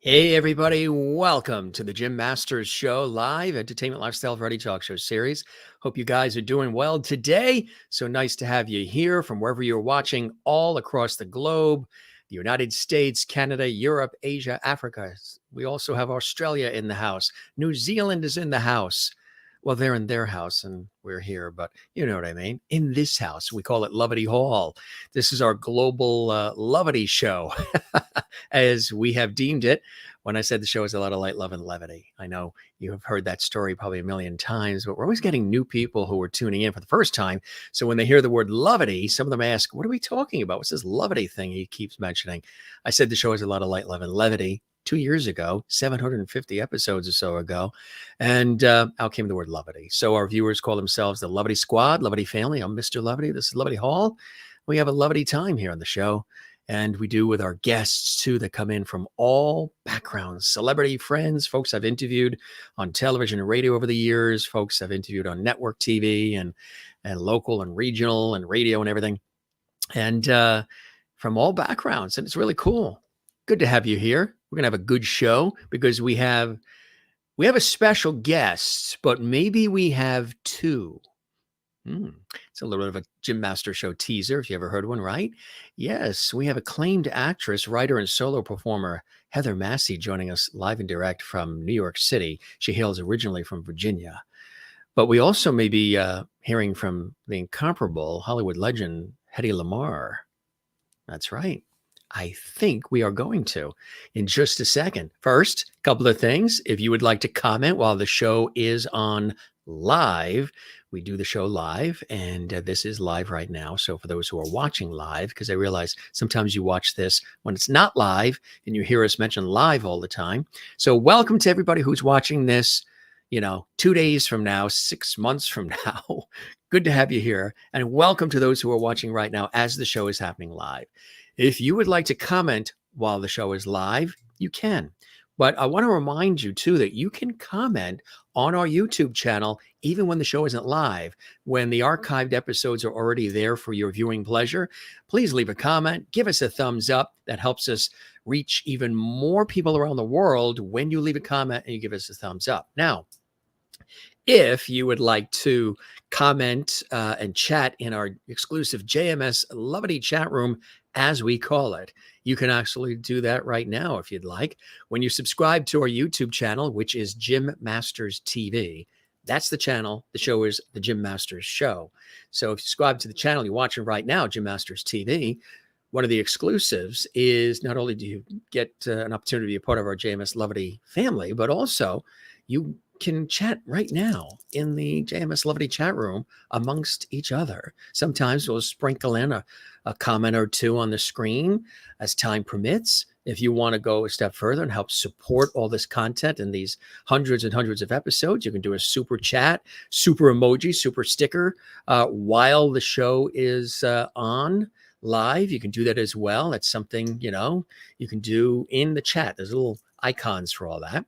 Hey, everybody. Welcome to the Jim Masters Show, live entertainment, lifestyle, variety talk show series. Hope you guys are doing well today. So nice to have you here from wherever you're watching all across the globe, the United States, Canada, Europe, Asia, Africa. We also have Australia in the house. New Zealand is in the house. Well, they're in their house and we're here, but you know what I mean. In this house, we call it Lovety Hall. This is our global Lovety show, as we have deemed it. When I said the show is a lot of light, love, and levity, I know you have heard that story probably a million times, but we're always getting new people who are tuning in for the first time. So when they hear the word levity, some of them ask, what are we talking about? What's this levity thing he keeps mentioning? I said the show is a lot of light, love, and levity 2 years ago, 750 episodes or so ago. And out came the word levity. So our viewers call themselves the Levity Squad, Levity Family. I'm Mr. Levity. This is Levity Hall. We have a levity time here on the show. And we do with our guests, too, that come in from all backgrounds, celebrity friends, folks I've interviewed on television and radio over the years, folks I've interviewed on network TV and local and regional and radio and everything. And from all backgrounds. And it's really cool. Good to have you here. We're going to have a good show because we have a special guest, but maybe we have two. It's a little bit of a Jim Master Show teaser, if you ever heard one, right? Yes, we have acclaimed actress, writer, and solo performer Heather Massie joining us live and direct from New York City. She hails originally from Virginia. But we also may be hearing from the incomparable Hollywood legend Hedy LaMarr. That's right. I think we are going to in just a second. First, a couple of things. If you would like to comment while the show is on live, we do the show live, and this is live right now. So for those who are watching live, because I realize sometimes you watch this when it's not live and you hear us mention live all the time. So welcome to everybody who's watching this, 2 days from now, 6 months from now. Good to have you here. And welcome to those who are watching right now as the show is happening live. If you would like to comment while the show is live, you can. But I want to remind you, too, that you can comment on our YouTube channel even when the show isn't live. When the archived episodes are already there for your viewing pleasure, please leave a comment. Give us a thumbs up. That helps us reach even more people around the world when you leave a comment and you give us a thumbs up. Now, if you would like to comment and chat in our exclusive JMS Levity chat room, as we call it, you can actually do that right now if you'd like. When you subscribe to our YouTube channel, which is Jim Masters TV, that's the channel. The show is the Jim Masters Show. So if you subscribe to the channel you're watching right now, Jim Masters TV, one of the exclusives is not only do you get an opportunity to be a part of our JMS Levity family, but also you can chat right now in the JMS Levity chat room amongst each other. Sometimes we'll sprinkle in a comment or two on the screen as time permits. If you want to go a step further and help support all this content and these hundreds and hundreds of episodes, you can do a super chat, super emoji, super sticker while the show is on live. You can do that as well. That's something, you can do in the chat. There's little icons for all that.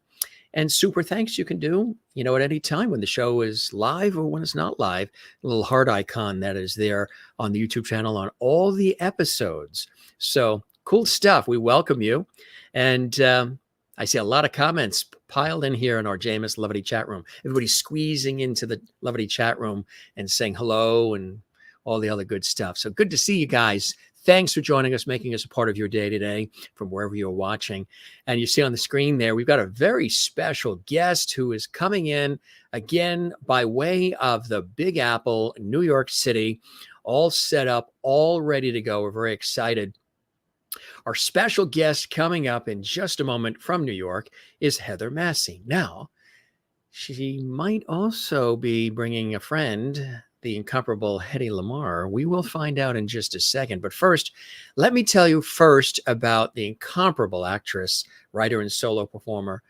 And super thanks you can do, at any time when the show is live or when it's not live, a little heart icon that is there on the YouTube channel on all the episodes. So cool stuff. We welcome you. And I see a lot of comments piled in here in our JMS Levity chat room. Everybody's squeezing into the Levity chat room and saying hello and all the other good stuff. So good to see you guys. Thanks for joining us, making us a part of your day today from wherever you're watching. And you see on the screen there, we've got a very special guest who is coming in again by way of the Big Apple, New York City, all set up, all ready to go. We're very excited. Our special guest coming up in just a moment from New York is Heather Massie. Now, she might also be bringing a friend, the incomparable Hedy LaMarr. We will find out in just a second. But first, let me tell you first about the incomparable actress, writer, and solo performer,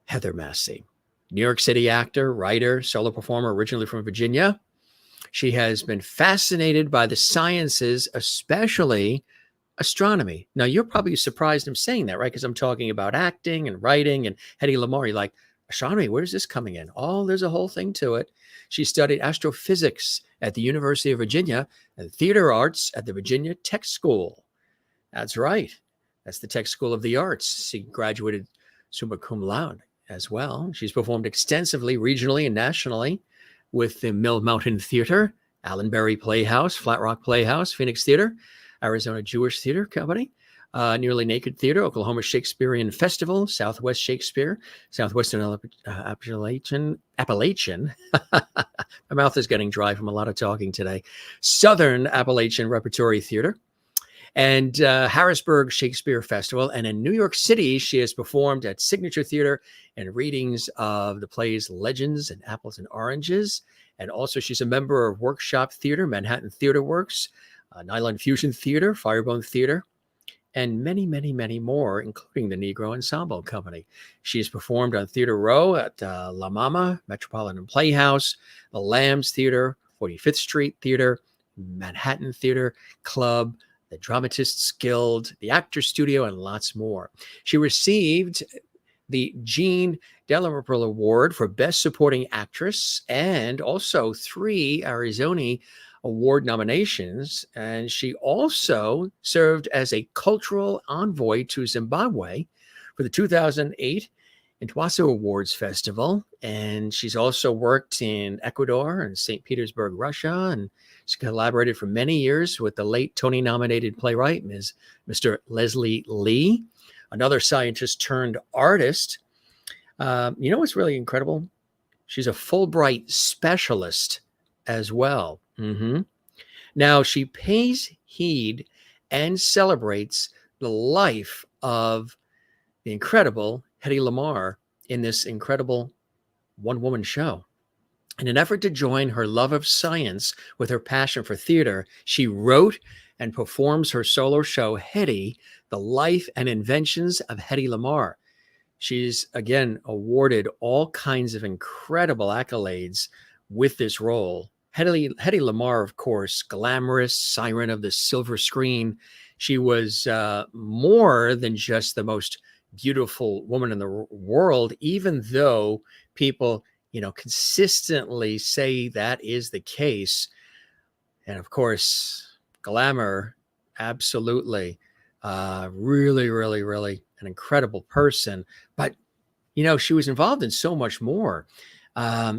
Heather Massie. New York City actor, writer, solo performer, originally from Virginia. She has been fascinated by the sciences, especially astronomy. Now, you're probably surprised I'm saying that, right? Because I'm talking about acting and writing and Hedy LaMarr. You're like, astronomy, where's this coming in? Oh, there's a whole thing to it. She studied astrophysics at the University of Virginia and theater arts at the Virginia Tech School. That's right. That's the Tech School of the Arts. She graduated summa cum laude as well. She's performed extensively regionally and nationally with the Mill Mountain Theater, Allenberry Playhouse, Flat Rock Playhouse, Phoenix Theater, Arizona Jewish Theater Company, Nearly Naked Theater, Oklahoma Shakespearean Festival, Southwest Shakespeare, Southwestern Appalachian. My mouth is getting dry from a lot of talking today. Southern Appalachian Repertory Theatre, and Harrisburg Shakespeare Festival. And in New York City, she has performed at Signature Theater and readings of the plays Legends and Apples and Oranges. And also she's a member of Workshop Theater, Manhattan Theater Works, Nylon Fusion Theater, Firebone Theater, and many, many, many more, including the Negro Ensemble Company. She has performed on Theater Row at La Mama, Metropolitan Playhouse, the Lambs Theater, 45th Street Theater, Manhattan Theater Club, the Dramatists Guild, the Actors Studio, and lots more. She received the Jean Delamarple Award for Best Supporting Actress and also 3 Arizona Award nominations. And she also served as a cultural envoy to Zimbabwe for the 2008 Intwaso Awards Festival. And she's also worked in Ecuador and St. Petersburg, Russia, and she collaborated for many years with the late Tony-nominated playwright, Mr. Leslie Lee, another scientist turned artist. You know what's really incredible? She's a Fulbright specialist as well. Now, she pays heed and celebrates the life of the incredible Hedy LaMarr in this incredible one-woman show. In an effort to join her love of science with her passion for theater, she wrote and performs her solo show, Hedy, The Life and Inventions of Hedy LaMarr. She's, again, awarded all kinds of incredible accolades with this role. Hedy LaMarr, of course, glamorous siren of the silver screen. She was more than just the most beautiful woman in the world, even though people, consistently say that is the case. And of course, glamour, absolutely, really, really, really an incredible person. But, she was involved in so much more.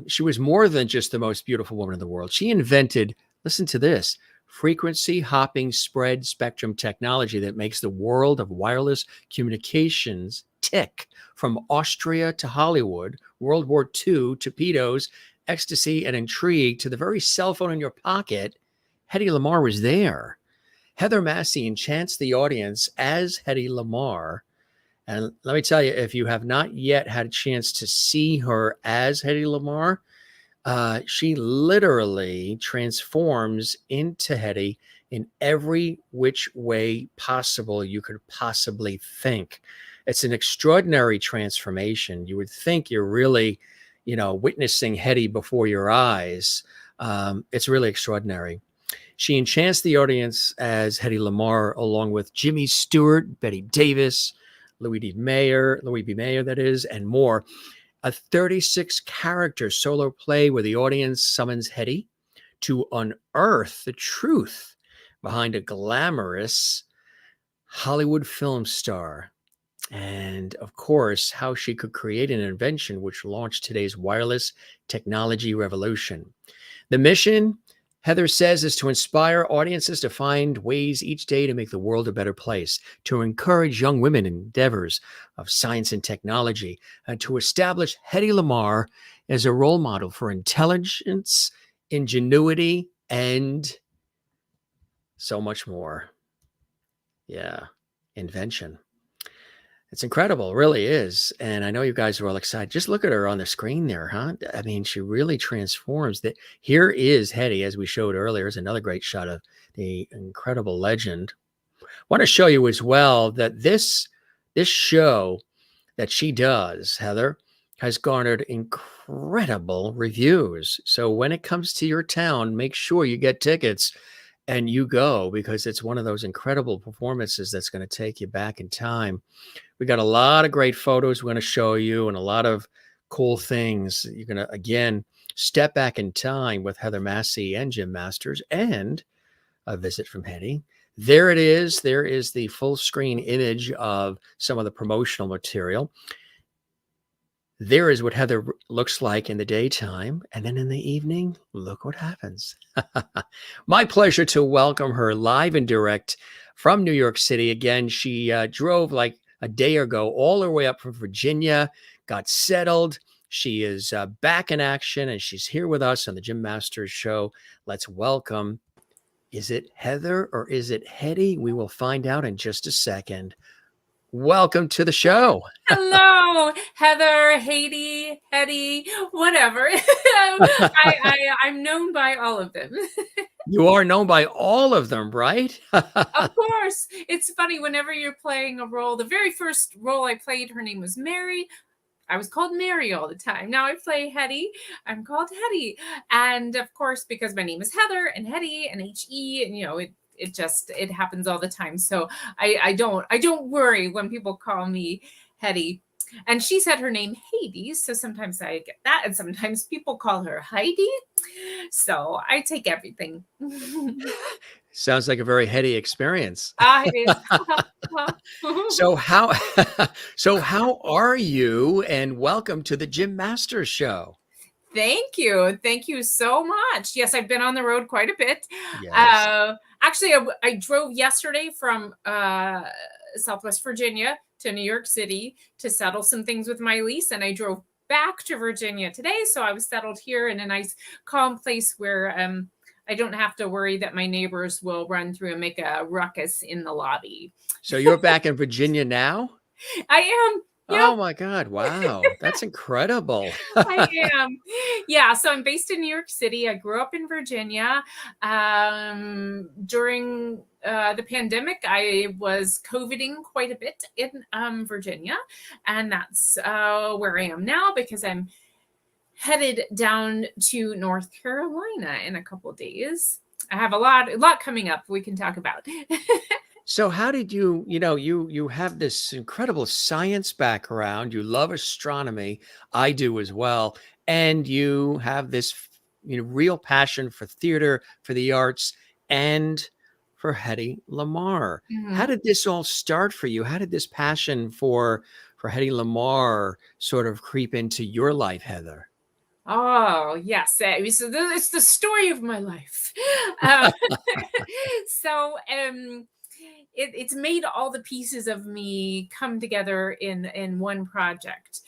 She was more than just the most beautiful woman in the world. She invented, listen to this, frequency hopping spread spectrum technology that makes the world of wireless communications tick. From Austria to Hollywood, World War II, torpedoes, ecstasy, and intrigue, to the very cell phone in your pocket, Hedy LaMarr was there. Heather Massie enchants the audience as Hedy LaMarr. And let me tell you, if you have not yet had a chance to see her as Hedy LaMarr, she literally transforms into Hedy in every which way possible you could possibly think. It's an extraordinary transformation. You would think you're really, witnessing Hedy before your eyes. It's really extraordinary. She enchants the audience as Hedy LaMarr, along with Jimmy Stewart, Betty Davis, Louis B. Mayer, that is, and more. A 36-character solo play where the audience summons Hedy to unearth the truth behind a glamorous Hollywood film star. And, of course, how she could create an invention which launched today's wireless technology revolution. The mission, Heather says, is to inspire audiences to find ways each day to make the world a better place, to encourage young women in endeavors of science and technology, and to establish Hedy LaMarr as a role model for intelligence, ingenuity, and so much more. Yeah, invention. It's incredible, really is. And I know you guys are all excited. Just look at her on the screen there, huh? I mean, she really transforms. That. Here is Hedy, as we showed earlier. Is another great shot of the incredible legend. I want to show you as well that this show that she does, Heather, has garnered incredible reviews. So when it comes to your town, make sure you get tickets and you go, because it's one of those incredible performances that's going to take you back in time. We got a lot of great photos we're going to show you and a lot of cool things. You're going to, again, step back in time with Heather Massie and Jim Masters. And, a visit from Hedy. There it is. There is the full screen image of some of the promotional material. There is what Heather looks like in the daytime. And then in the evening, look what happens. My pleasure to welcome her live and direct from New York City. Again, she drove like a day ago all the way up from Virginia, got settled. She is back in action, and she's here with us on the Jim Masters Show. Let's welcome, is it Heather or is it Hedy? We will find out in just a second. Welcome to the show. Hello, Heather, Hedy, whatever. I'm known by all of them. You are known by all of them, right? Of course. It's funny, whenever you're playing a role, the very first role I played, her name was Mary. I was called Mary all the time. Now I play Hedy. I'm called Hedy. And of course, because my name is Heather and Hedy and H-E, and it happens all the time. So I don't worry when people call me Hedy. And she said her name Hedy, so sometimes I get that, and sometimes people call her Heidi. So I take everything. Sounds like a very heady experience. It is. So how are you? And welcome to the Jim Masters Show. Thank you so much. Yes, I've been on the road quite a bit. Yes. Actually, I drove yesterday from Southwest Virginia to New York City to settle some things with my lease, and I drove back to Virginia today. So I was settled here in a nice, calm place where I don't have to worry that my neighbors will run through and make a ruckus in the lobby. So you're back in Virginia now? I am. Yep. Oh my God. Wow. That's incredible. I am. Yeah. So I'm based in New York City. I grew up in Virginia. During the pandemic, I was COVIDing quite a bit in Virginia. And that's where I am now, because I'm headed down to North Carolina in a couple of days. I have a lot coming up we can talk about. So how did you have this incredible science background. You love astronomy. I do as well. And you have this, real passion for theater, for the arts, and for Hedy LaMarr. Mhm. How did this all start for you? How did this passion for Hedy LaMarr sort of creep into your life, Heather? Oh, yes. It's the story of my life. So it's made all the pieces of me come together in one project.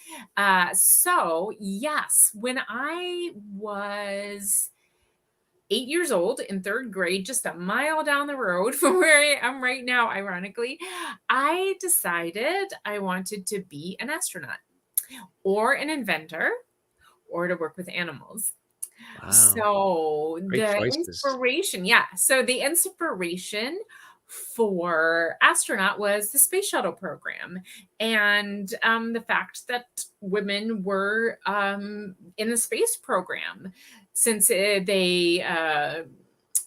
So yes, when I was 8 years old in third grade, just a mile down the road from where I am right now, ironically, I decided I wanted to be an astronaut or an inventor or to work with animals. Wow. So Great the choices. inspiration, yeah. So the inspiration for astronaut was the space shuttle program, and the fact that women were in the space program, since they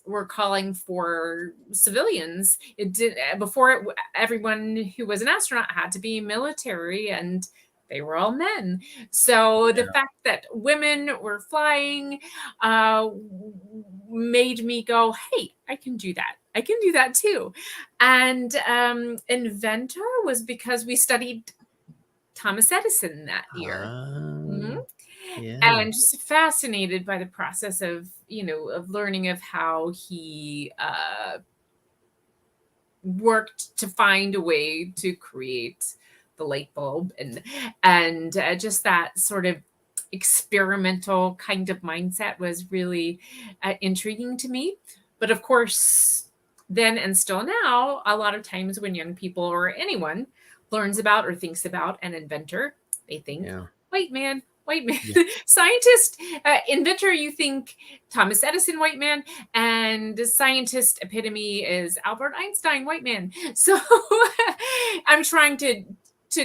were calling for civilians. It did before everyone who was an astronaut had to be military, and they were all men. So the fact that women were flying made me go, hey, I can do that. I can do that too. And inventor was because we studied Thomas Edison that year. Yeah. And just fascinated by the process of, of learning of how he worked to find a way to create the light bulb, and just that sort of experimental kind of mindset was really intriguing to me. But of course, then and still now, a lot of times when young people or anyone learns about or thinks about an inventor, they think, white man. Scientist, inventor, you think Thomas Edison, white man, and scientist epitome is Albert Einstein, white man. So I'm trying to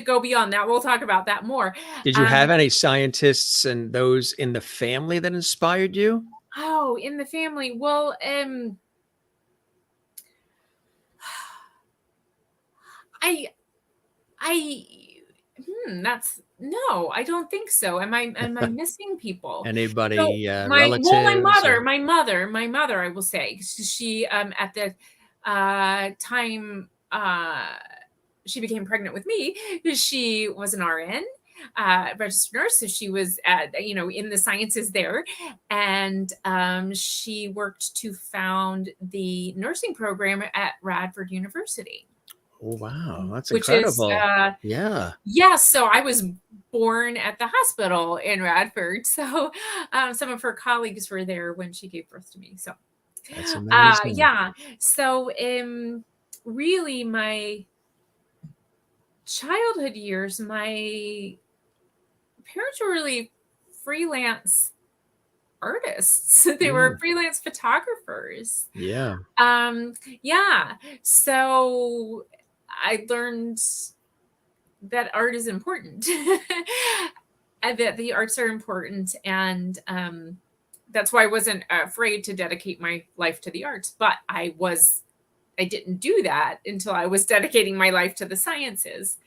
go beyond that. We'll talk about that more. Did you have any scientists and those in the family that inspired you? Oh, in the family. Well, that's No, I don't think so. Am I missing people? So Anybody, my relatives or? mother, I will say, she at the time she became pregnant with me, she was an RN, registered nurse. So she was in the sciences there, and she worked to found the nursing program at Radford University, Oh, wow, that's which is incredible. Yeah, yeah, so I was born at the hospital in Radford. So some of her colleagues were there when she gave birth to me. So that's amazing. yeah. So really my childhood years, my parents were really freelance artists. They were Mm, freelance photographers. yeah, Um, yeah. So I learned that art is important. And that the arts are important, and that's why I wasn't afraid to dedicate my life to the arts. But I didn't do that until I was dedicating my life to the sciences.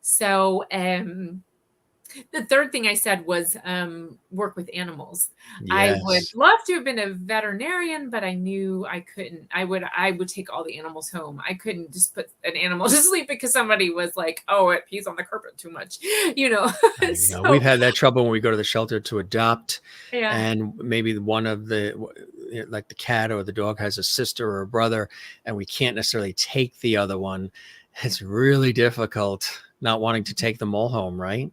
So the third thing I said was work with animals. I would yes. love to have been a veterinarian, but I knew I couldn't. I would take all the animals home. I couldn't just put an animal to sleep because somebody was like, "Oh, it pees on the carpet too much," you know. I know. We've So had that trouble when we go to the shelter to adopt, yeah, and maybe one of like the cat or the dog has a sister or a brother, and we can't necessarily take the other one. It's really difficult not wanting to take them all home, right?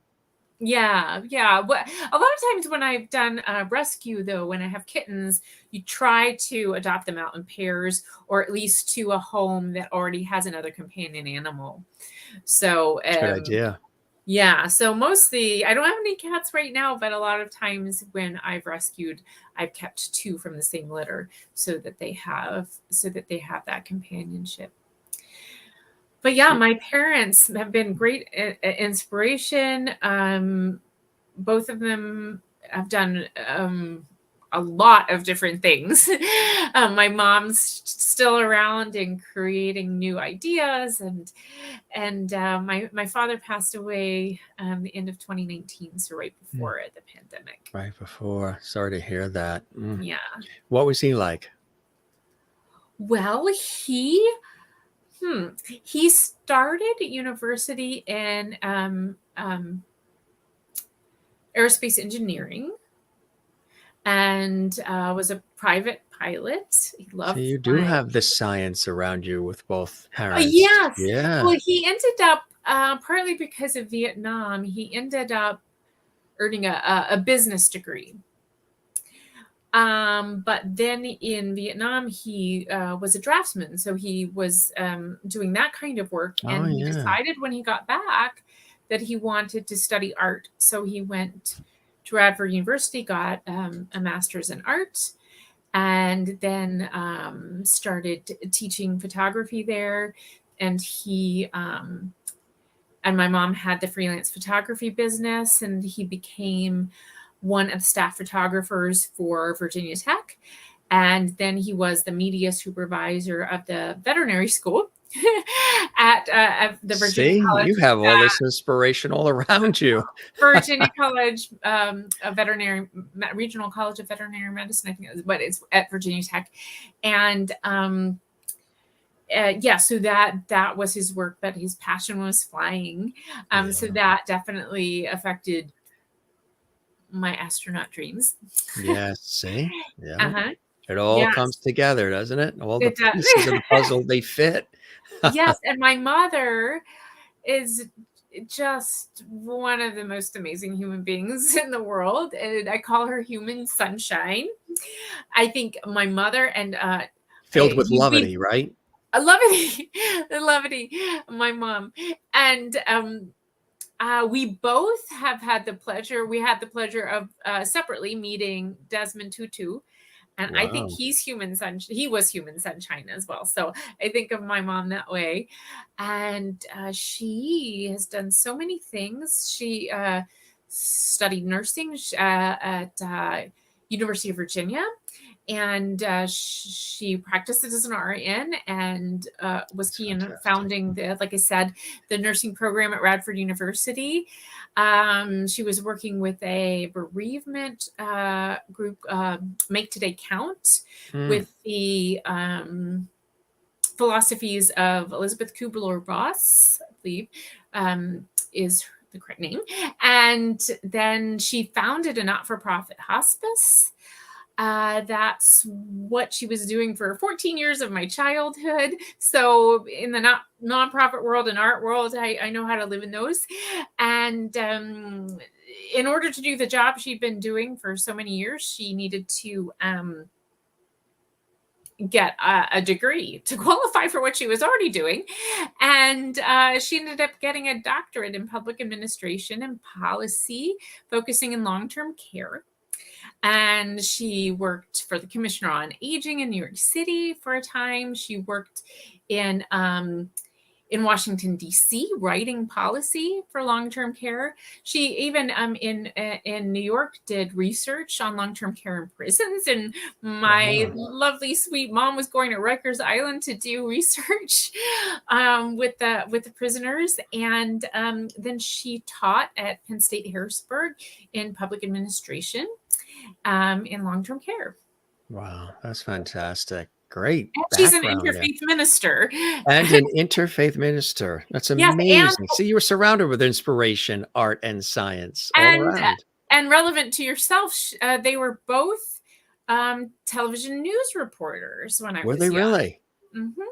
yeah. But a lot of times when I've done rescue, though, when I have kittens, you try to adopt them out in pairs, or at least to a home that already has another companion animal. So It's a good idea. yeah, so mostly I don't have any cats right now, but a lot of times when I've rescued, I've kept two from the same litter so that they have that companionship. But yeah, my parents have been great inspiration. Both of them have done a lot of different things. My mom's still around and creating new ideas, and my father passed away the end of 2019, so right Mm, before the pandemic. right before. Sorry to hear that. Mm. Yeah. What was he like? Well, he started at university in aerospace engineering, and was a private pilot. He So loved you do flying. have the science around you with both parents. Yes. Yeah. Well, he ended up, partly because of Vietnam, he ended up earning a business degree. But then in Vietnam, he was a draftsman. So he was doing that kind of work. Oh, And he yeah. decided when he got back that he wanted to study art. So he went to Radford University, got a master's in art, and then started teaching photography there. And and my mom had the freelance photography business, and he became one of the staff photographers for Virginia Tech. And then he was the media supervisor of the veterinary school at the See, you have all this inspiration all around you. Virginia College, a veterinary regional college of veterinary medicine, I think it was, but it's at Virginia Tech. And yeah, so that was his work, but his passion was flying. So Yeah. that definitely affected my astronaut dreams. Yes. See? Yeah. Uh-huh. It all comes Yes, together, doesn't it? All the it does. pieces of the puzzle, they fit. Yes, and my mother is just one of the most amazing human beings in the world, and I call her human sunshine. I think my mother and Filled with we levity, right? I love it. I love it. My mom. And we both have had the pleasure. We had the pleasure of separately meeting Desmond Tutu, and I think Wow. he's human sunshine. He was human sunshine as well. So I think of my mom that way. And she has done so many things. She studied nursing at University of Virginia, and she practiced as an RN and was key in fantastic. founding like I said, the nursing program at Radford University. She was working with a bereavement group, Make Today Count, with the philosophies of Elizabeth Kubler-Ross, I believe, is the correct name. And then she founded a not-for-profit hospice. That's what she was doing for 14 years of my childhood. So in the nonprofit world and art world, I know how to live in those. And in order to do the job she'd been doing for so many years, she needed to get a degree to qualify for what she was already doing. And she ended up getting a doctorate in public administration and policy, focusing in long-term care. And she worked for the Commissioner on Aging in New York City for a time. She worked in Washington, D.C., writing policy for long-term care. She even in New York did research on long-term care in prisons. And my lovely, sweet mom was going to Rikers Island to do research with the prisoners. And then she taught at Penn State Harrisburg in public administration in long-term care. Wow, that's fantastic. Great. And she's an background there. interfaith minister. And an interfaith minister. That's Yes, amazing. See, you were surrounded with inspiration, art, and science all around. And relevant to yourself, they were both television news reporters when I was Were they young. really? Mm-hmm.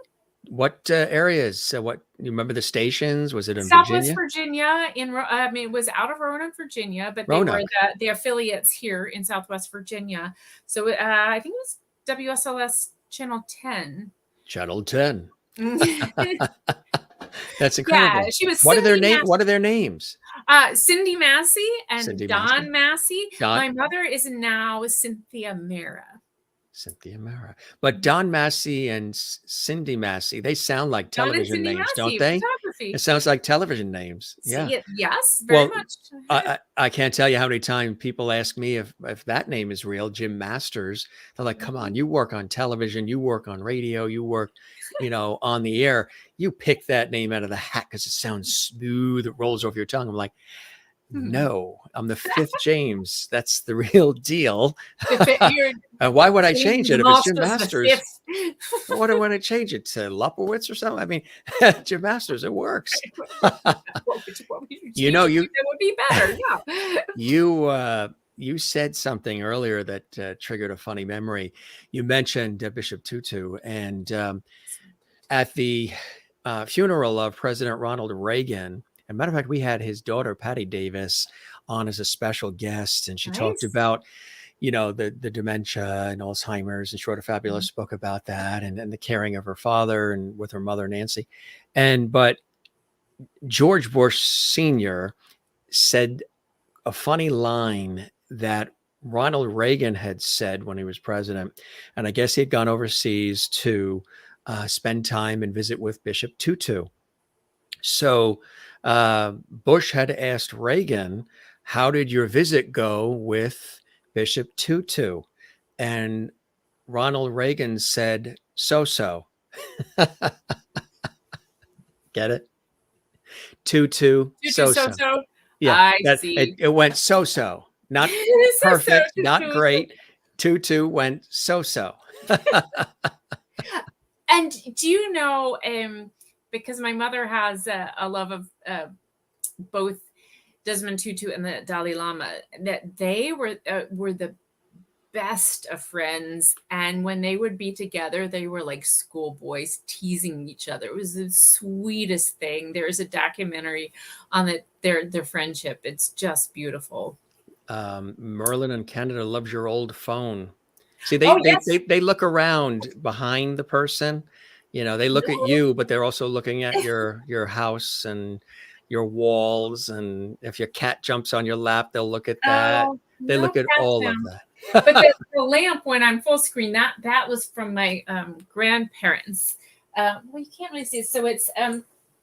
What areas? What you remember the stations? Was it in Southwest Virginia? Virginia. It was out of Roanoke, Virginia, but Roanoke. they were the affiliates here in Southwest Virginia. So I think it was WSLS Channel 10. Channel 10. That's incredible. Yeah, she was. What are their names? What are their names? Cindy Massie and Cindy Don Massie. Don. My mother is now Cynthia Mara. Cynthia Mara. But Don Massie and Cindy Massie, they sound like television names, don't they? It sounds like television names. Yeah. Yes, very much. I can't tell you how many times people ask me if that name is real, Jim Masters. They're like, come on, you work on television, you work on radio, you work, on the air. You pick that name out of the hat because it sounds smooth. It rolls over your tongue. I'm like, no, I'm the fifth James. That's the real deal. Why would I change it if it's Jim Masters? What do I want to change it to? Lupowitz or something? I mean, Jim Masters, it works. That would be better. Yeah. You said something earlier that triggered a funny memory. You mentioned Bishop Tutu, and at the funeral of President Ronald Reagan. As a matter of fact, we had his daughter, Patty Davis, on as a special guest, and she talked about, the dementia and Alzheimer's, and she wrote a fabulous book about that and the caring of her father and with her mother, Nancy. But George Bush Sr. said a funny line that Ronald Reagan had said when he was president, and I guess he'd gone overseas to spend time and visit with Bishop Tutu. So Bush had asked Reagan, how did your visit go with Bishop Tutu? And Ronald Reagan said, so-so. Get it? Tutu, so-so. Yeah, it went so-so. Not perfect, not great. Tutu went so-so. And do you know, because my mother has a love of both Desmond Tutu and the Dalai Lama, that they were the best of friends. And when they would be together, they were like schoolboys teasing each other. It was the sweetest thing. There's a documentary on their friendship. It's just beautiful. Merlin in Canada loves your old phone. See, they look around behind the person. They look at you, but they're also looking at your house and your walls. And if your cat jumps on your lap, they'll look at that. They look at all of that. But the lamp went on full screen. That was from my grandparents. Well, you can't really see it. So it's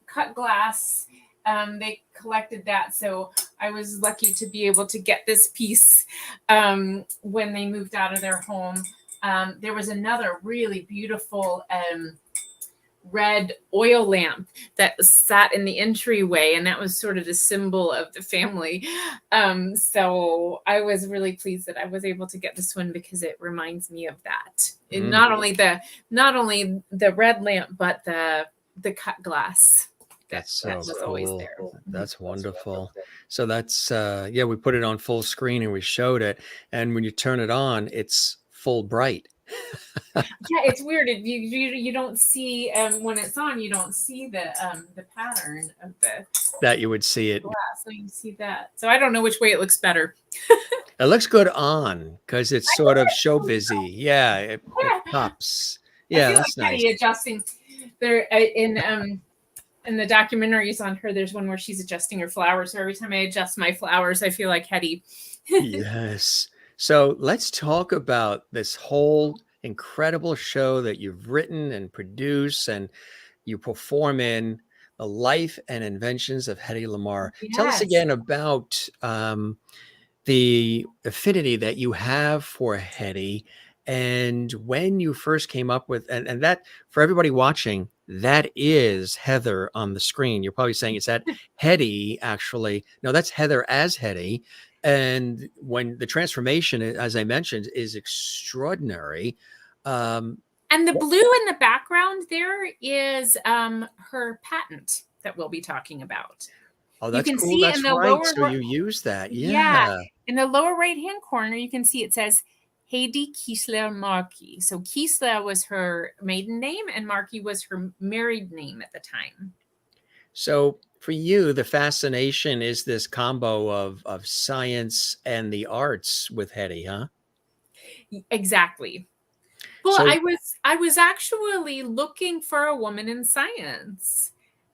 cut glass. They collected that. So I was lucky to be able to get this piece when they moved out of their home. there was another really beautiful red oil lamp that sat in the entryway, and that was sort of the symbol of the family. So I was really pleased that I was able to get this one because it reminds me of that. And not only the red lamp, but the cut glass. That's so that was cool. always there. That's wonderful. So that's we put it on full screen and we showed it, and when you turn it on, it's full bright. Yeah, it's weird. You don't see when it's on. You don't see the pattern of the that you would see it. glass. So you see that. So I don't know which way it looks better. It looks good on because it's sort of show busy. Yeah, it pops. Yeah, that's like nice. Hedy adjusting there in the documentaries on her. There's one where she's adjusting her flowers. So every time I adjust my flowers, I feel like Hedy. Yes. So let's talk about this whole incredible show that you've written and produced and you perform in, The Life and Inventions of Hedy LaMarr. Yes. Tell us again about the affinity that you have for Hedy and when you first came up with, and that for everybody watching, that is Heather on the screen. You're probably saying, is that Hedy actually? No, that's Heather as Hedy. And when the transformation, as I mentioned, is extraordinary. And the blue in the background there is her patent that we'll be talking about. Oh, that's you can cool. see That's in the right. lower, So you use that. Yeah. In the lower right-hand corner, you can see it says Hedy Markey. So Kiesler was her maiden name and Markey was her married name at the time. So for you, the fascination is this combo of science and the arts with Hedy, huh? Exactly. Well, So, I was actually looking for a woman in science.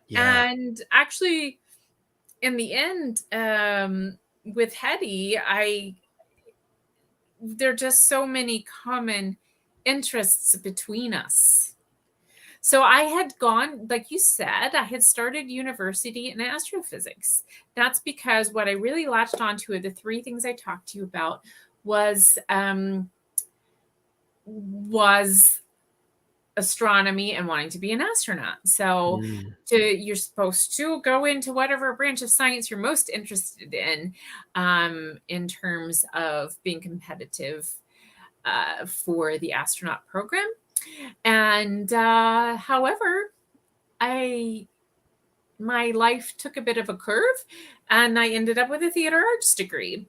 yeah. And actually, in the end, with Hedy, there are just so many common interests between us. So I had gone, like you said, I had started university in astrophysics. That's because what I really latched onto are the three things I talked to you about was astronomy and wanting to be an astronaut. So you're supposed to go into whatever branch of science you're most interested in terms of being competitive for the astronaut program. And however, my life took a bit of a curve and I ended up with a theater arts degree.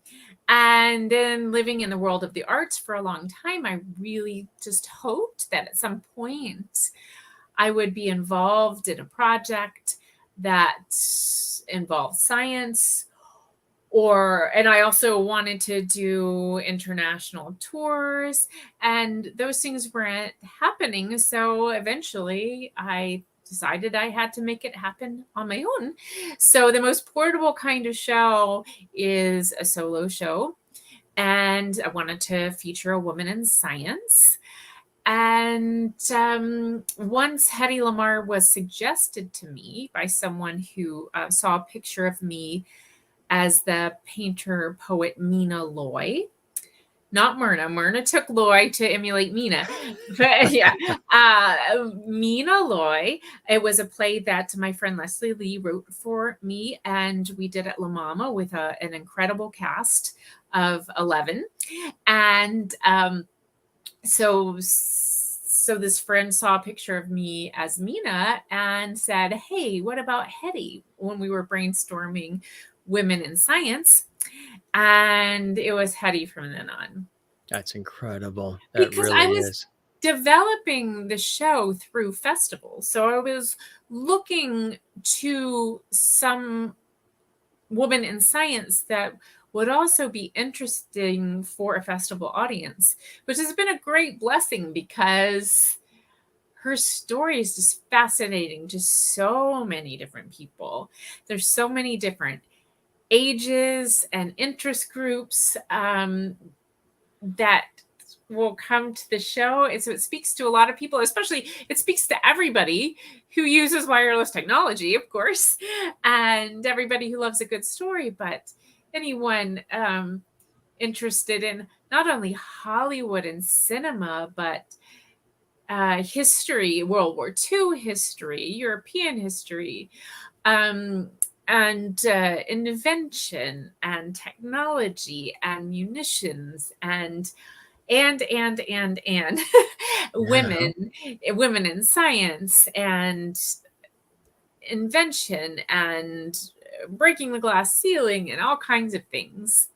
And then living in the world of the arts for a long time, I really just hoped that at some point I would be involved in a project that involved science, and I also wanted to do international tours, and those things weren't happening. So eventually I decided I had to make it happen on my own. So the most portable kind of show is a solo show. And I wanted to feature a woman in science. And once Hedy LaMarr was suggested to me by someone who saw a picture of me as the painter poet Mina Loy. Not Myrna. Myrna took Loy to emulate Mina. But yeah, Mina Loy. It was a play that my friend Leslie Lee wrote for me, and we did at La Mama with an incredible cast of 11. And so this friend saw a picture of me as Mina and said, "Hey, what about Hedy?" When we were brainstorming women in science. And it was Hedy from then on. That's incredible. That because really I was is. developing the show through festivals. So I was looking to some woman in science that would also be interesting for a festival audience, which has been a great blessing because her story is just fascinating to so many different people. There's so many different ages and interest groups that will come to the show. And so it speaks to a lot of people, especially it speaks to everybody who uses wireless technology, of course, and everybody who loves a good story, but anyone interested in not only Hollywood and cinema, but history, World War II history, European history, um, and invention and technology and munitions and Yeah. women in science and invention and breaking the glass ceiling and all kinds of things.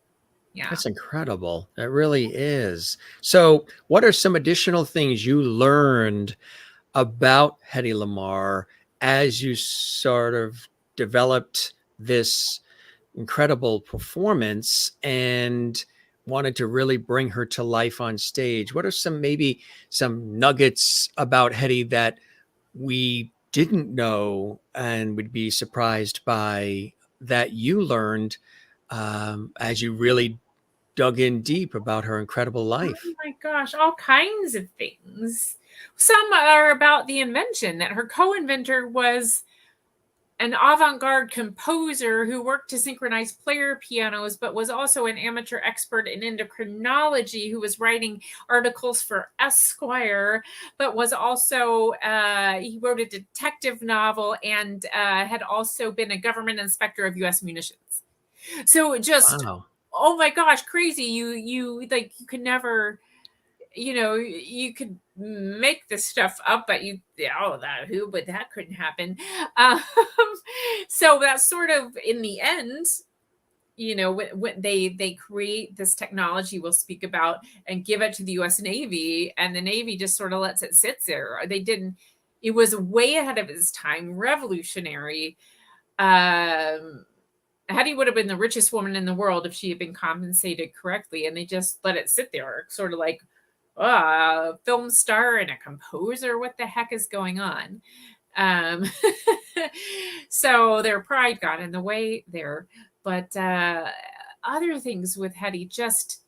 Yeah. That's incredible. It really is. So, what are some additional things you learned about Hedy LaMarr as you sort of developed this incredible performance and wanted to really bring her to life on stage? What are maybe some nuggets about Hedy that we didn't know and would be surprised by that you learned as you really dug in deep about her incredible Oh life? my gosh, all kinds of things. Some are about the invention that her co-inventor was an avant-garde composer who worked to synchronize player pianos, but was also an amateur expert in endocrinology who was writing articles for Esquire, but was also, he wrote a detective novel and had also been a government inspector of U.S. munitions. So just, Wow. oh my gosh, crazy. You like, you could never, you could make this stuff up, but that couldn't happen. Um, so that's sort of in the end, when they create this technology we'll speak about and give it to the U.S. Navy, and the Navy just sort of lets it sit there. They didn't. It was way ahead of its time, revolutionary. Hattie would have been the richest woman in the world if she had been compensated correctly, and they just let it sit there, sort of like, a film star and a composer. What the heck is going on? Um, so their pride got in the way there. But other things with Hetty, just,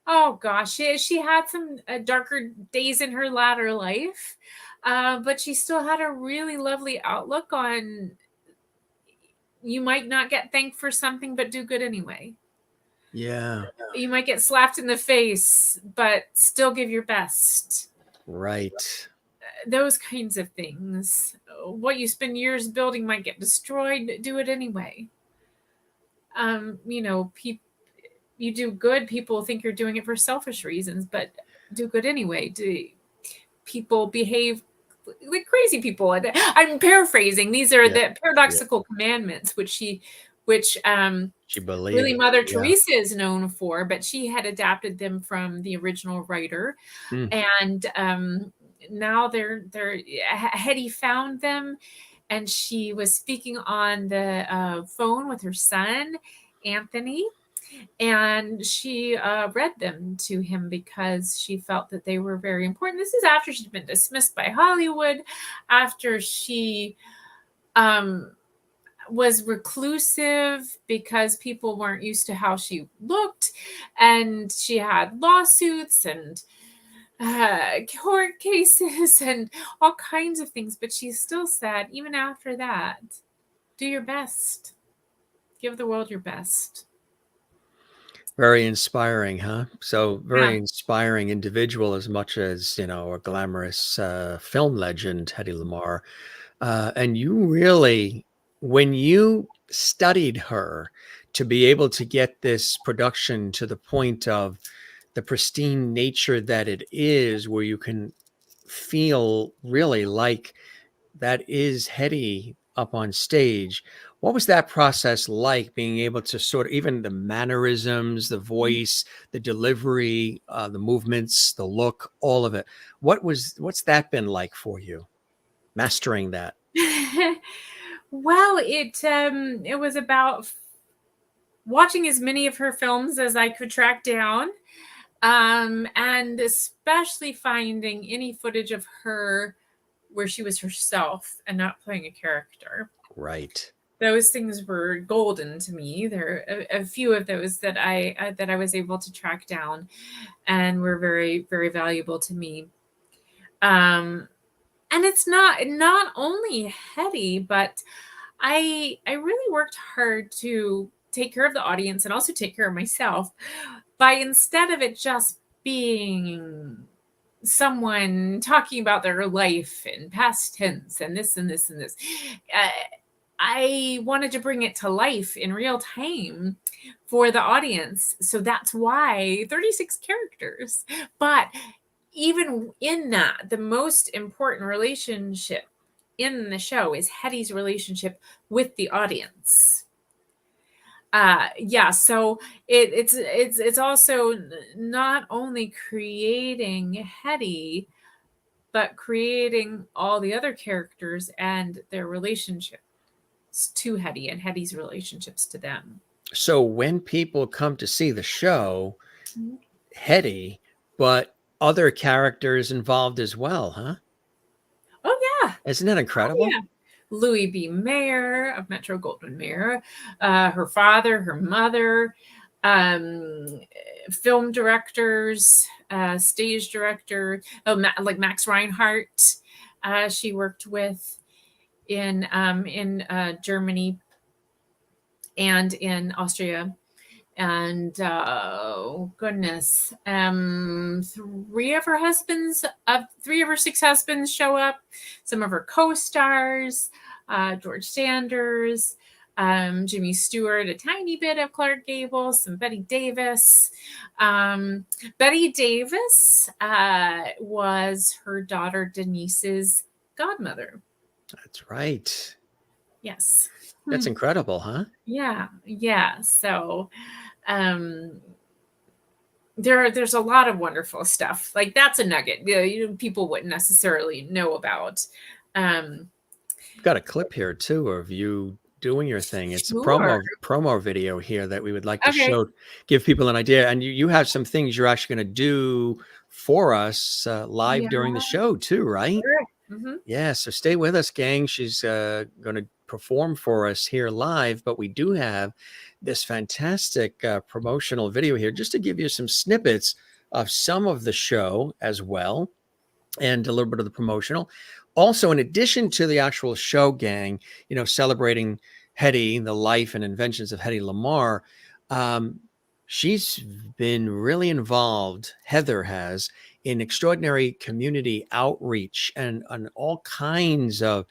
oh gosh, she had some darker days in her latter life, but she still had a really lovely outlook on, you might not get thanked for something, but do good anyway. Yeah. You might get slapped in the face, but still give your best. Right. Those kinds of things. What you spend years building might get destroyed. Do it anyway. You do good. People think you're doing it for selfish reasons, but do good anyway. People behave like crazy people? And I'm paraphrasing. These are Yeah. the paradoxical commandments, which She really believed. Mother Yeah. Teresa is known for, but she had adapted them from the original writer. Mm. And now Hetty found them, and she was speaking on the phone with her son Anthony, and she read them to him because she felt that they were very important. This is after she'd been dismissed by Hollywood, after she was reclusive because people weren't used to how she looked, and she had lawsuits and court cases and all kinds of things. But she still said, even after that, do your best, give the world your best. Very inspiring, huh? So Yeah. very inspiring individual as much as, a glamorous film legend, Hedy LaMarr. And you really, when you studied her to be able to get this production to the point of the pristine nature that it is, where you can feel really like that is Hedy up on stage. What was that process like, being able to sort of, even the mannerisms, the voice, the delivery, the movements, the look, all of it? What's that been like for you, mastering that? Well, it was about watching as many of her films as I could track down, and especially finding any footage of her where she was herself and not playing a character. Right. Those things were golden to me. There are a few of those that I was able to track down, and were very, very valuable to me. And it's not only Hetty, but I really worked hard to take care of the audience and also take care of myself by instead of it just being someone talking about their life in past tense and this and this and this, I wanted to bring it to life in real time for the audience. So that's why 36 characters. But even in that, the most important relationship in the show is Hedy's relationship with the audience. So it's also not only creating Hedy, but creating all the other characters and their relationships to Hedy and Hedy's relationships to them. So when people come to see the show, Mhm. Hedy, but other characters involved as well, huh? Oh yeah. Isn't that incredible? Yeah. Louis B. Mayer of Metro Goldwyn Mayer, her father, her mother, film directors, stage director, like Max Reinhardt, she worked with in Germany and in Austria. And goodness, three of her 6 husbands show up. Some of her co-stars, George Sanders, Jimmy Stewart, a tiny bit of Clark Gable, some Betty Davis. Betty Davis was her daughter Denise's godmother. That's right. Yes. That's incredible, huh? Yeah. So there's a lot of wonderful stuff. Like that's a nugget people wouldn't necessarily know about. Got a clip here too of you doing your thing. It's Sure. a promo video here that we would like to Okay. give people an idea. And you have some things you're actually going to do for us live during the show too, right? Sure. Mm-hmm. Yeah, so stay with us, gang. She's going to perform for us here live, but we do have this fantastic promotional video here just to give you some snippets of some of the show as well, and a little bit of the promotional. Also, in addition to the actual show, gang, celebrating Hedy, the life and inventions of Hedy LaMarr, she's been really involved, Heather has, in extraordinary community outreach and all kinds of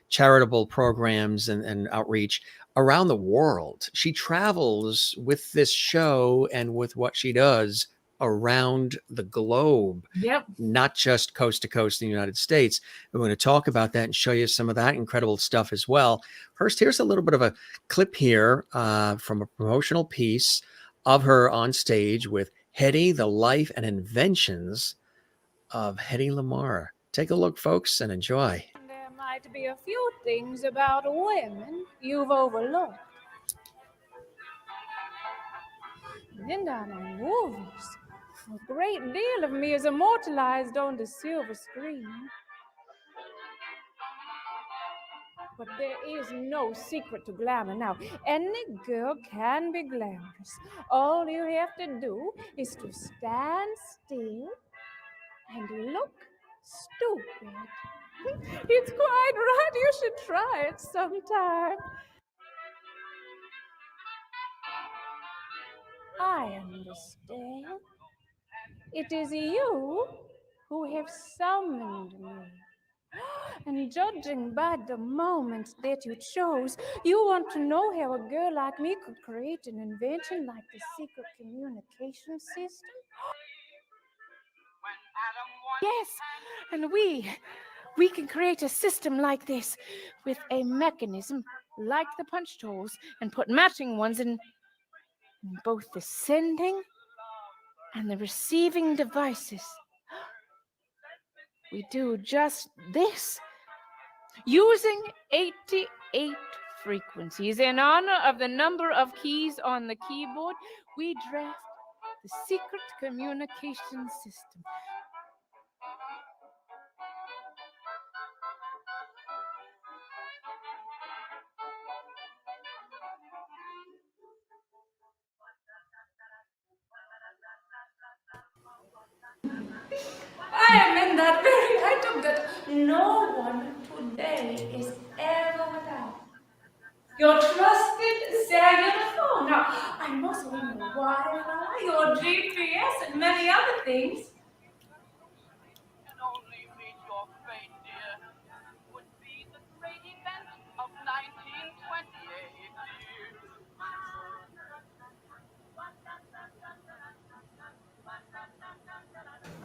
charitable programs and outreach around the world. She travels with this show and with what she does around the globe. Yep. Not just coast to coast in the United States. We're going to talk about that and show you some of that incredible stuff as well. First, here's a little bit of a clip here from a promotional piece of her on stage with Hedy, the life and inventions of Hedy LaMarr. Take a look, folks, and enjoy. There might be a few things about women you've overlooked. And on movies, a great deal of me is immortalized on the silver screen. But there is no secret to glamour now. Any girl can be glamorous. All you have to do is to stand still and look stupid. It's quite right. You should try it sometime. I understand. It is you who have summoned me. And judging by the moments that you chose, you want to know how a girl like me could create an invention like the secret communication system? Yes, and we can create a system like this with a mechanism like the punch holes and put matching ones in both the sending and the receiving devices. We do just this. Using 88 frequencies in honor of the number of keys on the keyboard, we draft the secret communication system. I am in that very item that no one today is ever without. Your trusted cellular phone. Now, I'm also in your Wi-Fi, your GPS, and many other things. Can only meet your fate, dear. Would be the great event of 1928, dear.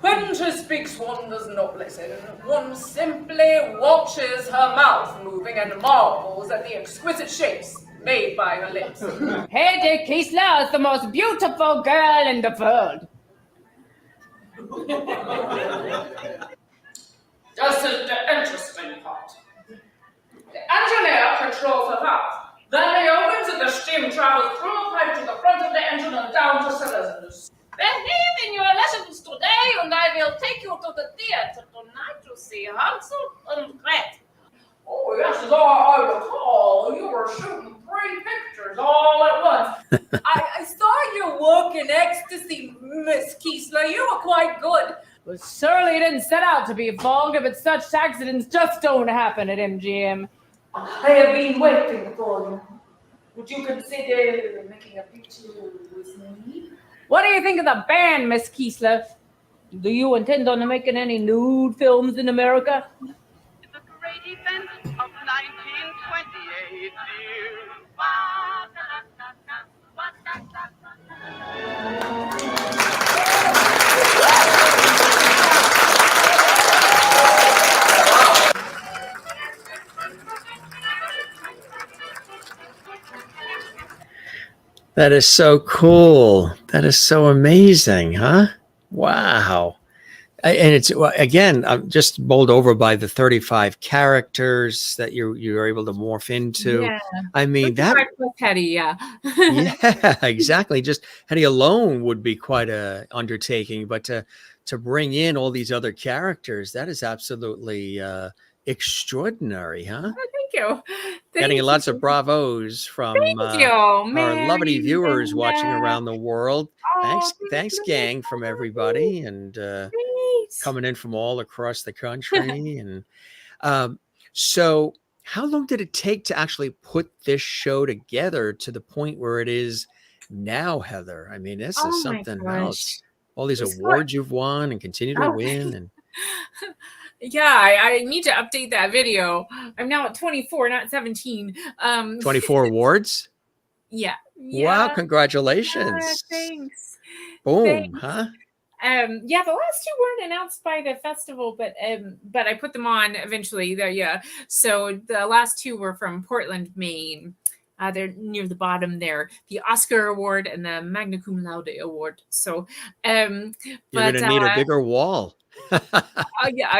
When she speaks, one does not listen. One simply watches her mouth moving and marvels at the exquisite shapes made by her lips. Hedy LaMarr is the most beautiful girl in the world. This is the interesting part. The engineer controls the valve. Then he opens and the steam travels through a pipe to the front of the engine and down to cylinders. Behave in your lessons today, and I will take you to the theater tonight to see Hansel and Gretel. Oh, yes, as I recall, you were shooting 3 pictures all at once. I saw your work in ecstasy, Miss Kiesler. You were quite good. Well, surely didn't set out to be vulgar, but such accidents just don't happen at MGM. I have been waiting for you. Would you consider making a picture with me? What do you think of the band, Miss Kiesler? Do you intend on making any nude films in America? The great event of 1928, dear. That is so cool. That is so amazing, huh? Wow. And it's, again, I'm just bowled over by the 35 characters that you're able to morph into. Yeah. I mean, that, with Hedy, yeah. yeah, exactly. Just Hedy alone would be quite a undertaking, but to bring in all these other characters, that is absolutely extraordinary, huh? Thank you. Getting lots of bravos from our our lovely viewers watching around the world. Thanks, gang, from everybody, and coming in from all across the country. And so, how long did it take to actually put this show together to the point where it is now, Heather? I mean, this is something else. All these awards you've won and continue to win, and yeah, I need to update that video. I'm now at 24, not 17. 24 awards. Yeah. Wow! Congratulations. Thanks. Boom, Thanks. huh? Yeah, the last 2 weren't announced by the festival, but I put them on eventually. There, yeah. So the last 2 were from Portland, Maine. They're near the bottom there. The Oscar Award and the Magna Cum Laude Award. So, you're gonna need a bigger wall.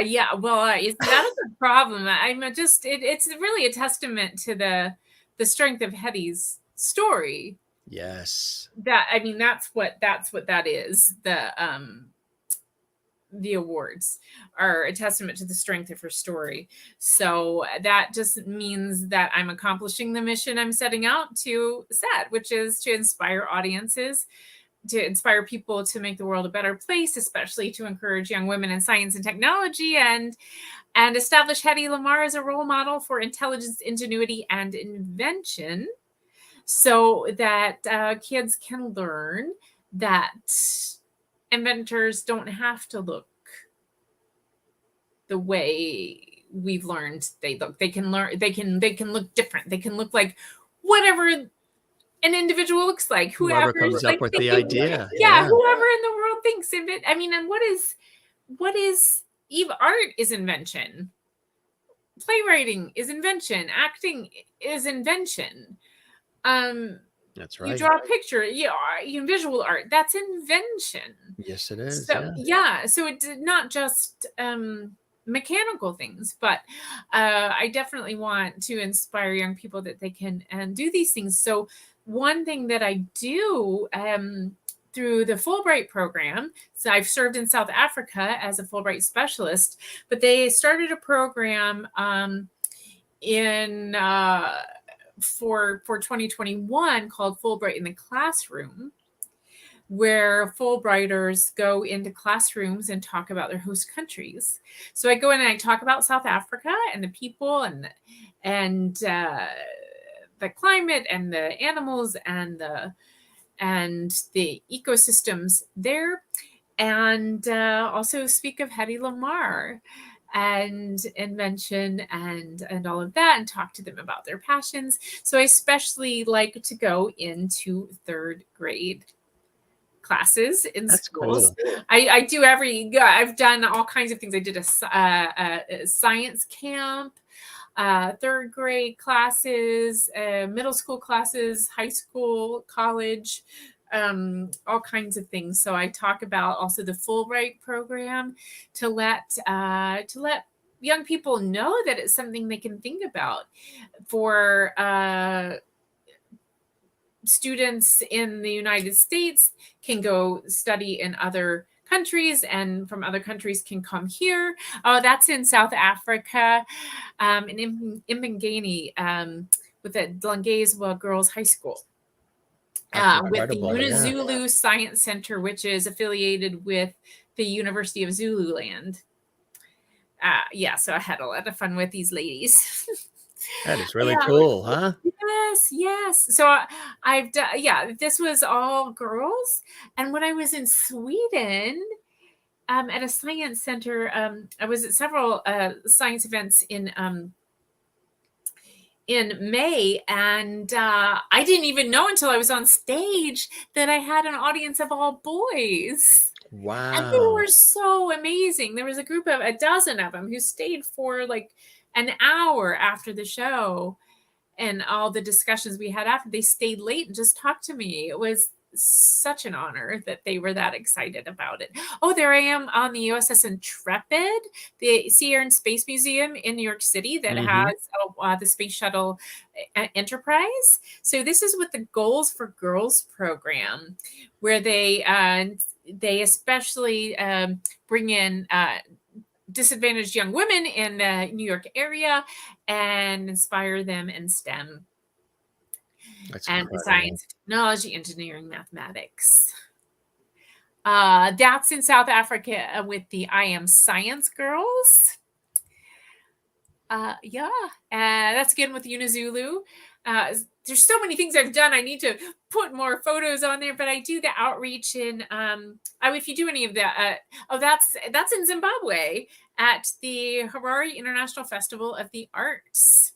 yeah. Well, that is a problem. It's really a testament to the strength of Hedy's story. Yes. That's what that is. The awards are a testament to the strength of her story. So that just means that I'm accomplishing the mission I'm setting out to set, which is to inspire audiences, to inspire people to make the world a better place, especially to encourage young women in science and technology, and establish Hedy LaMarr as a role model for intelligence, ingenuity, and invention, so that kids can learn that inventors don't have to look the way we've learned they look. They can learn. They can look different. They can look like whatever an individual looks like. Whoever comes up with the idea. Yeah, whoever in the world thinks of it. And what is art is invention. Playwriting is invention. Acting is invention. That's right. You draw a picture, visual art. That's invention. Yes, it is. So, so it's not just mechanical things, but I definitely want to inspire young people that they can do these things. So one thing that I do through the Fulbright program, so I've served in South Africa as a Fulbright specialist, but they started a program for 2021 called Fulbright in the Classroom, where Fulbrighters go into classrooms and talk about their host countries. So I go in and I talk about South Africa and the people and the climate and the animals and and the ecosystems there, and also speak of Hedy LaMarr and invention and all of that, and talk to them about their passions. So I especially like to go into third grade classes in That's schools. cool. I do I've done all kinds of things. I did a science camp, third grade classes, middle school classes, high school, college, all kinds of things. So I talk about also the Fulbright program to let young people know that it's something they can think about. For students in the United States can go study in other countries, and from other countries can come here. Oh, that's in South Africa, in Mbangani, with the Dlangezwa Girls High School. With the UniZulu Science Center, which is affiliated with the University of Zululand. So I had a lot of fun with these ladies. That is really cool, huh? Yes. So I've done, this was all girls. And when I was in Sweden, at a science center, I was at several science events in May, and I didn't even know until I was on stage that I had an audience of all boys. Wow. And they were so amazing. There was a group of a dozen of them who stayed for like an hour after the show, and all the discussions we had after. They stayed late and just talked to me. It was such an honor that they were that excited about it. Oh, there I am on the USS Intrepid, the Sea, Air, and Space Museum in New York City that has the Space Shuttle Enterprise. So this is with the Goals for Girls program, where they especially bring in disadvantaged young women in the New York area and inspire them in STEM. That's and incredible. Science, technology, engineering, mathematics. That's in South Africa with the I Am Science Girls. That's again with UniZulu. There's so many things I've done. I need to put more photos on there, but I do the outreach in. If you do any of that, that's in Zimbabwe at the Harare International Festival of the Arts.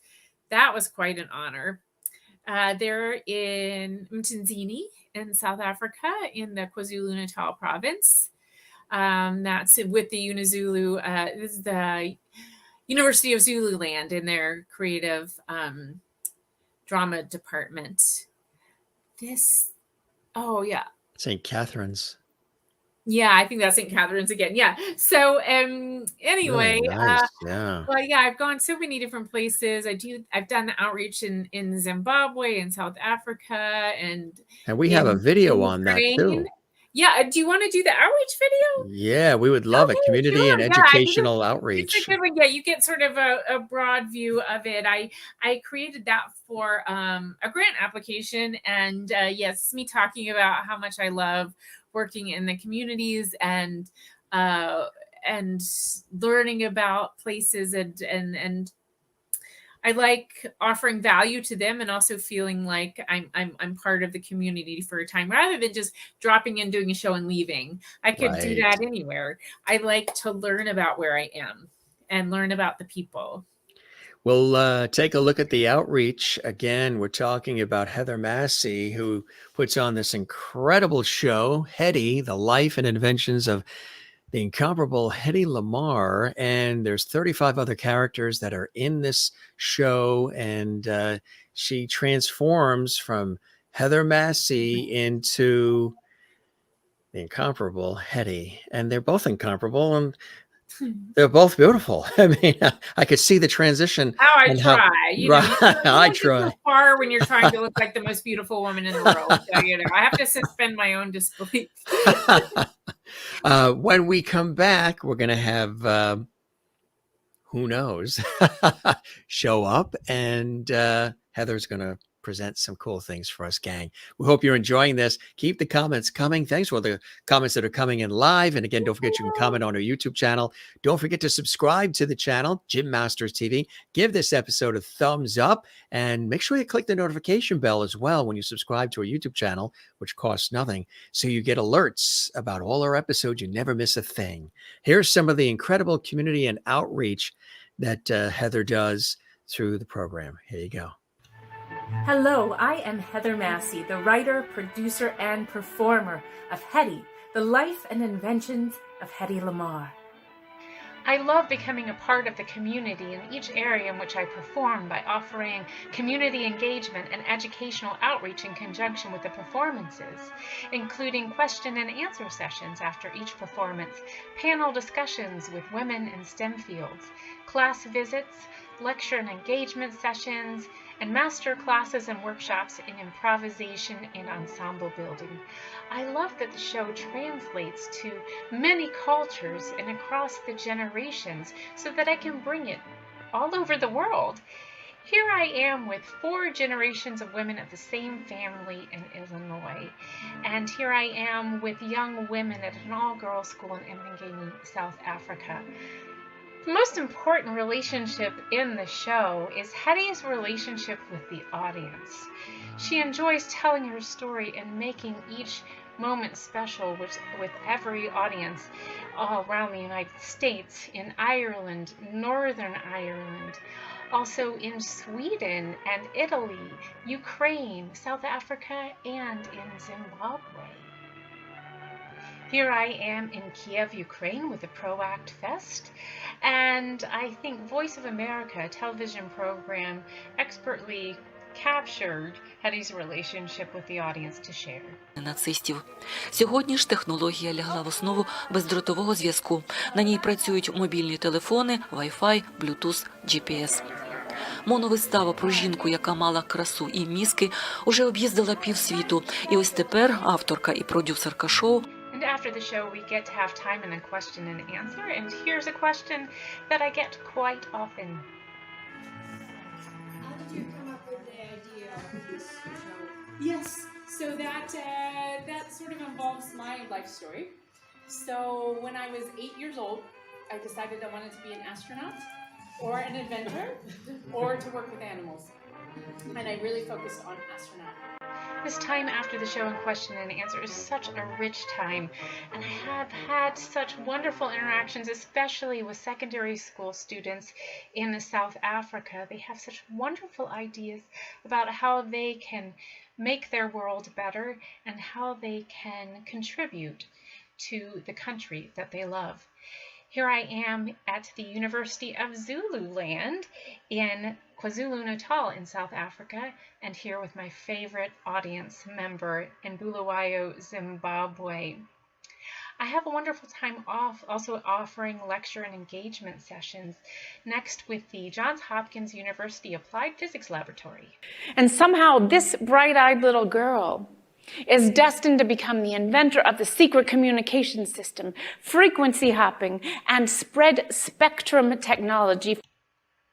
That was quite an honor. They're in Mtinzini in South Africa in the KwaZulu-Natal province. That's with the UniZulu. This is the University of Zululand in their creative drama department. St. Catherine's. Yeah, I think that's St. Catherine's again. Yeah. So anyway, Really nice. Yeah. well, yeah, I've gone so many different places. I've done the outreach in Zimbabwe and South Africa, and we have a video on that too. Yeah. Do you want to do the outreach video? Yeah, we would love it. Community and educational outreach. It's a good one. Yeah, you get sort of a broad view of it. I created that for a grant application, and yes, me talking about how much I love working in the communities and learning about places, and I like offering value to them, and also feeling like I'm part of the community for a time, rather than just dropping in, doing a show, and leaving. I could do that anywhere. I like to learn about where I am and learn about the people. We'll take a look at the outreach. Again, we're talking about Heather Massie, who puts on this incredible show, Hedy, The Life and Inventions of the Incomparable Hedy LaMarr. And there's 35 other characters that are in this show. And she transforms from Heather Massie into the incomparable Hedy. And they're both incomparable. And they're both beautiful. I mean, I could see the transition. I try. I try. So far when you're trying to look like the most beautiful woman in the world. So, I have to suspend my own disbelief. When we come back, we're going to have, who knows, show up, and Heather's going to present some cool things for us, gang. We hope you're enjoying this. Keep the comments coming. Thanks for the comments that are coming in live. And again, don't forget you can comment on our YouTube channel. Don't forget to subscribe to the channel, Jim Masters TV. Give this episode a thumbs up and make sure you click the notification bell as well when you subscribe to our YouTube channel, which costs nothing, so you get alerts about all our episodes. You never miss a thing. Here's some of the incredible community and outreach that Heather does through the program. Here you go. Hello, I am Heather Massie, the writer, producer, and performer of Hedy, the life and inventions of Hedy LaMarr. I love becoming a part of the community in each area in which I perform by offering community engagement and educational outreach in conjunction with the performances, including question and answer sessions after each performance, panel discussions with women in STEM fields, class visits, lecture and engagement sessions, and master classes and workshops in improvisation and ensemble building. I love that the show translates to many cultures and across the generations so that I can bring it all over the world. Here I am with 4 generations of women of the same family in Illinois, and here I am with young women at an all-girls school in Appalachian, South Africa. The most important relationship in the show is Hedy's relationship with the audience. She enjoys telling her story and making each moment special with every audience all around the United States, in Ireland, Northern Ireland, also in Sweden and Italy, Ukraine, South Africa, and in Zimbabwe. Here I am in Kiev, Ukraine with the ProAct Fest, and I think Voice of America, a television program, expertly captured Hedy's relationship with the audience to share. Нацистів. Сьогодні ж технологія лягла в основу бездротового зв'язку. На ній працюють мобільні телефони, Wi-Fi, Bluetooth, GPS. Моновистава про жінку, яка мала красу і мізки, уже об'їздила півсвіту. І ось тепер авторка і продюсерка шоу. And after the show, we get to have time and a question and answer. And here's a question that I get quite often. How did you come up with the idea of this show? Yes, so that sort of involves my life story. So when I was 8 years old, I decided I wanted to be an astronaut or an inventor or to work with animals. And I really focused on astronaut. This time after the show and question and answer is such a rich time, and I have had such wonderful interactions, especially with secondary school students in South Africa. They have such wonderful ideas about how they can make their world better and how they can contribute to the country that they love. Here I am at the University of Zululand in KwaZulu-Natal in South Africa, and here with my favorite audience member in Bulawayo, Zimbabwe. I have a wonderful time also offering lecture and engagement sessions next with the Johns Hopkins University Applied Physics Laboratory. And somehow this bright-eyed little girl is destined to become the inventor of the secret communication system, frequency hopping, and spread spectrum technology.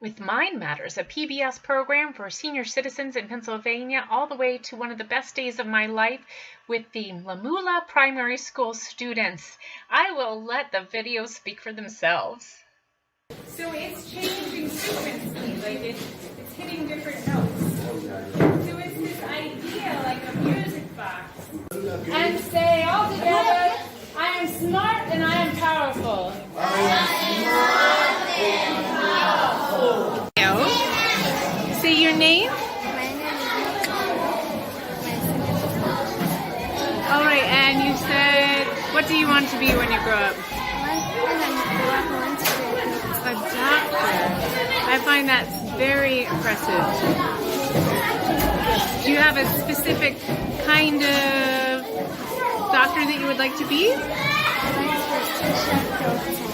With Mind Matters, a PBS program for senior citizens in Pennsylvania, all the way to one of the best days of my life with the Lamula Primary School students. I will let the videos speak for themselves. So it's changing frequency, like it's hitting different notes. So it's this idea like a music box. And say all together, I am smart and I am powerful. I am smart and powerful. Say your name. All right, and you said, what do you want to be when you grow up? A doctor. I find that very impressive. Do you have a specific kind of doctor that you would like to be?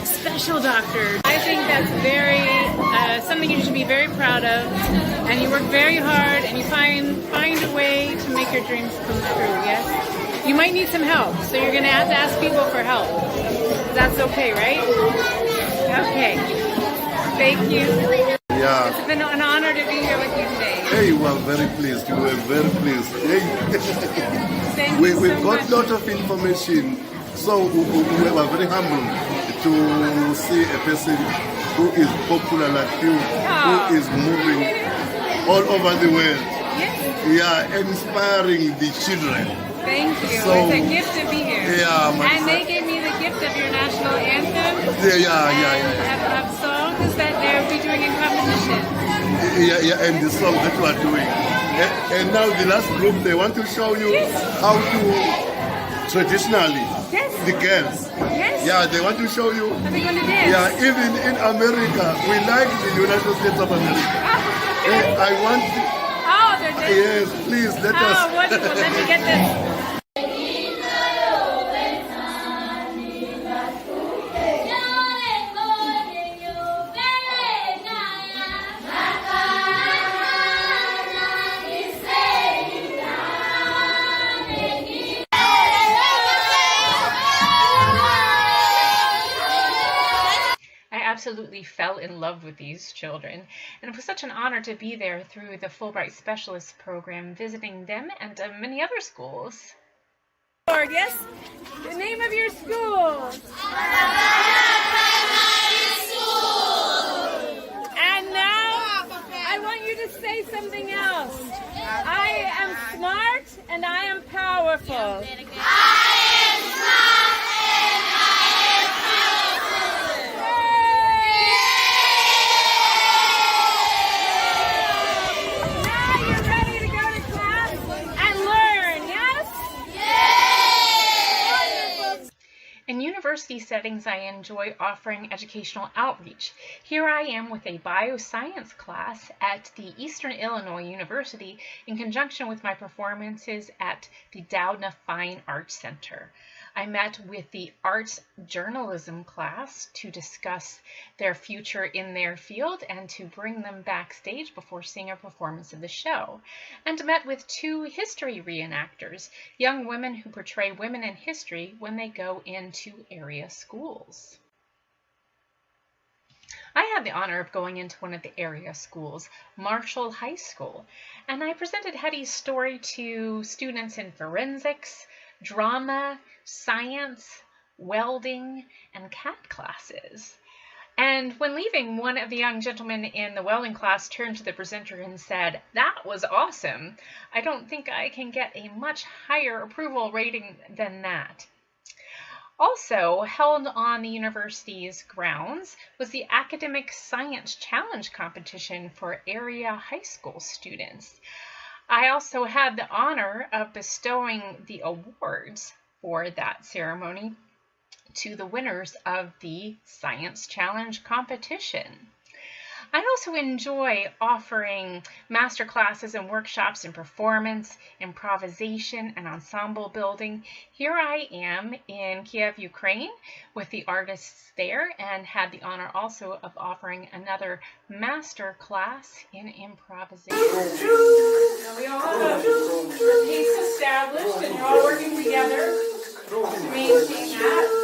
Special doctor. I think that's very something you should be very proud of, and you work very hard, and you find a way to make your dreams come true. Yes, you might need some help, so you're going to have to ask people for help. That's okay, right? Okay. Thank you. Yeah. It's been an honor to be here with you today. Hey, you were very pleased. You were very pleased. Hey. Thank we you so got much. a lot of information, so we were very humbled to see a person who is popular like you, who is moving all over the world. Yes. Yeah, inspiring the children. Thank you. So, it's a gift to be here. Yeah, and they gave me the gift of your national anthem. Yeah. Of songs that they'll be doing in competition. Yeah, and the song that you are doing. And now the last group, they want to show you how to traditionally, the girls. Yes. Yeah, they want to show you. Are they going to dance? Yeah, even in America, we like the United States of America. I want. Oh, they're dancing. Yes, please let us. Oh, wonderful. Let me get this. Absolutely fell in love with these children, and it was such an honor to be there through the Fulbright Specialist Program, visiting them and many other schools. Yes, the name of your school. And now I want you to say something else. I am smart and I am powerful. I am smart. In university settings, I enjoy offering educational outreach. Here I am with a bioscience class at the Eastern Illinois University in conjunction with my performances at the Doudna Fine Arts Center. I met with the arts journalism class to discuss their future in their field and to bring them backstage before seeing a performance of the show. And met with 2 history reenactors, young women who portray women in history when they go into area schools. I had the honor of going into one of the area schools, Marshall High School, and I presented Hedy's story to students in forensics, drama, science, welding, and CAT classes. And when leaving, one of the young gentlemen in the welding class turned to the presenter and said, "That was awesome. I don't think I can get a much higher approval rating than that." Also held on the university's grounds was the Academic Science Challenge competition for area high school students. I also had the honor of bestowing the awards for that ceremony to the winners of the Science Challenge competition. I also enjoy offering master classes and workshops in performance, improvisation, and ensemble building. Here I am in Kiev, Ukraine, with the artists there, and had the honor also of offering another master class in improvisation. Now we all have a pace established, and you're all working together to maintain that.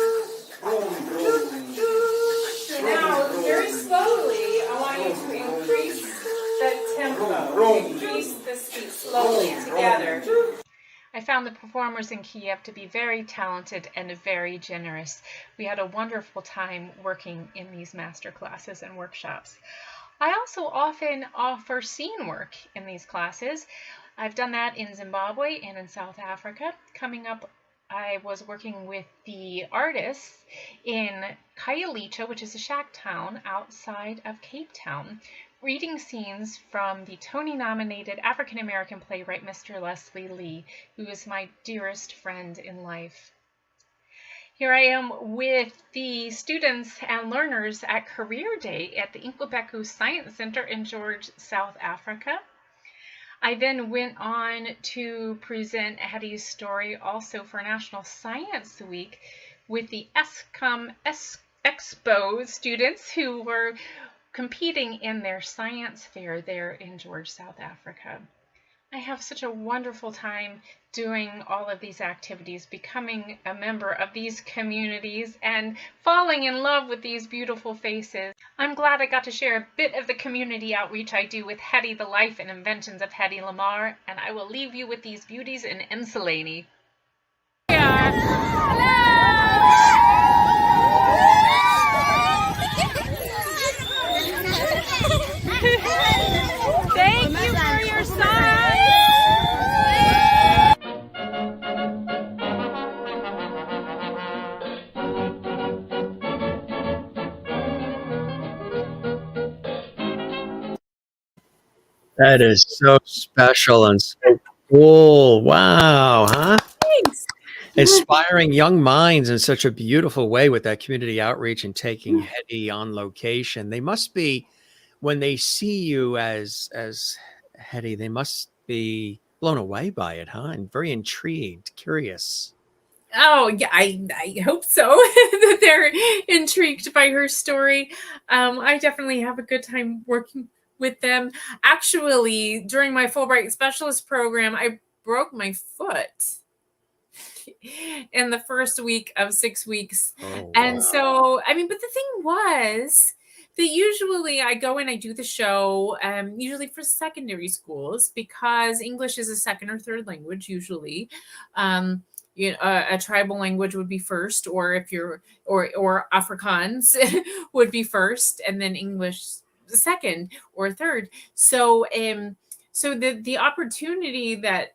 So now, very slowly, I want you to increase the tempo. Increase the speed slowly together. I found the performers in Kiev to be very talented and very generous. We had a wonderful time working in these master classes and workshops. I also often offer scene work in these classes. I've done that in Zimbabwe and in South Africa. Coming up, I was working with the artists in Khayelitsha, which is a shack town outside of Cape Town, reading scenes from the Tony-nominated African-American playwright Mr. Leslie Lee, who is my dearest friend in life. Here I am with the students and learners at Career Day at the Inklebeku Science Center in George, South Africa. I then went on to present Hedy's story also for National Science Week with the ESCOM Expo students who were competing in their science fair there in George, South Africa. I have such a wonderful time doing all of these activities, becoming a member of these communities, and falling in love with these beautiful faces. I'm glad I got to share a bit of the community outreach I do with Hedy, the life and inventions of Hedy LaMarr, and I will leave you with these beauties in Ensalani. Thank you for your sign. That is so special and so cool. Wow, huh? Thanks. Inspiring young minds in such a beautiful way with that community outreach and taking Hedy on location. They must be, when they see you as Hedy, they must be blown away by it, huh? And very intrigued, curious. Oh yeah, I hope so. That they're intrigued by her story. I definitely have a good time working with them. Actually, during my Fulbright Specialist program, I broke my foot in the first week of 6 weeks. Oh, And wow. so, I mean, but the thing was that usually I go and I do the show, usually for secondary schools, because English is a second or third language usually. A tribal language would be first, or if you're or Afrikaans would be first, and then English second or third. So so the opportunity that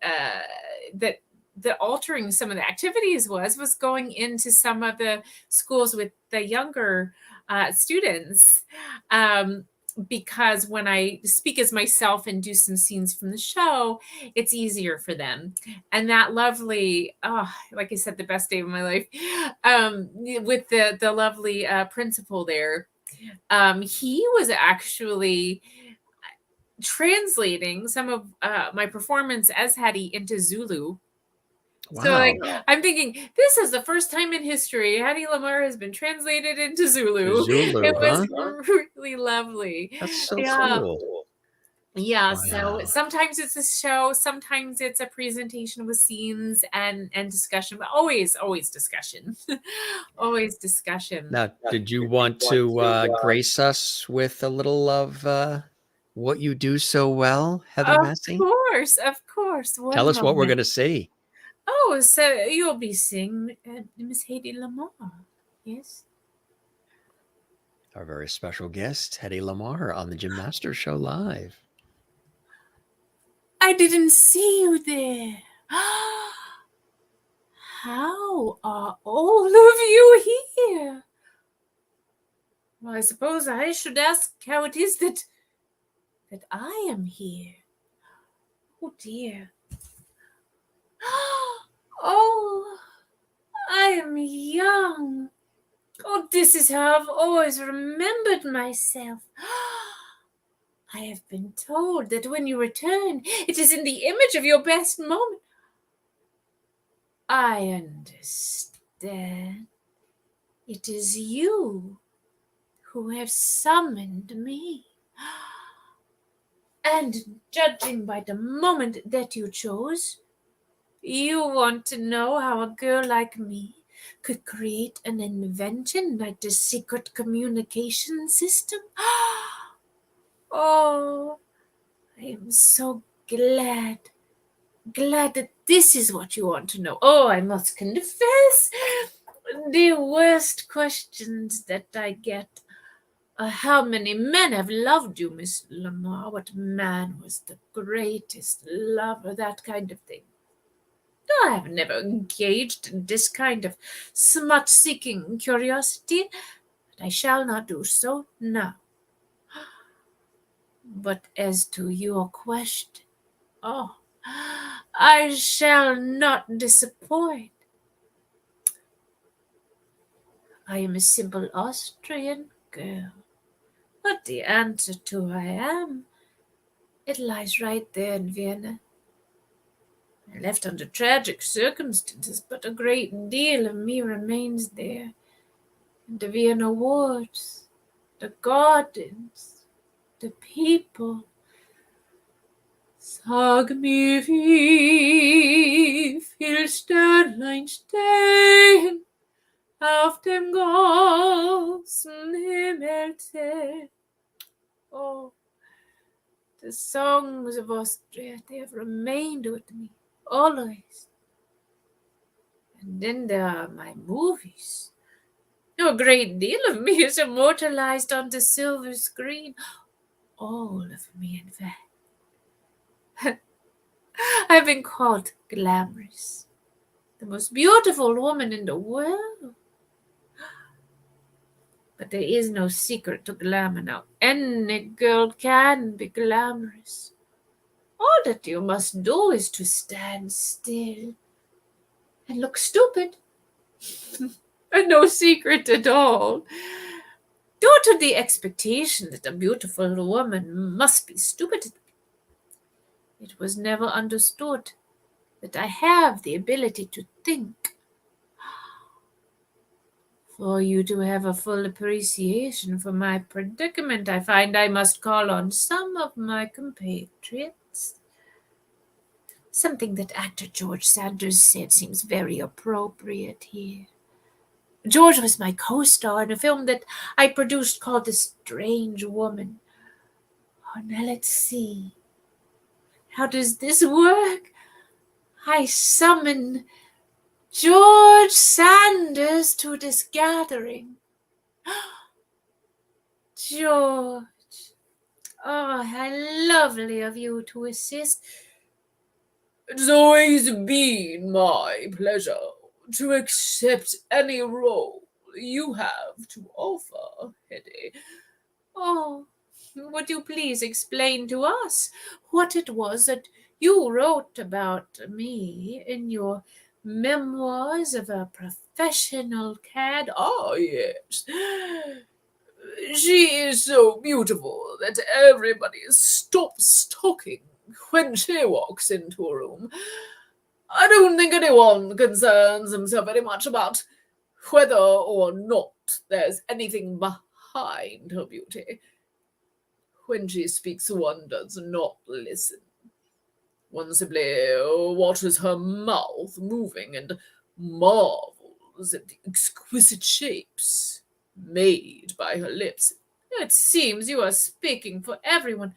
altering some of the activities was going into some of the schools with the younger students, because when I speak as myself and do some scenes from the show, it's easier for them. And that lovely, like I said, the best day of my life, with the lovely principal there, he was actually translating some of my performance as Hedy into Zulu. Wow. So like I'm thinking, this is the first time in history Hedy LaMarr has been translated into Zulu. Zulu, It was huh? really lovely. That's so Yeah. cool. Yeah, Wow. so sometimes it's a show, sometimes it's a presentation with scenes and discussion, but always discussion. Always discussion. Now, did you want to grace us with a little of what you do so well, Heather Massie? Of course. One Tell us what we're moment. going to see. Oh, so you'll be seeing Miss Hedy LaMarr, yes? Our very special guest, Hedy LaMarr, on the Jim Masters Show Live. I didn't see you there. How are all of you here? Well, I suppose I should ask how it is that I am here. Oh dear. Oh, I am young. Oh, this is how I've always remembered myself. I have been told that when you return, it is in the image of your best moment. I understand. It is you who have summoned me. And judging by the moment that you chose, you want to know how a girl like me could create an invention like the secret communication system? Oh, I am so glad that this is what you want to know. Oh, I must confess, the worst questions that I get are how many men have loved you, Miss LaMarr? What man was the greatest lover? That kind of thing. I have never engaged in this kind of smut-seeking curiosity, but I shall not do so now. But as to your question, oh, I shall not disappoint. I am a simple Austrian girl, but the answer to who I am, it lies right there in Vienna. I left under tragic circumstances, but a great deal of me remains there. And the Vienna woods, the gardens, the people. So Sag mir, wie viel Sternlein stehen auf dem großen Himmelzelt. Oh, the songs of Austria, they have remained with me always. And then there are my movies. A great deal of me is immortalized on the silver screen. All of me, in fact. I've been called glamorous, the most beautiful woman in the world. But there is no secret to glamour now. Any girl can be glamorous. All that you must do is to stand still and look stupid. And no secret at all. Due to the expectation that a beautiful woman must be stupid, it was never understood that I have the ability to think. For you to have a full appreciation for my predicament, I find I must call on some of my compatriots. Something that actor George Sanders said seems very appropriate here. George was my co-star in a film that I produced called The Strange Woman. Oh, now let's see. How does this work? I summon George Sanders to this gathering. George. Oh, how lovely of you to assist. It's always been my pleasure to accept any role you have to offer, Hedy. Oh, would you please explain to us what it was that you wrote about me in your memoirs of a professional cad? Oh, yes. She is so beautiful that everybody stops talking when she walks into a room. I don't think anyone concerns himself very much about whether or not there's anything behind her beauty. When she speaks, one does not listen. One simply watches her mouth moving and marvels at the exquisite shapes made by her lips. It seems you are speaking for everyone,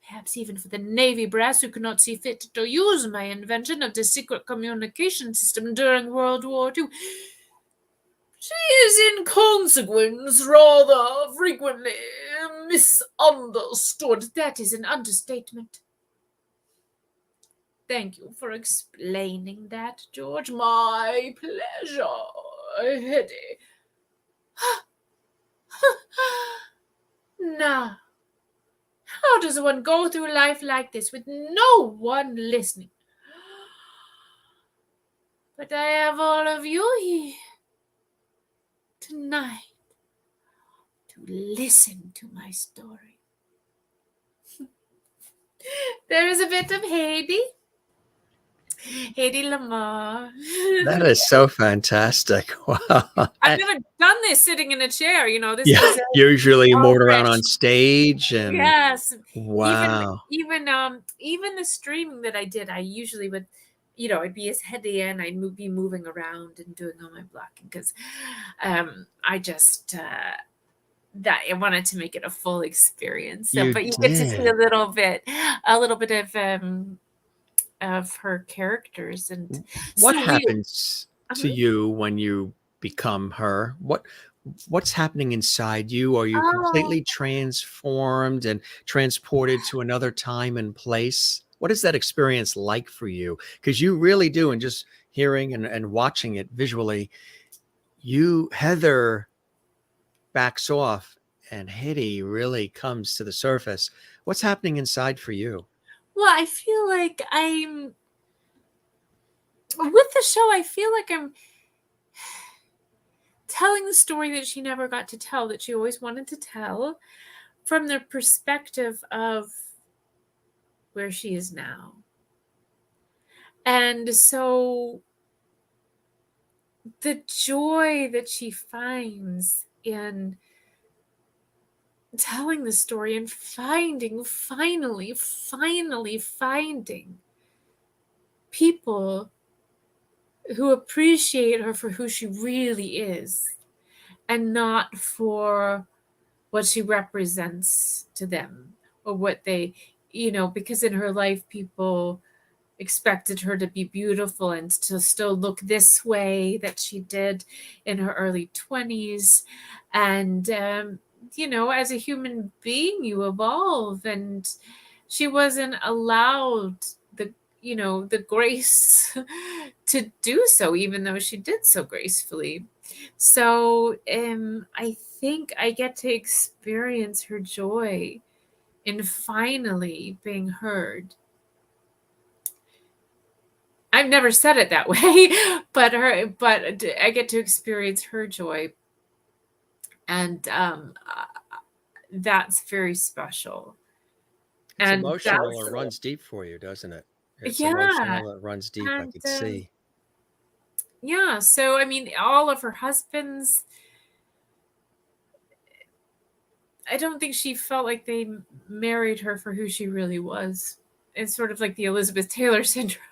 perhaps even for the Navy brass who could not see fit to use my invention of the secret communication system during World War II. She is, in consequence, rather frequently misunderstood. That is an understatement. Thank you for explaining that, George. My pleasure, Hedy. Now, how does one go through life like this with no one listening? But I have all of you here tonight to listen to my story. There is a bit of Hedy LaMarr. That is so fantastic. Wow. I've never done this sitting in a chair, this Yeah, is usually all more around fresh. on stage and Yes. wow. Even the streaming that I did, I usually would, I'd be as Hedy and I'd be moving around and doing all my blocking because I just that I wanted to make it a full experience. So, You but you get to see did. a little bit of her characters and What so happens to Mhm. you when you become her? What's happening inside you? Are you Oh, completely transformed and transported to another time and place? What is that experience like for you? Because you really do, and just hearing and watching it visually, Heather backs off and Hedy really comes to the surface. What's happening inside for you? well, I feel like I'm with the show. I feel like I'm telling the story that she never got to tell, that she always wanted to tell, from the perspective of where she is now. And so the joy that she finds in telling the story and finally finding people who appreciate her for who she really is and not for what she represents to them or what they, because in her life, people expected her to be beautiful and to still look this way that she did in her early 20s. And, as a human being, you evolve, and she wasn't allowed the grace to do so, even though she did so gracefully. So I think I get to experience her joy in finally being heard. I've never said it that way, but I get to experience her joy, and that's very special. It's And emotional. It runs deep for you, doesn't it? It's yeah, emotional. It runs deep. I and could see. yeah. So I mean, all of her husbands, I don't think she felt like they married her for who she really was. It's sort of like the Elizabeth Taylor syndrome.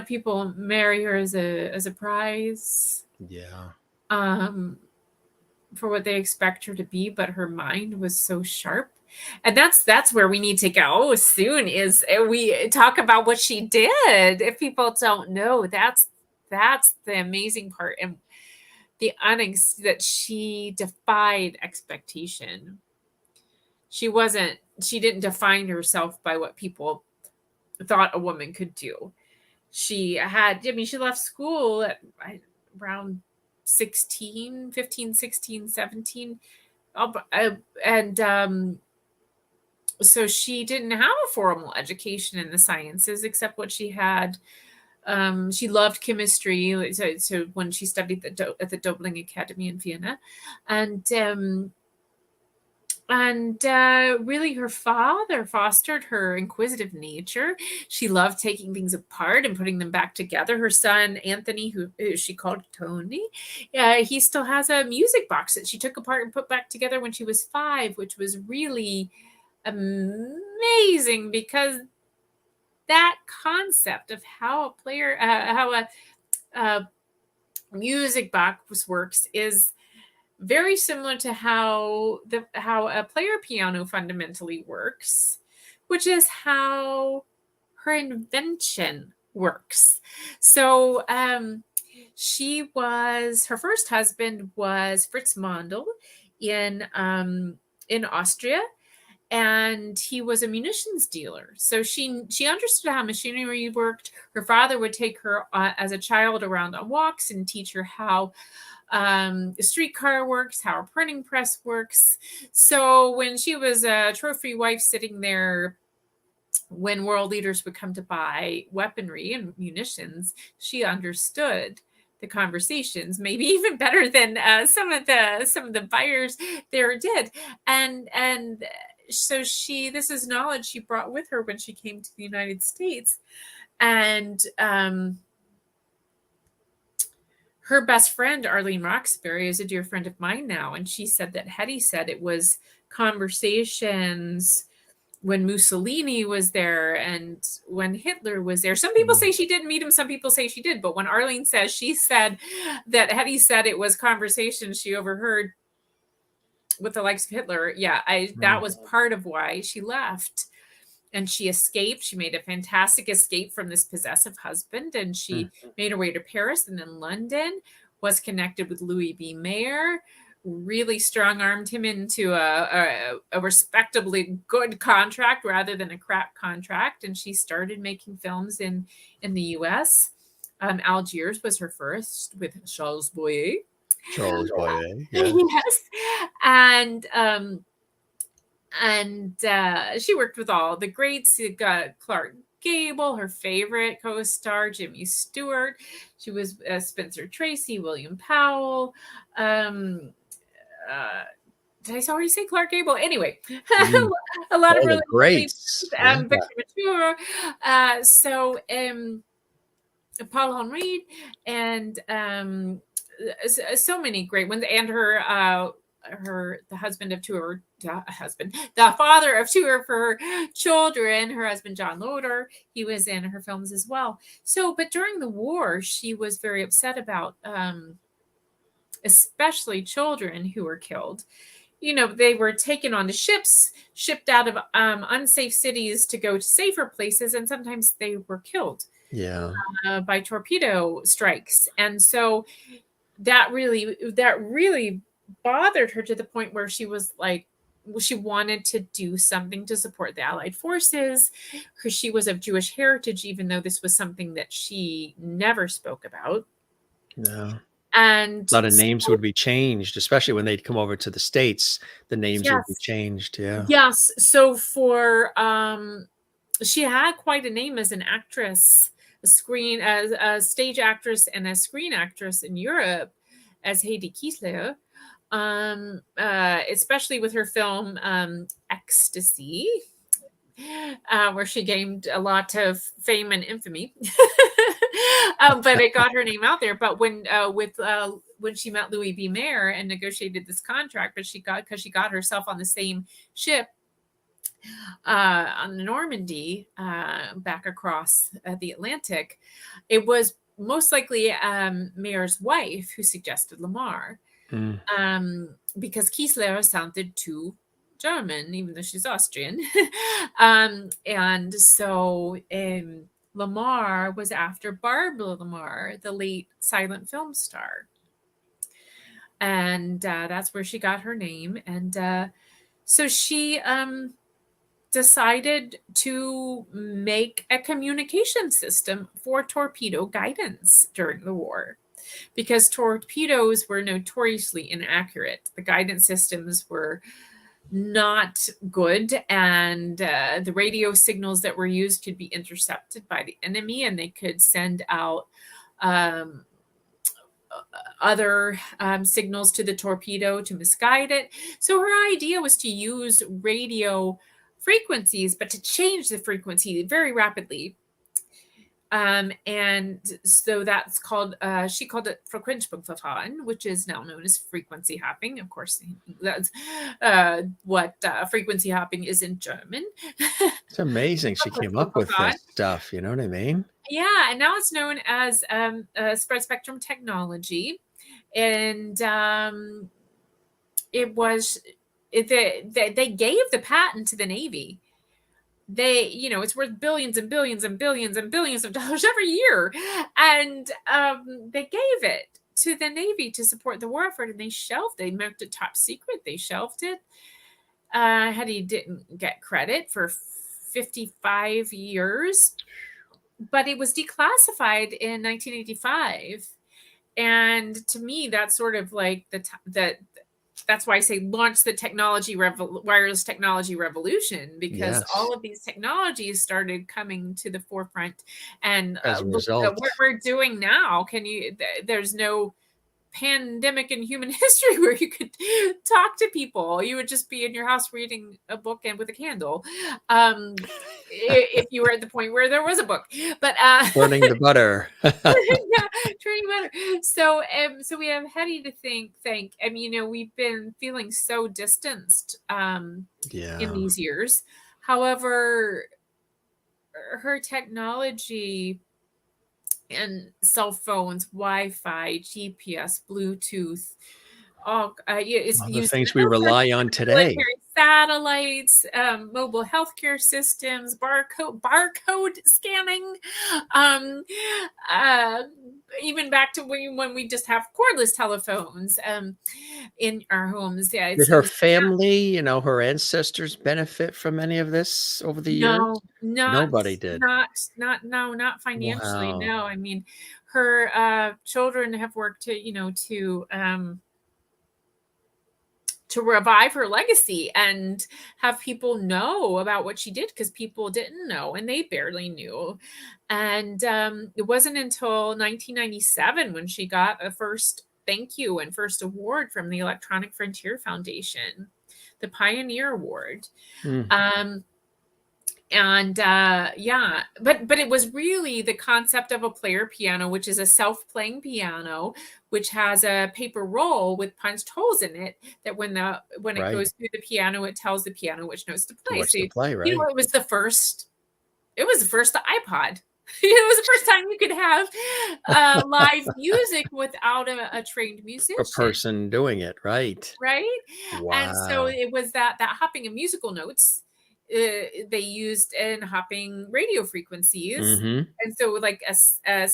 People marry her as a prize. Yeah. For what they expect her to be, but her mind was so sharp. And that's where we need to go soon, is we talk about what she did. If people don't know, that's the amazing part, and that she defied expectation. She didn't define herself by what people thought a woman could do. She left school at around 16, 15, 16, 17. And so she didn't have a formal education in the sciences except what she had. She loved chemistry. So when she studied at the Dobling Academy in Vienna, and really her father fostered her inquisitive nature. She loved taking things apart and putting them back together. Her son, Anthony, who she called Tony, he still has a music box that she took apart and put back together when she was 5, which was really amazing, because that concept of how a music box works is very similar to how a player piano fundamentally works, which is how her invention works. So her first husband was Fritz Mondl in Austria, and he was a munitions dealer. So she understood how machinery worked. Her father would take her as a child around on walks and teach her how a streetcar works, how a printing press works. So when she was a trophy wife sitting there when world leaders would come to buy weaponry and munitions, she understood the conversations maybe even better than some of the buyers there did. And so this is knowledge she brought with her when she came to the United States. And her best friend, Arlene Roxbury, is a dear friend of mine now. And she said that Hedy said it was conversations when Mussolini was there and when Hitler was there. Some people say she didn't meet him. Some people say she did. But when Arlene says, she said that Hedy said it was conversations she overheard with the likes of Hitler. Yeah, that was part of why she left. And she escaped. She made a fantastic escape from this possessive husband. And she made her way to Paris and then London, was connected with Louis B. Mayer, really strong-armed him into a respectably good contract rather than a crap contract. And she started making films in the U.S. Algiers was her first with Charles Boyer. Charles Boyer, yeah. Yes. And she worked with all the greats. You got Clark Gable, her favorite co-star, Jimmy Stewart. She was Spencer Tracy, William Powell. Did I already say Clark Gable? Anyway, a lot of really greats. Victor Mature. So Paul Henry and so many great ones. And her the father of two of her children, her husband John Loder. He was in her films as well. So, but during the war, she was very upset about, especially children who were killed. They were taken onto ships, shipped out of unsafe cities to go to safer places, and sometimes they were killed by torpedo strikes. And so that really bothered her to the point where she was like, she wanted to do something to support the Allied forces, because she was of Jewish heritage, even though this was something that she never spoke about. No. And a lot of names would be changed, especially when they'd come over to the States. The names would be changed. Yeah. Yes. So she had quite a name as an actress, a stage actress and a screen actress in Europe as Hedy LaMarr, especially with her film Ecstasy, where she gained a lot of fame and infamy. But it got her name out there. But when she met Louis B. Mayer and negotiated this contract, because she got herself on the same ship on the Normandy back across the Atlantic, it was most likely Mayer's wife who suggested LaMarr, because Kiesler sounded too German, even though she's Austrian. And so LaMarr was after Barbara LaMarr, the late silent film star. And that's where she got her name. And so she decided to make a communication system for torpedo guidance during the war, because torpedoes were notoriously inaccurate. The guidance systems were not good, and the radio signals that were used could be intercepted by the enemy, and they could send out other signals to the torpedo to misguide it. So her idea was to use radio frequencies, but to change the frequency very rapidly. And so that's called, she called it Frequenzsprungverfahren, which is now known as frequency hopping. Of course, that's what frequency hopping is in German. It's amazing she came up with this stuff. You know what I mean? Yeah, and now it's known as spread spectrum technology. And they gave the patent to the Navy. It's worth billions and billions and billions and billions of dollars every year. And they gave it to the Navy to support the war effort, and they shelved it. They marked it top secret. They shelved it. Hedy didn't get credit for 55 years, but it was declassified in 1985. And to me, that's sort of like that's why I say launch the wireless technology revolution, because all of these technologies started coming to the forefront. And look at what we're doing now. There's no pandemic in human history where you could talk to people. You would just be in your house reading a book and with a candle, if you were at the point where there was a book. But burning the butter. Turning butter. So we have Hedy to thank. I mean, we've been feeling so distanced in these years. However, her technology and cell phones, Wi-Fi, GPS, Bluetooth, all the things we rely on today. Satellites, mobile healthcare systems, barcode scanning, even back to when we just have cordless telephones in our homes. Yeah, did her family, her ancestors benefit from any of this over the years? Nobody did. Not financially. Wow. No, I mean, her children have worked to revive her legacy and have people know about what she did, because people didn't know and they barely knew. And it wasn't until 1997 when she got a first thank you and first award from the Electronic Frontier Foundation, the Pioneer Award. And And yeah, but it was really the concept of a player piano, which is a self-playing piano, which has a paper roll with punched holes in it, that when it Right. goes through the piano, it tells the piano which notes to play. What's So to play, you right? know, it was the first iPod. It was the first time you could have live music without a trained musician. A person doing it, right? Right? And so Wow. it was that hopping of musical notes they used in hopping radio frequencies. Mhm. And so like a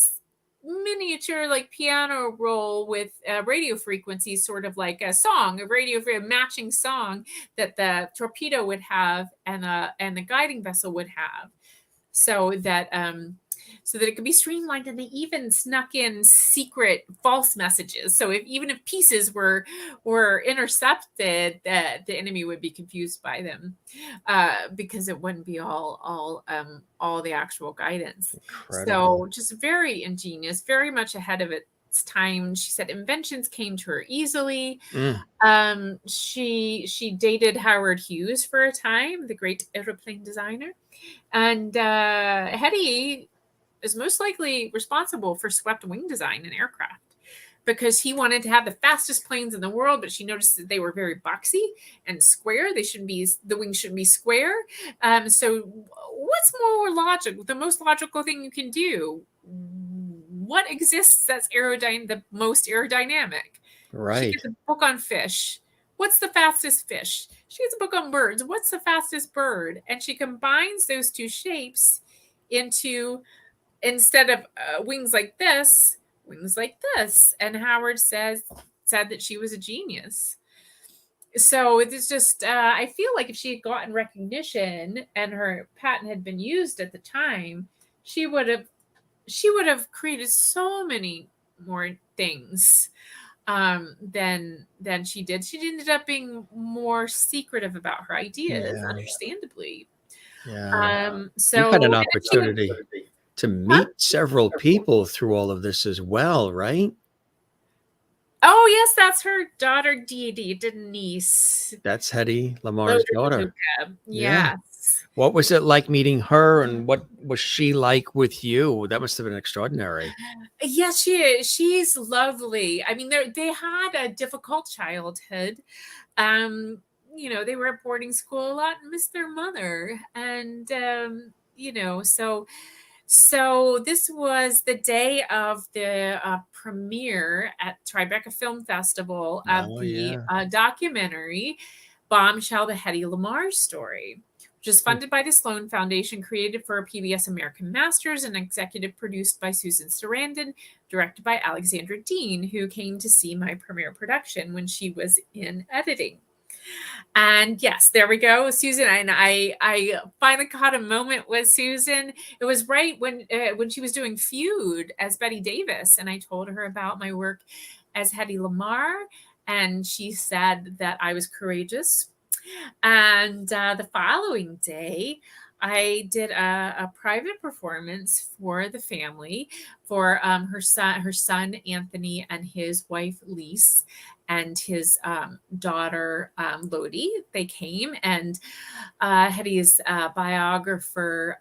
miniature like piano roll with radio frequencies, sort of like a matching song that the torpedo would have and the guiding vessel would have, so that it could be streamlined. And they even snuck in secret false messages. So even if pieces were intercepted, that the enemy would be confused by them, because it wouldn't be all the actual guidance. Incredible. So just very ingenious, very much ahead of its time. She said inventions came to her easily. She dated Howard Hughes for a time, the great airplane designer. And Hedy is most likely responsible for swept wing design in aircraft, because he wanted to have the fastest planes in the world, but she noticed that they were very boxy and square. The wings shouldn't be square. So what's more logical? The most logical thing you can do? What exists that's the most aerodynamic? Right. She gets a book on fish. What's the fastest fish? She gets a book on birds. What's the fastest bird? And she combines those two shapes into, instead of wings like this, wings like this. And Howard said that she was a genius. So it's just, I feel like if she had gotten recognition and her patent had been used at the time, she would have created so many more things than she did. She ended up being more secretive about her ideas, understandably. Yeah. So you had an opportunity to meet several people through all of this as well, right? Oh yes, that's her daughter Denise. That's Hedy LaMarr's daughter. Yes. What was it like meeting her, and what was she like with you? That must have been extraordinary. Yes, she is. She's lovely. I mean, they had a difficult childhood. They were at boarding school a lot and missed their mother. And, so this was the day of the premiere at Tribeca Film Festival of the documentary Bombshell, the Hedy LaMarr Story, which is funded by the Sloan Foundation, created for PBS American Masters, and executive produced by Susan Sarandon, directed by Alexandra Dean, who came to see my premiere production when she was in editing. And yes, there we go, Susan. And I finally caught a moment with Susan. It was right when she was doing Feud as Betty Davis, and I told her about my work as Hedy LaMarr, and she said that I was courageous. And the following day, I did a private performance for the family, for her son Anthony, and his wife Lise, and his daughter Lodi. They came, and Hedy's biographer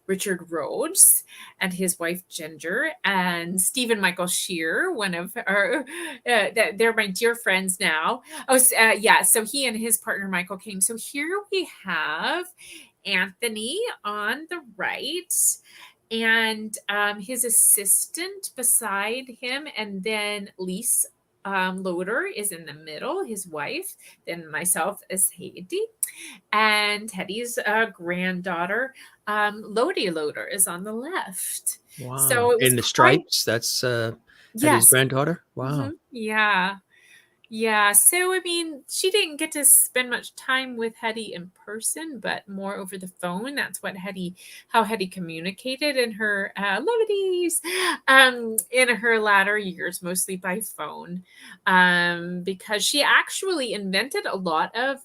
Richard Rhodes, and his wife Ginger, and Stephen Michael Shear, one of our they're my dear friends now. So he and his partner Michael came. So here we have Anthony on the right, and his assistant beside him, and then Lise Loader is in the middle, his wife, then myself as Hedy, and Hedy's granddaughter, Lodi Loader, is on the left. Wow. So it was in the stripes, that's Hedy's granddaughter? Wow. Mm-hmm. Yeah. So, I mean, she didn't get to spend much time with Hedy in person, but more over the phone. That's how Hedy communicated in her in her latter years, mostly by phone, because she actually invented a lot of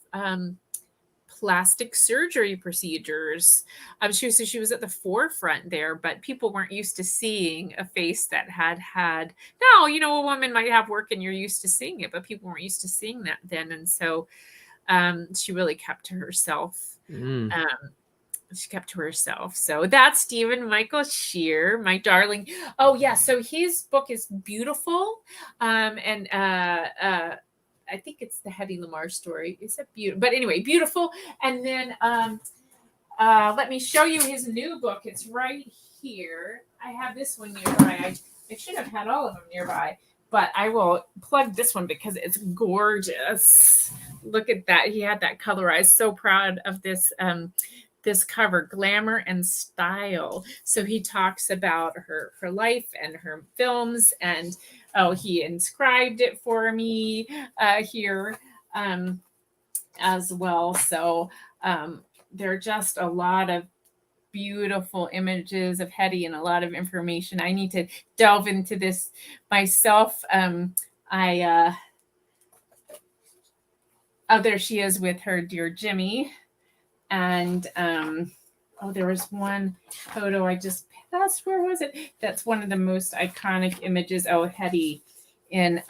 plastic surgery procedures. She was at the forefront there, but people weren't used to seeing a face that had now, a woman might have work and you're used to seeing it, but people weren't used to seeing that then. And so she really kept to herself. she kept to herself. So that's Stephen Michael Shear, my darling. Oh yeah, so his book is beautiful, and I think it's the Hedy LaMarr story. It's a beautiful, but anyway, beautiful. And then let me show you his new book. It's right here. I have this one nearby. I should have had all of them nearby, but I will plug this one because it's gorgeous. Look at that. He had that colorized. So proud of this this cover, Glamour and Style. So he talks about her life and her films, and he inscribed it for me here as well. So there are just a lot of beautiful images of Hedy and a lot of information. I need to delve into this myself. There she is with her dear Jimmy. And there was one photo I just passed. Where was it? That's one of the most iconic images. Oh, Hedy in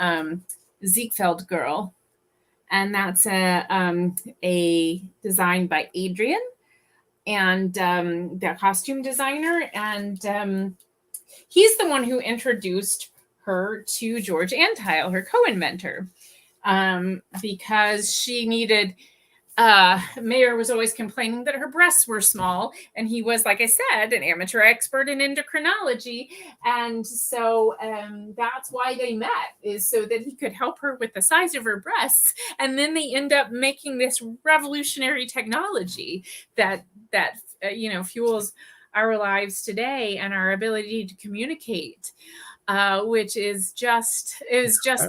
Ziegfeld Girl. And that's a design by Adrian, and the costume designer. And he's the one who introduced her to George Antile, her co-inventor, because she needed, Mayer was always complaining that her breasts were small, and he was, like I said, an amateur expert in endocrinology. And so that's why they met, is so that he could help her with the size of her breasts. And then they end up making this revolutionary technology that fuels our lives today and our ability to communicate, which is just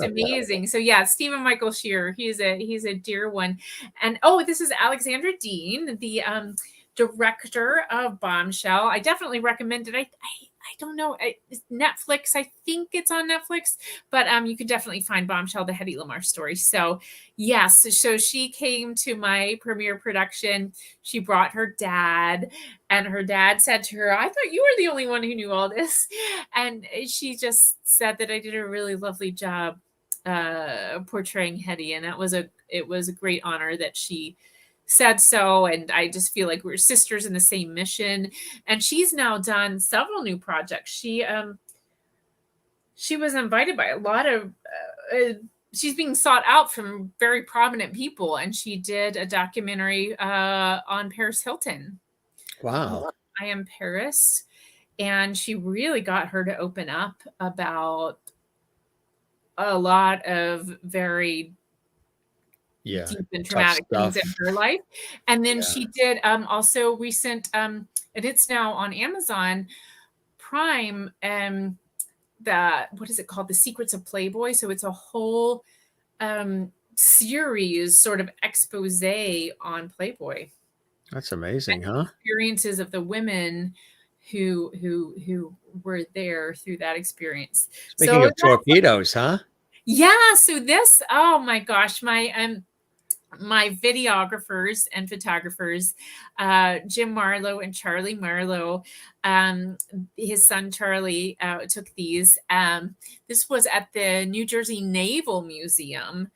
amazing. So yeah, Stephen Michael Shear, he's a dear one. And this is Alexandra Dean, the director of Bombshell. I definitely recommend it. I don't know, it's Netflix. I think it's on Netflix, but you can definitely find Bombshell, the Hedy LaMarr story. So yes, so she came to my premiere production. She brought her dad, and her dad said to her, "I thought you were the only one who knew all this." And she just said that I did a really lovely job portraying Hedy, and it was a great honor that she said so. And I just feel like we're sisters in the same mission. And she's now done several new projects. She was invited by a lot of she's being sought out from very prominent people, and she did a documentary on Paris Hilton. Wow. I Am Paris. And she really got her to open up about a lot of very deep and traumatic things in her life. And then she did also recent, and it's now on Amazon Prime, what is it called? The Secrets of Playboy. So it's a whole series, sort of expose on Playboy. That's amazing, huh? Experiences of the women who were there through that experience. Speaking of torpedoes, huh? Yeah. So this, oh my gosh, my videographers and photographers, Jim Marlowe and Charlie Marlowe, his son Charlie took these. This was at the New Jersey Naval Museum,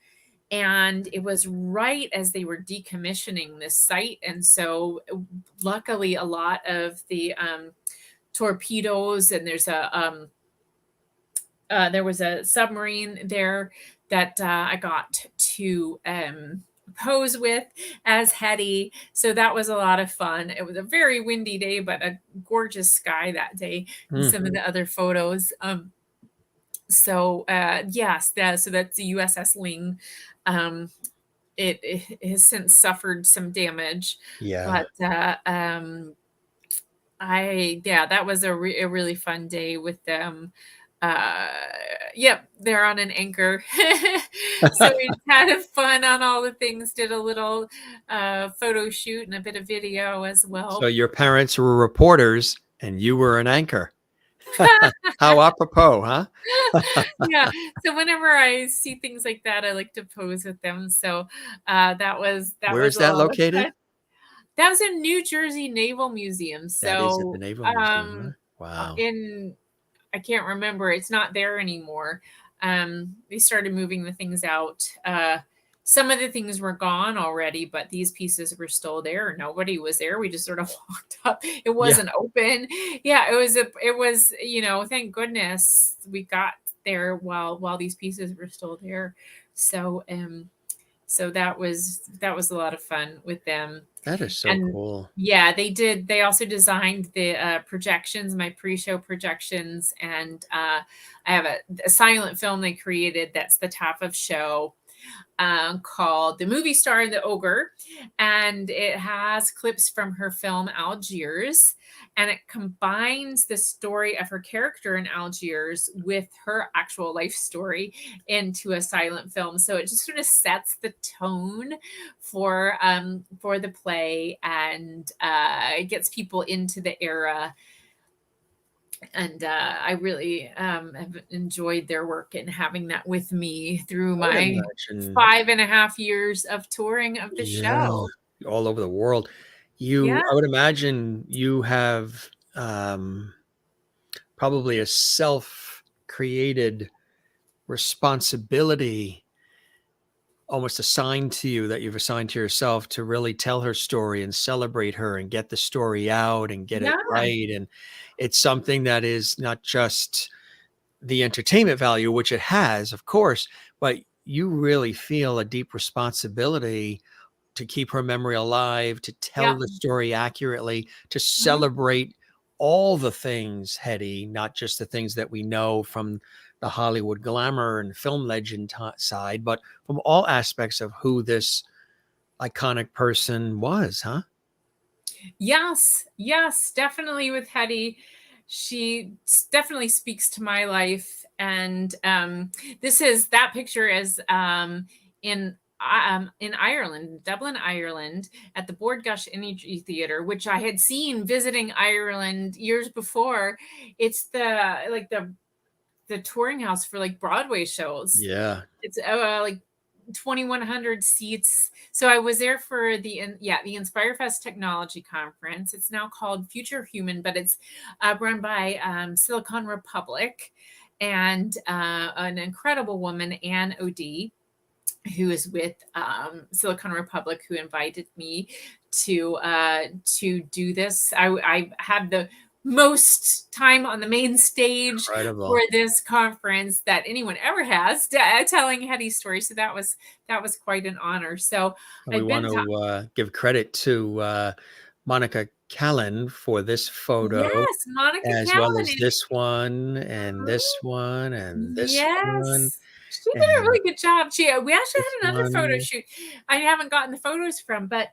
and it was right as they were decommissioning this site. And so luckily a lot of the torpedoes, and there was a submarine there that I got to pose with as Hedy. So that was a lot of fun. It was a very windy day, but a gorgeous sky that day. Some of the other photos. So that's the USS Ling. It has since suffered some damage. Yeah. But that was a really fun day with them. They're on an anchor. So we had fun on all the things, did a little photo shoot and a bit of video as well. So your parents were reporters and you were an anchor. How apropos, huh? Yeah. So whenever I see things like that, I like to pose with them. So where's that located? That was in New Jersey Naval Museum. So that is at the Naval Museum. Huh? Wow. I can't remember. It's not there anymore. They started moving the things out some of the things were gone already, but these pieces were still there. Nobody was there. We just sort of walked up. It wasn't open. Yeah, it was, you know, thank goodness we got there while these pieces were still there. So so that was a lot of fun with them. That is so cool. Yeah, they also designed the projections, my pre-show projections, and I have a silent film they created that's the top of show, called The Movie Star and the Ogre, and it has clips from her film Algiers, and it combines the story of her character in Algiers with her actual life story into a silent film. So it just sort of sets the tone for the play, and it gets people into the era. And I really have enjoyed their work and having that with me through my 5.5 years of touring of the show. All over the world. I would imagine you have probably a self-created responsibility almost assigned to you, that you've assigned to yourself, to really tell her story and celebrate her and get the story out and get it right. And it's something that is not just the entertainment value, which it has, of course, but you really feel a deep responsibility to keep her memory alive, to tell the story accurately, to celebrate all the things, Hedy, not just the things that we know from the Hollywood glamour and film legend side, but from all aspects of who this iconic person was, huh? Yes, definitely with Hedy. She definitely speaks to my life. And that picture is in Ireland, Dublin, Ireland, at the Bordgush Energy Theatre, which I had seen visiting Ireland years before. It's the touring house for like Broadway shows. Yeah. It's like 2,100 seats. So I was there for the Inspire Fest Technology Conference. It's now called Future Human, but it's run by Silicon Republic, and an incredible woman, Anne O'D, who is with Silicon Republic, who invited me to do this. I had the most time on the main stage for this conference that anyone ever has, telling Hedy's story. So that was quite an honor. So we want to give credit to Monica Callan for this photo. Yes, Monica as Callan. Well as this one and this one and this one. She did a really good job. We actually had another photo shoot I haven't gotten the photos from, but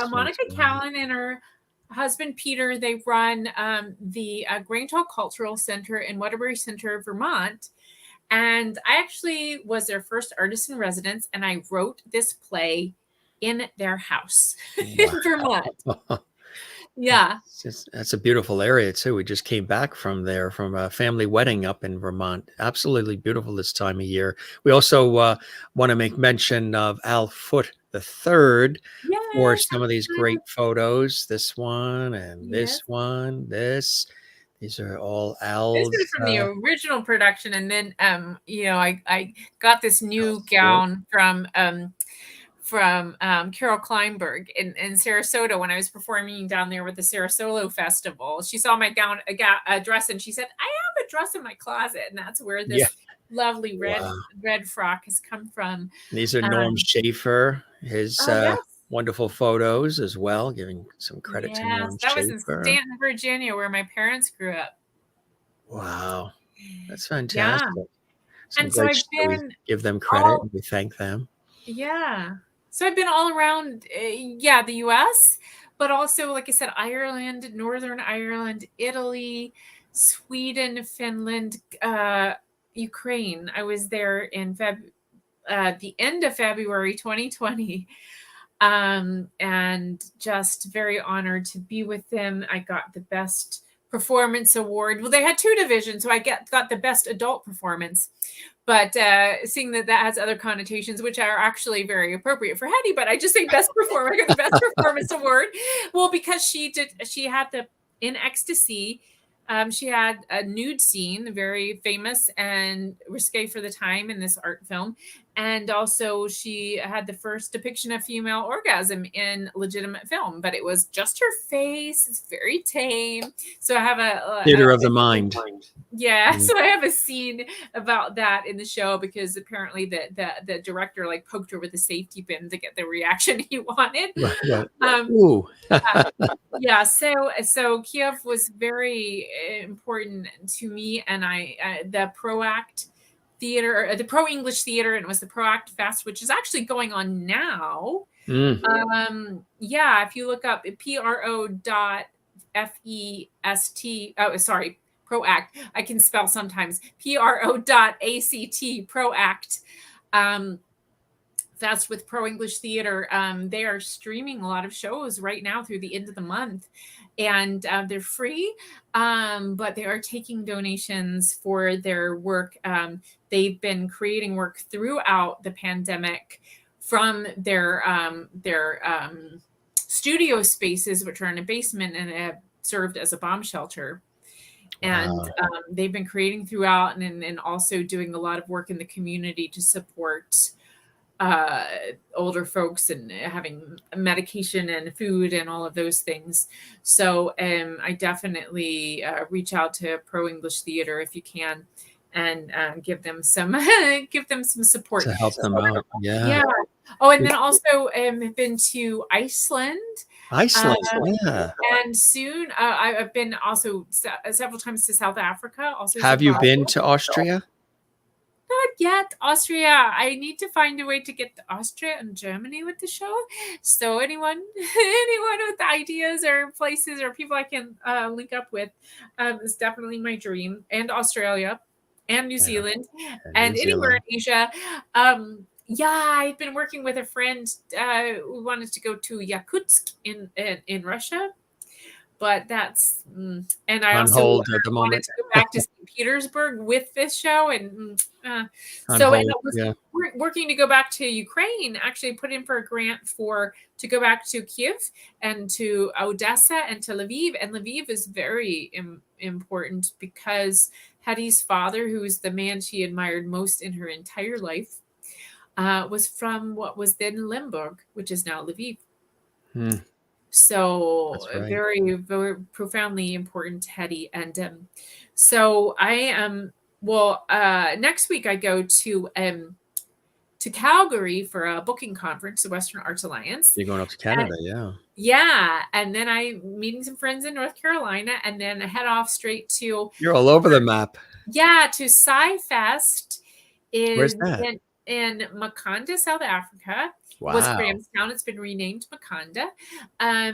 Monica Callan and her husband Peter, they run the Grange Cultural Center in Waterbury Center, Vermont, and I actually was their first artist in residence, and I wrote this play in their house in Vermont. Yeah. That's a beautiful area too. We just came back from there, from a family wedding up in Vermont. Absolutely beautiful this time of year. We also want to make mention of Al Foote III for some of these great photos. This one and this one, these are all Al's. This is from the original production. And then, I got this new gown from Carol Kleinberg in Sarasota when I was performing down there with the Sarasota Festival. She saw my gown, a dress, and she said, "I have a dress in my closet," and that's where this lovely red frock has come from. These are Norm Schaefer, his wonderful photos as well, giving some credit to Norm that Schaefer. was in Stanton, Virginia, where my parents grew up. Wow, that's fantastic. And so we give them credit and we thank them. Yeah. So I've been all around, the U.S., but also, like I said, Ireland, Northern Ireland, Italy, Sweden, Finland, Ukraine. I was there in the end of February 2020, and just very honored to be with them. I got the Best Performance Award. Well, they had two divisions, so I got the Best Adult Performance. But seeing that has other connotations, which are actually very appropriate for Hedy, but I just say Best Performer. I got the Best Performance Award. Well, because she had In Ecstasy, She had a nude scene, very famous and risque for the time in this art film. And also she had the first depiction of female orgasm in legitimate film, but it was just her face. It's very tame. So I have Theater of the mind. Yeah, so I have a scene about that in the show because apparently the director like poked her with a safety pin to get the reaction he wanted. Ooh. Yeah, so Kiev was very important to me, and the ProAct Theater, the Pro English Theater, and it was the ProAct Fest, which is actually going on now. Yeah, if you look up pro.fest, ProAct. I can spell sometimes. pro.act, ProAct. Fest with Pro English Theater. They are streaming a lot of shows right now through the end of the month, and they're free, but they are taking donations for their work. They've been creating work throughout the pandemic from their studio spaces, which are in a basement and have served as a bomb shelter. And they've been creating throughout and also doing a lot of work in the community to support older folks and having medication and food and all of those things. So I definitely reach out to Pro English Theater if you can, and give them some support to help them out. Yeah. Oh, and then also have been to Iceland. Yeah. And soon I've been also several times to South Africa. Also, have you been to Austria? Not yet. Austria. I need to find a way to get to Austria and Germany with the show. So anyone with ideas or places or people I can link up with is definitely my dream. And Australia and New Zealand and anywhere in Asia. Yeah, I've been working with a friend who wanted to go to Yakutsk in Russia. But that's and I on also hold at the wanted moment. to go back to St. Petersburg with this show, and On so hold, and I was working to go back to Ukraine. Actually, put in for a grant to go back to Kiev and to Odessa and to Lviv. And Lviv is very important because Hedy's father, who is the man she admired most in her entire life, was from what was then Lemberg, which is now Lviv. So very, very profoundly important to Hedy. And so I am, next week I go to Calgary for a booking conference, the Western Arts Alliance. You're going up to Canada, Yeah. And then I'm meeting some friends in North Carolina, and then I head off straight to... You're all over the map. Yeah, to Sci-Fest Where's that? in Makanda, South Africa. Wow. Was Grahamstown. It's been renamed Makanda. I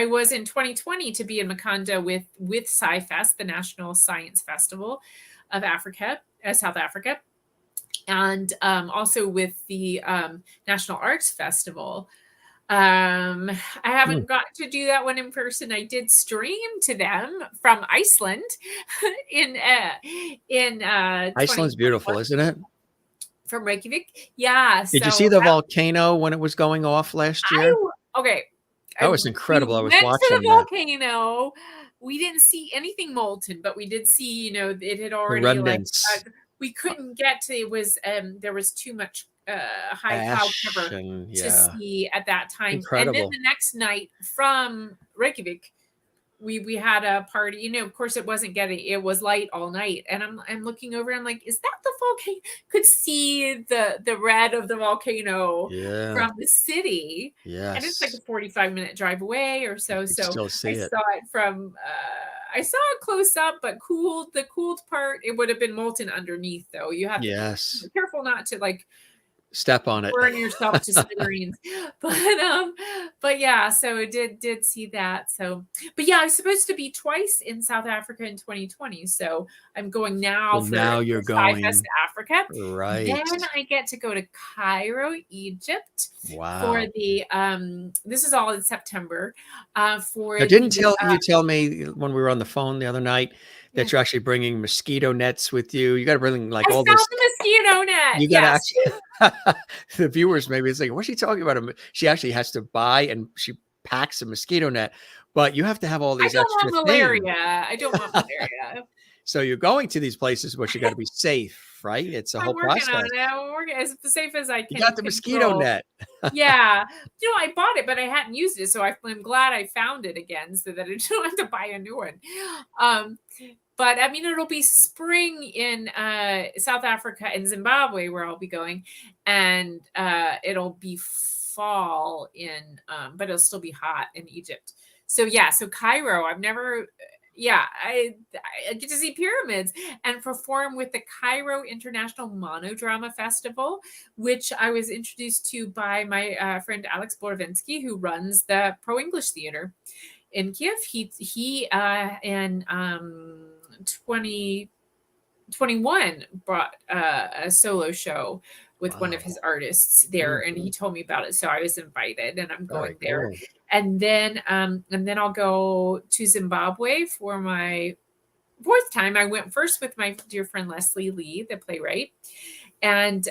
was in 2020 to be in Makanda with Sci-Fest, the National Science Festival of Africa, South Africa, and also with the National Arts Festival. I haven't got to do that one in person. I did stream to them from Iceland in Iceland's beautiful, isn't it? From Reykjavik. Yeah. Did you see the volcano when it was going off last year? That was incredible. I was watching the volcano. We didn't see anything molten, but we did see, it had already we couldn't get to, it was, there was too much high cloud cover to see at that time. Incredible. And then the next night from Reykjavik, we had a party, of course it was light all night. And I'm looking over, I'm like, is that the volcano? Could see the red of the volcano from the city. Yes. And it's like a 45-minute drive away or so. So still see I saw it from, I saw it close up, but the cooled part, it would have been molten underneath though. You have to be careful not to step on it, burn yourself to smithereens. But yeah, so I did see that. So, but yeah, I was supposed to be twice in South Africa in 2020. So I'm going now. Now you're going to Africa, right? Then I get to go to Cairo, Egypt. Wow. For the this is all in September. Didn't you tell me when we were on the phone the other night that you're actually bringing mosquito nets with you? You got to bring all this. The mosquito net. You got to actually. The viewers maybe it's like, what's she talking about? She actually has to buy, and she packs a mosquito net But you have to have all I these don't extra want things. malaria. I don't want malaria. So you're going to these places, but you got to be safe, right? It's a I'm whole working process. on it. I'm working as safe as I can. You got the mosquito control. net. Yeah. I bought it, but I hadn't used it. So I'm glad I found it again so that I don't have to buy a new one. But I mean, it'll be spring in South Africa and Zimbabwe where I'll be going. And it'll be fall in, but it'll still be hot in Egypt. So yeah, so Cairo, I've never... Yeah, I get to see pyramids and perform with the Cairo International Monodrama Festival, which I was introduced to by my friend Alex Borowinski, who runs the Pro English Theater in Kiev. He in 2021 brought a solo show with one of his artists there, and he told me about it. So I was invited, and I'm going there. And then I'll go to Zimbabwe for my 4th time. I went first with my dear friend Leslie Lee, the playwright, and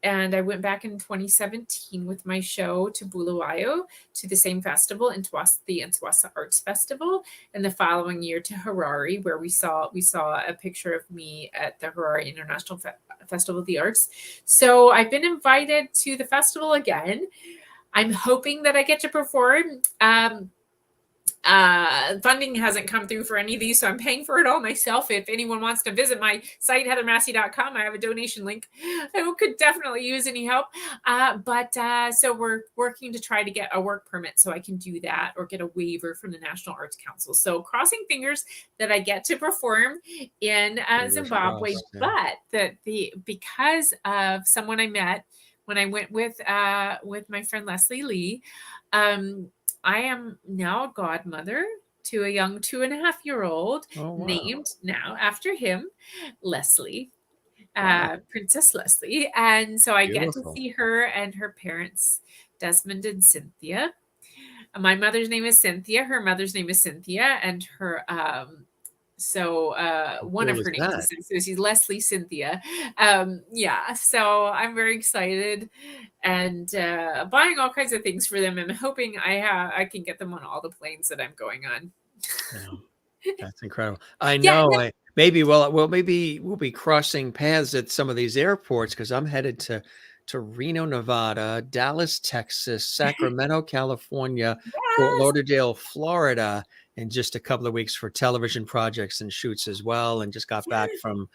I went back in 2017 with my show to Bulawayo, to the same festival, the Ntwasa Arts Festival, and the following year to Harare, where we saw a picture of me at the Harare International Festival of the Arts. So I've been invited to the festival again. I'm hoping that I get to perform. Funding hasn't come through for any of these, so I'm paying for it all myself. If anyone wants to visit my site, heathermassey.com, I have a donation link. I could definitely use any help. So we're working to try to get a work permit so I can do that, or get a waiver from the National Arts Council. So crossing fingers that I get to perform in Zimbabwe, but because of someone I met when I went with my friend Leslie Lee, I am now a godmother to a young 2.5-year-old named now after him, Leslie, Princess Leslie. And so I get to see her and her parents, Desmond and Cynthia. My mother's name is Cynthia. Her mother's name is Cynthia. And her, one of her names is Cynthia. So she's Leslie Cynthia. So I'm very excited and buying all kinds of things for them, and hoping I can get them on all the planes that I'm going on. That's incredible. I know. Maybe we'll be crossing paths at some of these airports, because I'm headed to Reno, Nevada, Dallas, Texas, Sacramento, California, Fort Lauderdale, Florida, in just a couple of weeks for television projects and shoots as well. And just got back from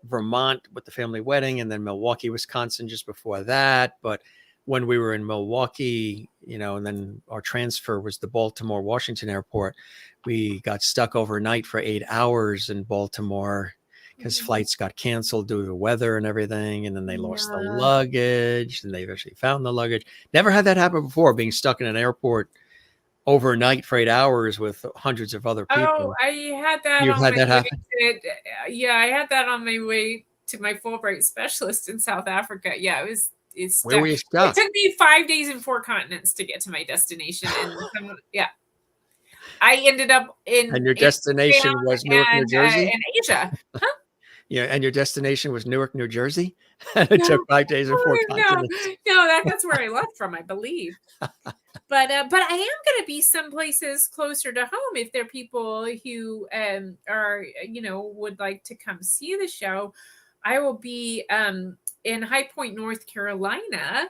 Vermont with the family wedding, and then Milwaukee, Wisconsin just before that. But when we were in Milwaukee, and then our transfer was the Baltimore Washington airport, we got stuck overnight for 8 hours in Baltimore because flights got canceled due to weather and everything. And then they lost the luggage, and they eventually found the luggage. Never had that happen before, being stuck in an airport overnight for 8 hours with hundreds of other people. Oh, I had that. You've had that happen? I had that on my way to my Fulbright specialist in South Africa. Yeah, it's where were you stuck? It took me 5 days and 4 continents to get to my destination. And I ended up in. And your destination was Newark, New Jersey? In Asia. Huh? Yeah, and your destination was Newark, New Jersey? It took 5 days and 4 continents. No, that's where I left from, I believe. But I am going to be some places closer to home if there are people who are, would like to come see the show. I will be in High Point, North Carolina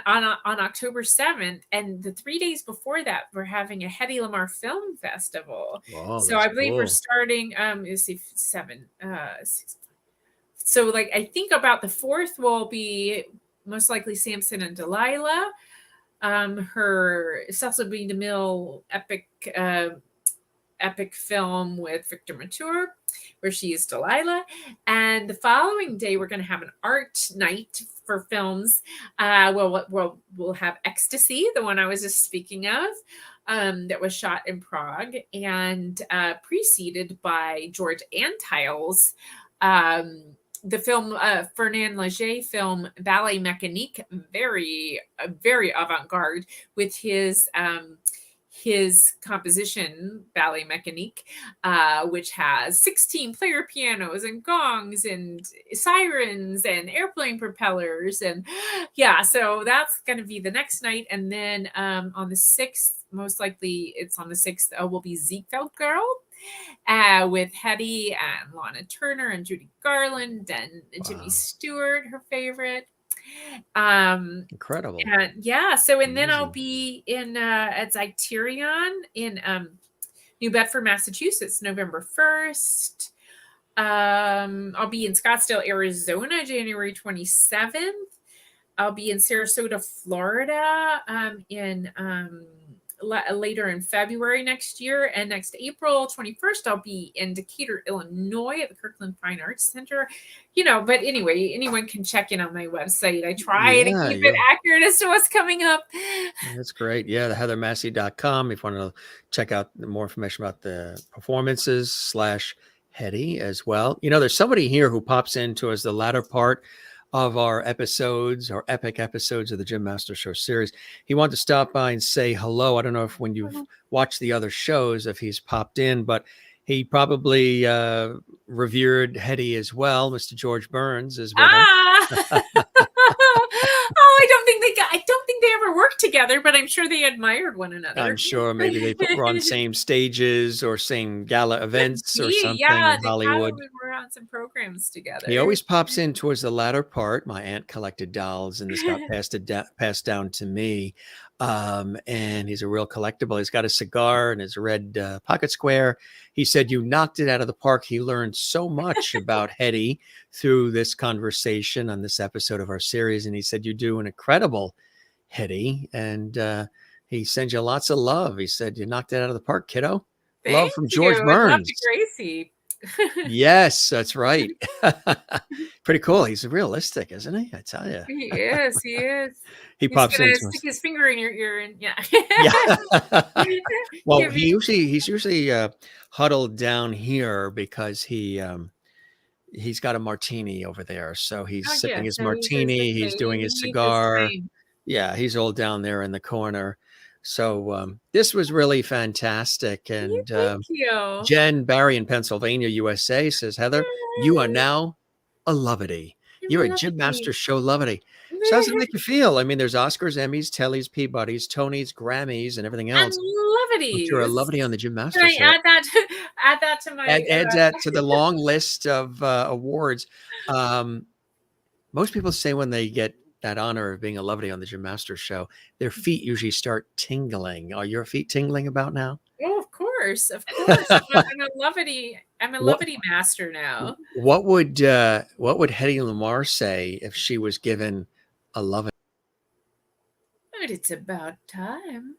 on October 7th. And the 3 days before that, we're having a Hedy LaMarr Film Festival. Wow, so I believe we're starting, let's see, 7, 6. So I think about the 4th will be most likely Samson and Delilah. Her Cecil B. DeMille epic film with Victor Mature, where she is Delilah. And the following day, we're going to have an art night for films. We'll have Ecstasy, the one I was just speaking of, that was shot in Prague, and preceded by George Antheil's the film, Fernand Léger film, Ballet Mécanique, very avant-garde, with his his composition, Ballet Mécanique, which has 16 player pianos and gongs and sirens and airplane propellers. And yeah, so that's going to be the next night. And then on the 6th, most likely it's on the 6th, will be Ziegfeld Girl. With Hedy and Lana Turner and Judy Garland and Jimmy Stewart, her favorite. Incredible. And yeah, so and then I'll be in at Zeiterion in New Bedford, Massachusetts, November 1st. I'll be in Scottsdale, Arizona, January 27th. I'll be in Sarasota, Florida, in later in February next year, and next April 21st I'll be in Decatur, Illinois at the Kirkland Fine Arts Center. But anyway, anyone can check in on my website. I try to keep it accurate as to what's coming up. That's great. Yeah, the heathermassie.com if you want to check out more information about the performances / Hedy as well. There's somebody here who pops into us the latter part of our episodes, our epic episodes of the Jim Master Show series. He wanted to stop by and say hello. I don't know if when you've watched the other shows, if he's popped in, but he probably revered Hedy as well. Mr. George Burns is with us. I don't think they ever worked together, but I'm sure they admired one another. I'm sure maybe they were on the same stages or same gala events or something in Hollywood. We were on some programs together. He always pops in towards the latter part. My aunt collected dolls, and this got passed down to me. And he's a real collectible. He's got a cigar and his red pocket square. He said, you knocked it out of the park. He learned so much about Hedy through this conversation on this episode of our series. And he said, you do an incredible Hedy. And he sends you lots of love. He said, you knocked it out of the park, kiddo. Love from George Burns. Love to Gracie. Yes, that's right. Pretty cool. He's realistic, isn't he? I tell you. He is. He pops in. Stick his finger in your ear and yeah. Well, he's usually huddled down here because he's got a martini over there. So he's sipping his martini. He's doing his cigar. Yeah, he's all down there in the corner. So this was really fantastic. And thank you. Jen Barry in Pennsylvania, USA says, Heather, you are now a Lovety. You're a Jim Master Show Lovety. So how does it make you feel? I mean, there's Oscars, Emmys, Tellys, Peabodys, Tonys, Grammys, and everything else. And Loveties. You're a Lovety on the Jim Master Can Show. I add that to my add that to the long list of awards. Most people say when they get that honor of being a Lovety on the Jim Master Show, their feet usually start tingling. Are your feet tingling about now? Oh, of course. I'm a Lovety. I'm a Lovety master now. What would Hedy LaMarr say if she was given a Lovety? But it's about time.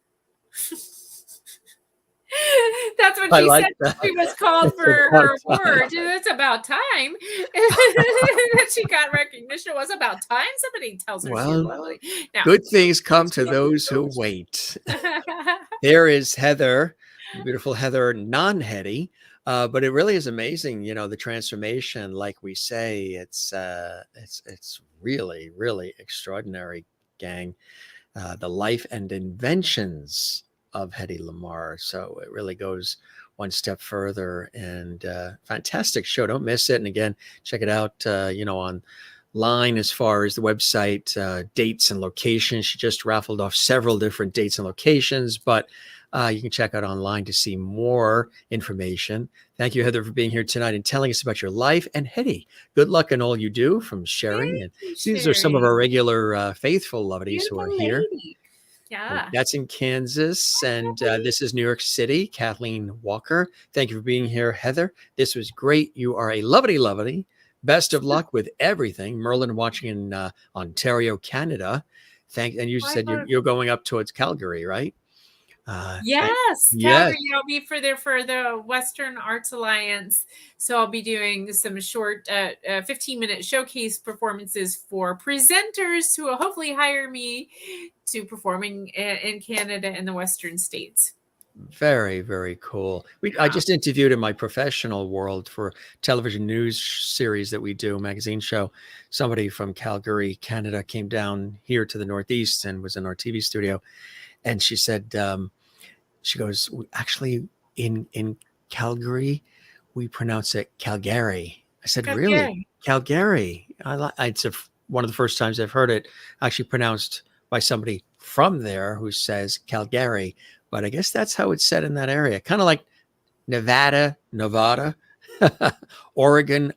That's what she said. She was called for her award. It's about time that she got recognition. It was about time somebody tells her she's lovely. Now, good things come to those who wait. There is Heather, beautiful Heather, non-Hedy. But it really is amazing, the transformation. Like we say, it's really, really extraordinary, gang. The life and inventions of Hedy LaMarr. So it really goes one step further, and fantastic show. Don't miss it. And again, check it out, online as far as the website, dates and locations. She just raffled off several different dates and locations, but you can check out online to see more information. Thank you, Heather, for being here tonight and telling us about your life. And Hedy, good luck in all you do, from Sherry. And these are some of our regular faithful Loveties who are here. Yeah. That's in Kansas. And this is New York City. Kathleen Walker. Thank you for being here, Heather. This was great. You are a Lovety. Best of luck with everything. Merlin watching in Ontario, Canada. And you said you're going up towards Calgary, right? Yes, Calgary. I'll be for the Western Arts Alliance. So I'll be doing some short 15-minute showcase performances for presenters who will hopefully hire me to performing in Canada and the Western states. Very, very cool. I just interviewed in my professional world for television news series that we do, magazine show. Somebody from Calgary, Canada came down here to the Northeast and was in our TV studio. And she said, She goes, actually, in Calgary, we pronounce it Calgary. I said, really? Calgary. It's one of the first times I've heard it actually pronounced by somebody from there who says Calgary. But I guess that's how it's said in that area. Kind of like Nevada, Oregon,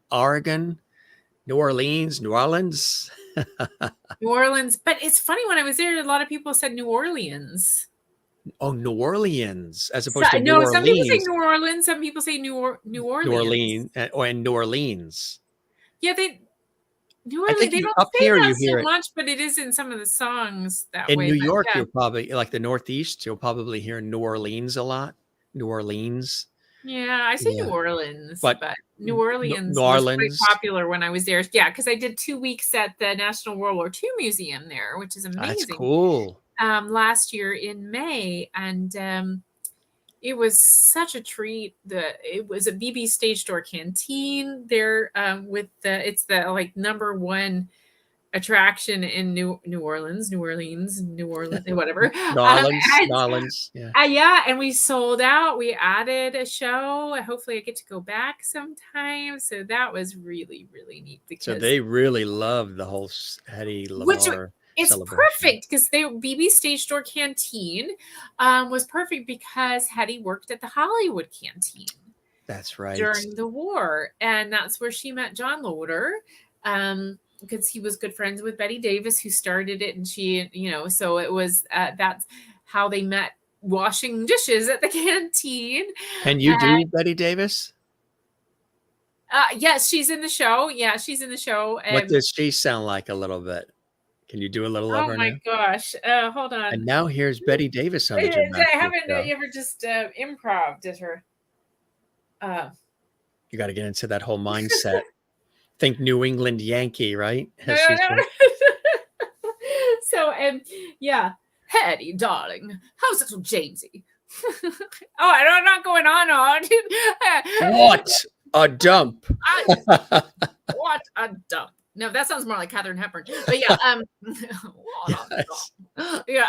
New Orleans. New Orleans. But it's funny, when I was there, a lot of people said New Orleans. Oh, New Orleans, as opposed to New Orleans. Some people say New Orleans. Some people say New Orleans. New Orleans, or New Orleans. Yeah, New Orleans. They don't say that so much, but it is in some of the songs that way. In New York, you'll probably, like the Northeast, you'll probably hear New Orleans a lot. New Orleans. Yeah, I say New Orleans, but New Orleans was quite popular when I was there. Yeah, because I did 2 weeks at the National World War II Museum there, which is amazing. That's cool. Last year in May, and it was such a treat. It was a BB Stage Door canteen there, it's the like number one attraction in New Orleans, whatever. New Orleans, yeah. Yeah, and we sold out. We added a show. Hopefully I get to go back sometime. So that was really, really neat. So they really loved the whole Hedy LaMarr. It's perfect because the BB Stage Door canteen was perfect because Hedy worked at the Hollywood canteen. That's right. During the war. And that's where she met John Loder. Because he was good friends with Betty Davis, who started it, and she, so it was that's how they met, washing dishes at the canteen. Can you do Betty Davis? Yes, she's in the show. Yeah, she's in the show. What does she sound like a little bit? Can you do a little of her? Oh my gosh! Hold on. And now here's Betty Davis on the Jim Masters I haven't show. You ever just improv at her? You got to get into that whole mindset. Think New England Yankee, right? No. So, yeah, Hedy, darling, how's little Jamesy? I'm not going on. What a dump! What a dump! No, that sounds more like Katharine Hepburn. But yeah, yeah.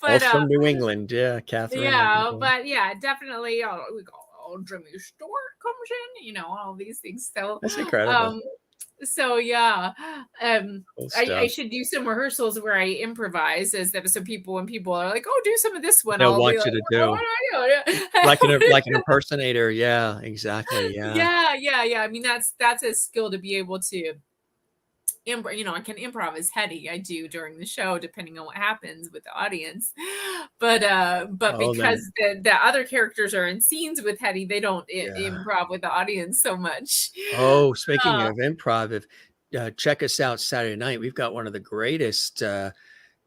But from New England, yeah, Katharine. Yeah, but yeah, definitely. We got Jimmy Stewart comes in, all these things. So that's incredible. So yeah, Cool I should do some rehearsals where I improvise, so when people are like, "Oh, do some of this one," they'll want you to do. like an impersonator. Yeah, exactly. Yeah. Yeah. I mean, that's a skill to be able to. I can improv as Hedy. I do during the show, depending on what happens with the audience. But because the other characters are in scenes with Hedy, they don't improv with the audience so much. Oh, speaking of improv, check us out Saturday night. We've got one of the greatest,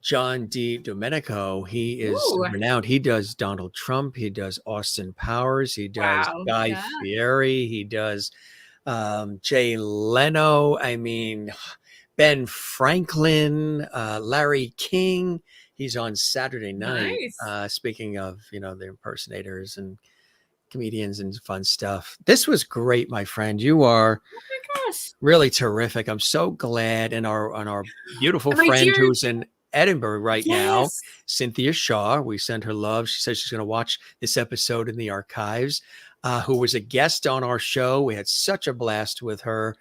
John D. Domenico. He is renowned. He does Donald Trump. He does Austin Powers. He does Guy Fieri. He does Jay Leno. I mean, Ben Franklin, Larry King. He's on Saturday night. Nice. Speaking of, the impersonators and comedians and fun stuff. This was great, my friend. You are really terrific. I'm so glad. And our beautiful friend who's in Edinburgh right now, Cynthia Shaw. We send her love. She says she's going to watch this episode in the archives. Who was a guest on our show. We had such a blast with her.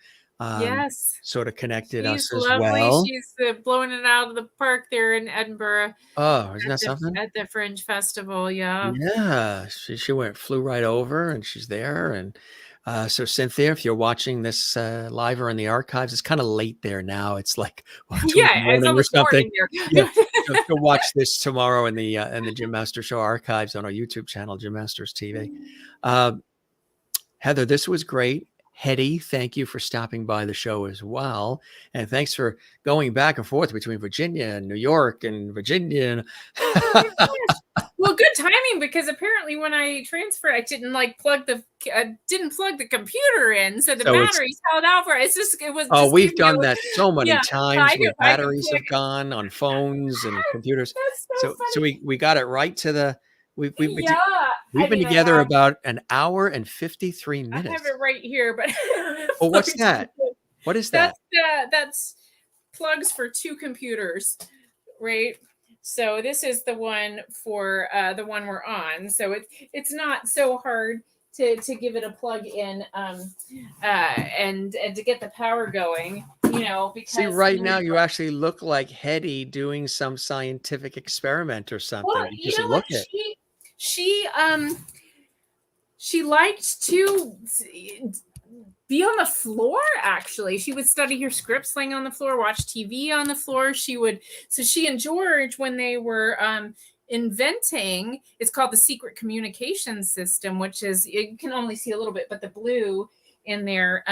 Sort of connected us as well. She's blowing it out of the park there in Edinburgh. Oh, isn't that something? At the Fringe Festival, yeah. Yeah, she flew right over, and she's there. And so Cynthia, if you're watching this live or in the archives, it's kind of late there now. It's like it's almost morning there. So you'll watch this tomorrow in the Jim Masters Show archives on our YouTube channel, Jim Masters TV. Heather, this was great. Hedy, thank you for stopping by the show as well. And thanks for going back and forth between Virginia and New York and Virginia. Well, good timing, because apparently when I transferred, I didn't plug the computer in, so the batteries held out for it. It was. Oh, we've done that so many times where batteries have gone on phones and computers. So we got it right to the. We've been together about an hour and 53 minutes. I have it right here, but oh, what's that? What is that? That's plugs for two computers, right? So this is the one for the one we're on. So it's not so hard to give it a plug in and to get the power going, because See, right now you actually look like Hedy doing some scientific experiment or something. Well, You you just know look what? it. She liked to be on the floor. Actually, she would study her scripts laying on the floor, watch TV on the floor. So she and George, when they were inventing, it's called the secret communication system, which is, you can only see a little bit, but the blue in there,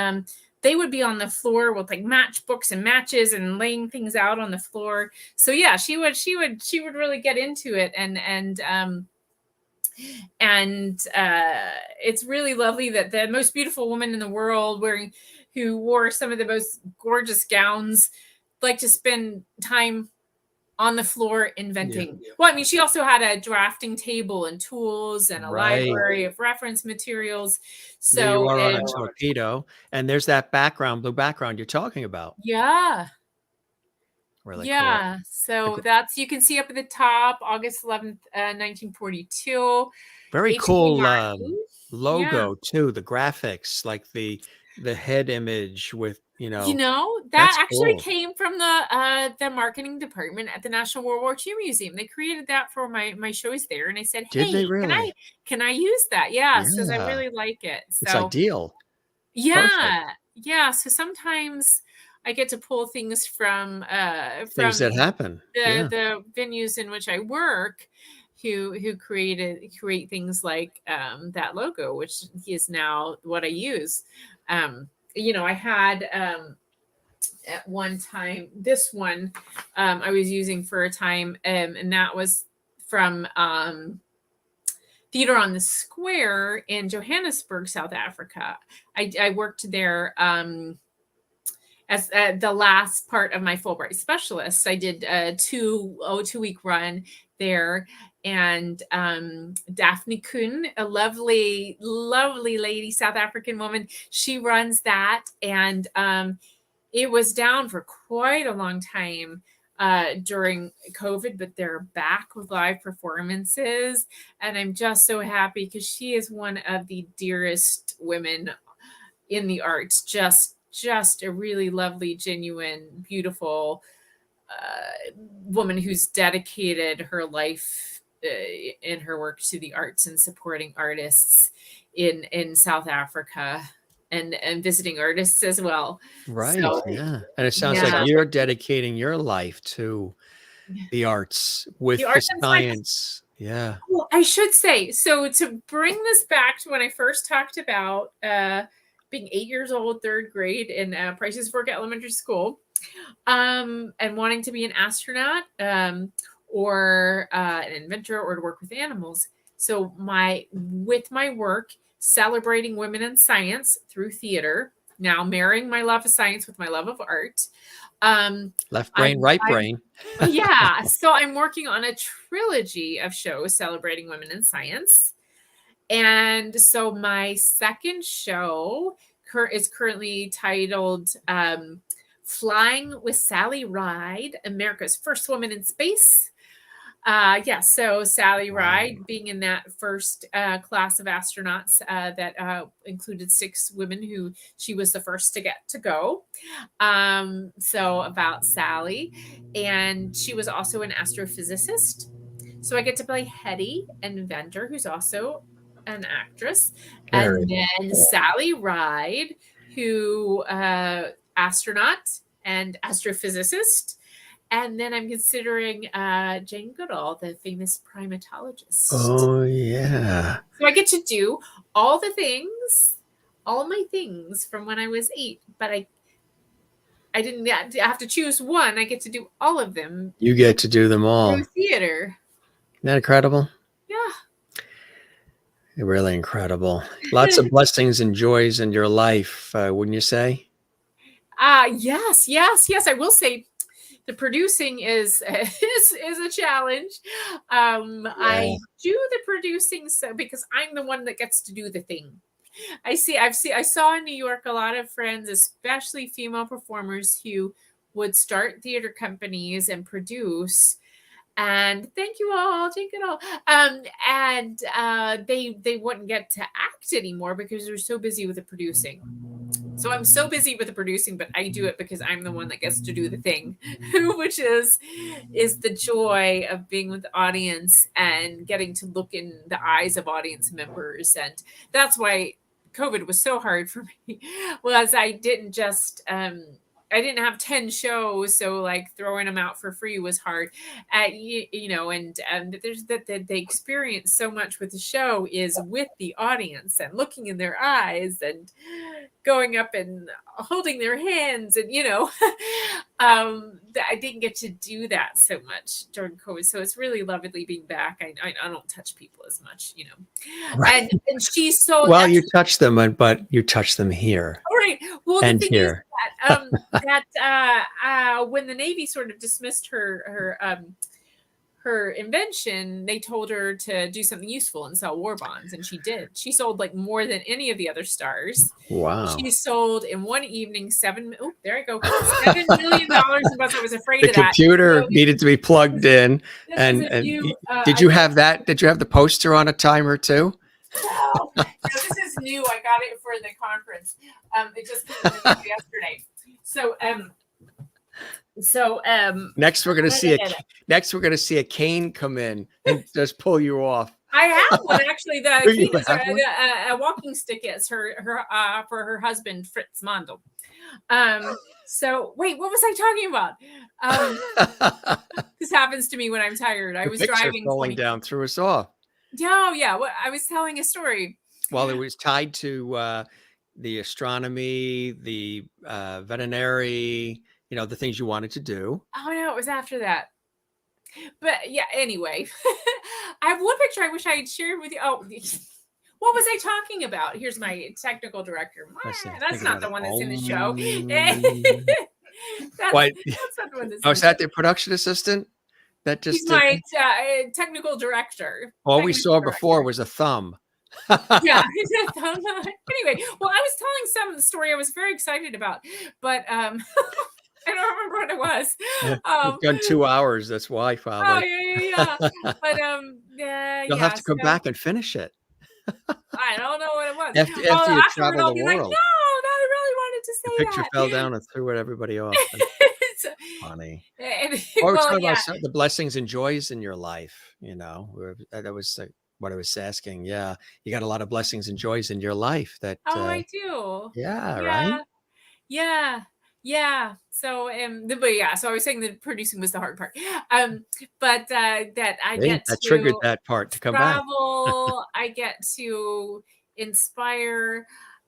they would be on the floor with like matchbooks and matches and laying things out on the floor. So yeah, she would really get into it, and it's really lovely that the most beautiful woman in the world, who wore some of the most gorgeous gowns, like to spend time on the floor inventing. Yeah. Well, I mean, she also had a drafting table and tools and a library of reference materials. So there you are on a torpedo, and there's that blue background you're talking about. Yeah. Really cool. So that's, you can see up at the top, August 11th, 1942. Very cool logo Yeah. too. The graphics, like the head image with, that actually came from the marketing department at the National World War II Museum. They created that for my shows there, and I said, "Hey, did they really? Can I use that?" Yeah, because I really like it. So it's ideal. Yeah, perfect. Yeah. So sometimes I get to pull things from things that happen. The venues in which I work, who create things like that logo, which is now what I use. I had at one time, this one I was using for a time, and that was from Theater on the Square in Johannesburg, South Africa. I worked there as the last part of my Fulbright specialist. I did a 2-week run there, and Daphne Kuhn, a lovely, lovely lady, South African woman, she runs that, and it was down for quite a long time during COVID, but they're back with live performances, and I'm just so happy because she is one of the dearest women in the arts. Just a really lovely, genuine, beautiful woman who's dedicated her life in her work to the arts and supporting artists in South Africa and visiting artists as well. Right. So, yeah. And it sounds like you're dedicating your life to the arts with the science. Yeah. Well, I should say, so to bring this back to when I first talked about being 8 years old, third grade in Prices Fork Elementary School, and wanting to be an astronaut or an inventor or to work with animals. So with my work, celebrating women in science through theater, now marrying my love of science with my love of art. Left brain, right brain. Yeah. So I'm working on a trilogy of shows celebrating women in science. And so my second show is currently titled Flying with Sally Ride, America's First Woman in Space. So Sally Ride being in that first class of astronauts that included 6 women who she was the first to get to go. So about Sally, and she was also an astrophysicist. So I get to play Hedy, an inventor who's also an actress, and then Sally Ride, who astronaut and astrophysicist. And then I'm considering Jane Goodall, the famous primatologist. Oh, yeah. So I get to do all the things, all my things from when I was 8. But I didn't have to choose one. I get to do all of them. You get to do them all. Through theater. Isn't that incredible? Yeah. Really incredible. Lots of blessings and joys in your life, wouldn't you say? Yes. I will say, the producing is a challenge. I do the producing because I'm the one that gets to do the thing. I saw in New York a lot of friends, especially female performers, who would start theater companies and produce, And thank you all, take it all. They wouldn't get to act anymore because they're so busy with the producing. So I'm so busy with the producing, but I do it because I'm the one that gets to do the thing, which is the joy of being with the audience and getting to look in the eyes of audience members. And that's why COVID was so hard for me, was I didn't just I didn't have 10 shows, so like throwing them out for free was hard. You know, and there's that the experience so much with the show is with the audience and looking in their eyes and going up and holding their hands, and you know, I didn't get to do that so much during COVID. So it's really lovely being back. I don't touch people as much, you know, Right. and she's so Well, you touch them, but you touch them here. All right. Well, the and thing here. is that when the Navy sort of dismissed her invention, they told her to do something useful and sell war bonds, and she did. She sold like more than any of the other stars. Wow. She sold in one evening $7 million in bonds. I was afraid The of that. computer So needed to be plugged in, this and is a new, did you have that? Did you have the poster on a timer too? No, this is new. I got it for the conference. It just came in yesterday. So Next we're going to see a cane come in and just pull you off. I have one actually. The You cane is have one? a walking stick. It's her for her husband Fritz Mondel. So wait, what was I talking about? This happens to me when I'm tired. I was driving falling down threw us off. Yeah. What I was telling a story. Well, it was tied to the astronomy, the veterinary, you know, the things you wanted to do. Oh no, it was after that. But yeah, anyway, I have one picture I wish I had shared with you. Oh, what was I talking about? Here's my technical director. That's not the one that's in the show. That's not the one that's was that the production assistant? That just he's my technical director. All we saw before was a thumb. Yeah. Anyway, well, I was telling some of the story I was very excited about, but I don't remember what it was. You've done 2 hours. That's why, probably. Oh yeah. But you'll have to come back and finish it. I don't know what it was. After you travel the world. Like, no, I really wanted to say the picture that. fell down and threw everybody off. Funny. Well, talking about the blessings and joys in your life. You know, that was what I was asking. Yeah, you got a lot of blessings and joys in your life. That I do. Yeah. Right. Yeah. So, so I was saying that producing was the hard part. But that I get that to triggered that part to come travel. I get to inspire,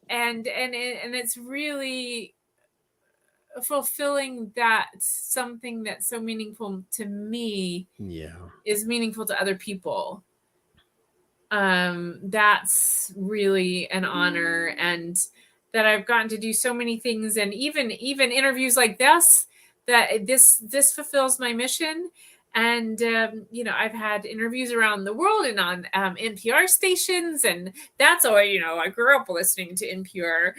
and it's really fulfilling that something that's so meaningful to me is meaningful to other people. That's really an honor, and that I've gotten to do so many things, and even interviews like this, that this fulfills my mission. And I've had interviews around the world and on NPR stations, and that's always, I grew up listening to NPR,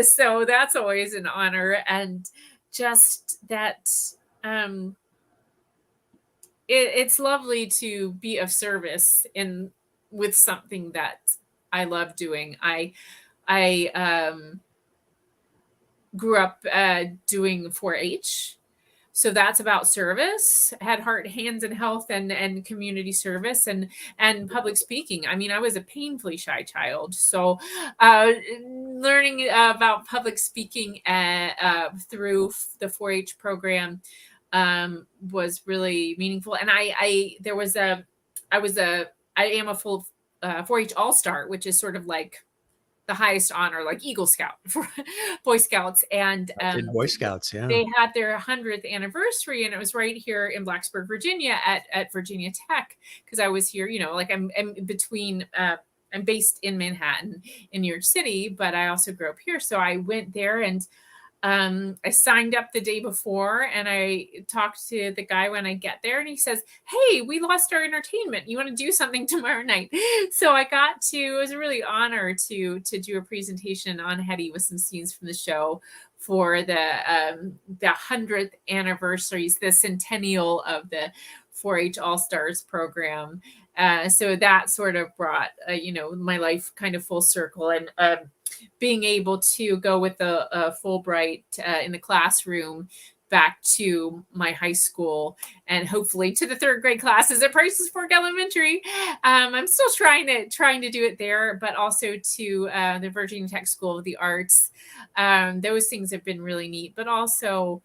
so that's always an honor. And just that it's lovely to be of service with something that I love doing. I grew up doing 4-H. So that's about service, had heart, hands, and health, and community service, and public speaking. I mean, I was a painfully shy child. So learning about public speaking through the 4-H program was really meaningful. And I am a full 4-H All-Star, which is sort of like the highest honor, like Eagle Scout for Boy Scouts. And Boy Scouts, yeah. They had their 100th anniversary, and it was right here in Blacksburg, Virginia at Virginia Tech, because I was here, I'm between, I'm based in Manhattan in New York City, but I also grew up here. So I went there, and I signed up the day before, and I talked to the guy when I get there, and he says, "Hey, we lost our entertainment. You want to do something tomorrow night?" So it was a really honor to do a presentation on Hedy with some scenes from the show for the 100th anniversaries, the centennial of the 4-H All-Stars program. So that sort of brought, my life kind of full circle, and being able to go with a Fulbright in the classroom back to my high school, and hopefully to the 3rd grade classes at Price's Fork Elementary. I'm still trying to do it there, but also to the Virginia Tech School of the Arts. Those things have been really neat, but also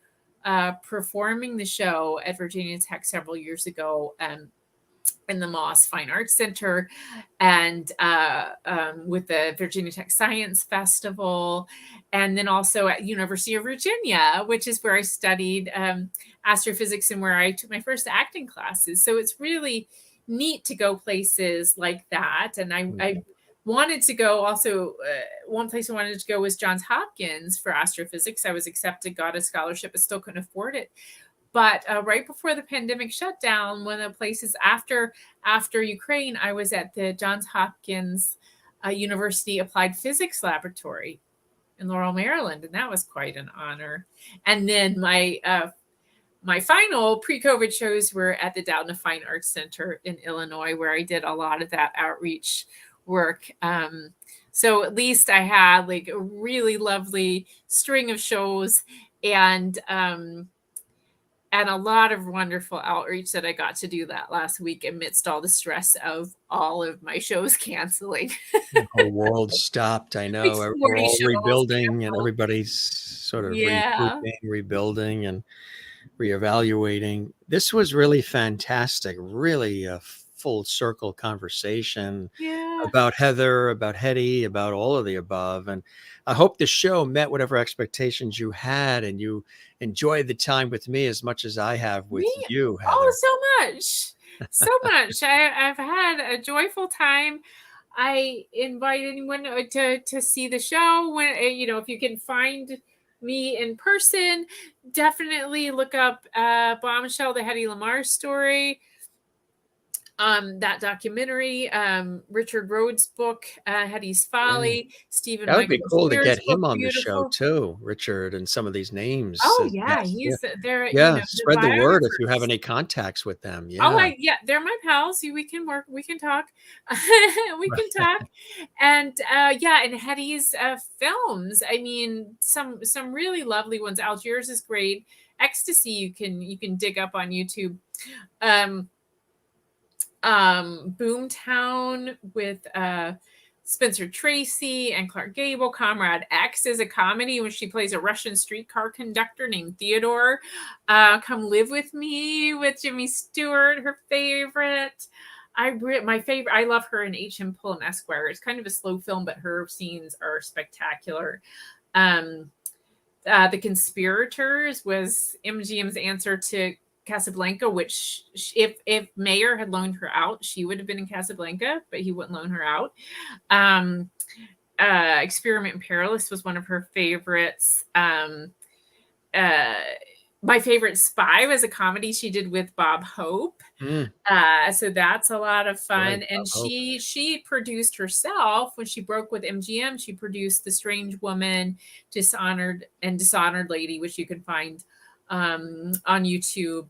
performing the show at Virginia Tech several years ago in the Moss Fine Arts Center, and with the Virginia Tech Science Festival, and then also at University of Virginia, which is where I studied astrophysics and where I took my first acting classes. So it's really neat to go places like that. And I wanted to go also, one place I wanted to go was Johns Hopkins for astrophysics. I was accepted, got a scholarship, but still couldn't afford it. But right before the pandemic shut down, one of the places after Ukraine, I was at the Johns Hopkins University Applied Physics Laboratory in Laurel, Maryland, and that was quite an honor. And then my final pre-COVID shows were at the Doudna Fine Arts Center in Illinois, where I did a lot of that outreach work. So at least I had like a really lovely string of shows, and a lot of wonderful outreach that I got to do that last week amidst all the stress of all of my shows canceling. The whole world stopped. I know. Like We're all 40 shows rebuilding, and canceled. everybody's sort of Yeah. rebuilding, and reevaluating. This was really fantastic. Really a full circle conversation about Heather, about Hedy, about all of the above. And I hope the show met whatever expectations you had, and you enjoyed the time with me as much as I have with you, Heather. Oh, so much. So much. I've had a joyful time. I invite anyone to see the show. When if you can find me in person, definitely look up Bombshell, the Hedy LaMarr story. That documentary, Richard Rhodes' book, Hedy's Folly, Stephen That would be Michael cool to Spears' get him book, on the show Beautiful. too, Richard, and some of these names. Oh yeah, he's there. Spread the word if you have any contacts with them. They're my pals. We can work. We can talk. We can talk. And and Hedy's films. I mean, some really lovely ones. Algiers is great. Ecstasy you can dig up on YouTube. Boomtown with Spencer Tracy and Clark Gable. Comrade X is a comedy when she plays a Russian streetcar conductor named Theodore. Come Live With Me with Jimmy Stewart, her favorite. My favorite. I love her in H.M. Pullum Esquire. It's kind of a slow film, but her scenes are spectacular. The Conspirators was MGM's answer to Casablanca, which if Mayer had loaned her out, she would have been in Casablanca, but he wouldn't loan her out. Experiment in Perilous was one of her favorites. My favorite Spy was a comedy she did with Bob Hope. So that's a lot of fun. And she produced herself when she broke with MGM. She produced The Strange Woman, Dishonored Lady, which you can find on YouTube.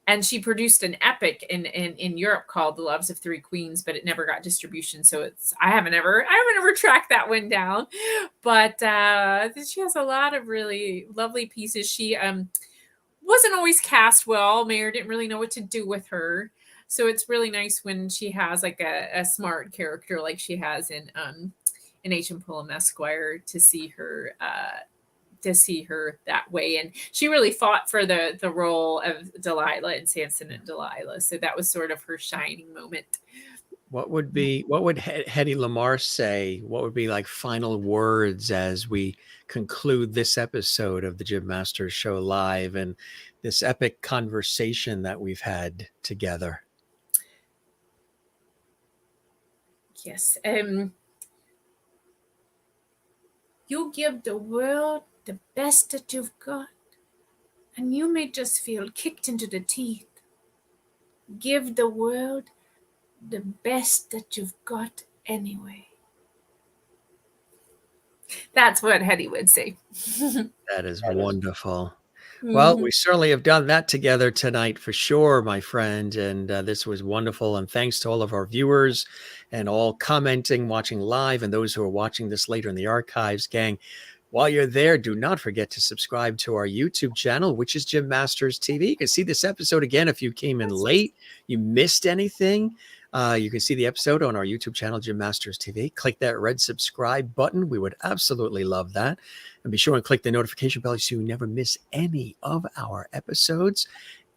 And she produced an epic in Europe called The Loves of Three Queens, but it never got distribution. So I haven't ever tracked that one down. But she has a lot of really lovely pieces. She wasn't always cast well. Mayer didn't really know what to do with her. So it's really nice when she has like a smart character like she has in H.M. Pullum Esquire to see her that way. And she really fought for the role of Delilah in Samson and Delilah. So that was sort of her shining moment. What would Hedy LaMarr say? What would be like final words as we conclude this episode of the Jim Masters Show Live and this epic conversation that we've had together? Yes. You give the world the best that you've got, and you may just feel kicked into the teeth. Give the world the best that you've got anyway. That's what Hedy would say. That is wonderful. Well, Mhm. we certainly have done that together tonight for sure, my friend. And this was wonderful. And thanks to all of our viewers and all commenting, watching live, and those who are watching this later in the archives, gang. While you're there, do not forget to subscribe to our YouTube channel, which is Jim Masters TV. You can see this episode again if you came in late, you missed anything. You can see the episode on our YouTube channel, Jim Masters TV. Click that red subscribe button. We would absolutely love that. And be sure and click the notification bell so you never miss any of our episodes.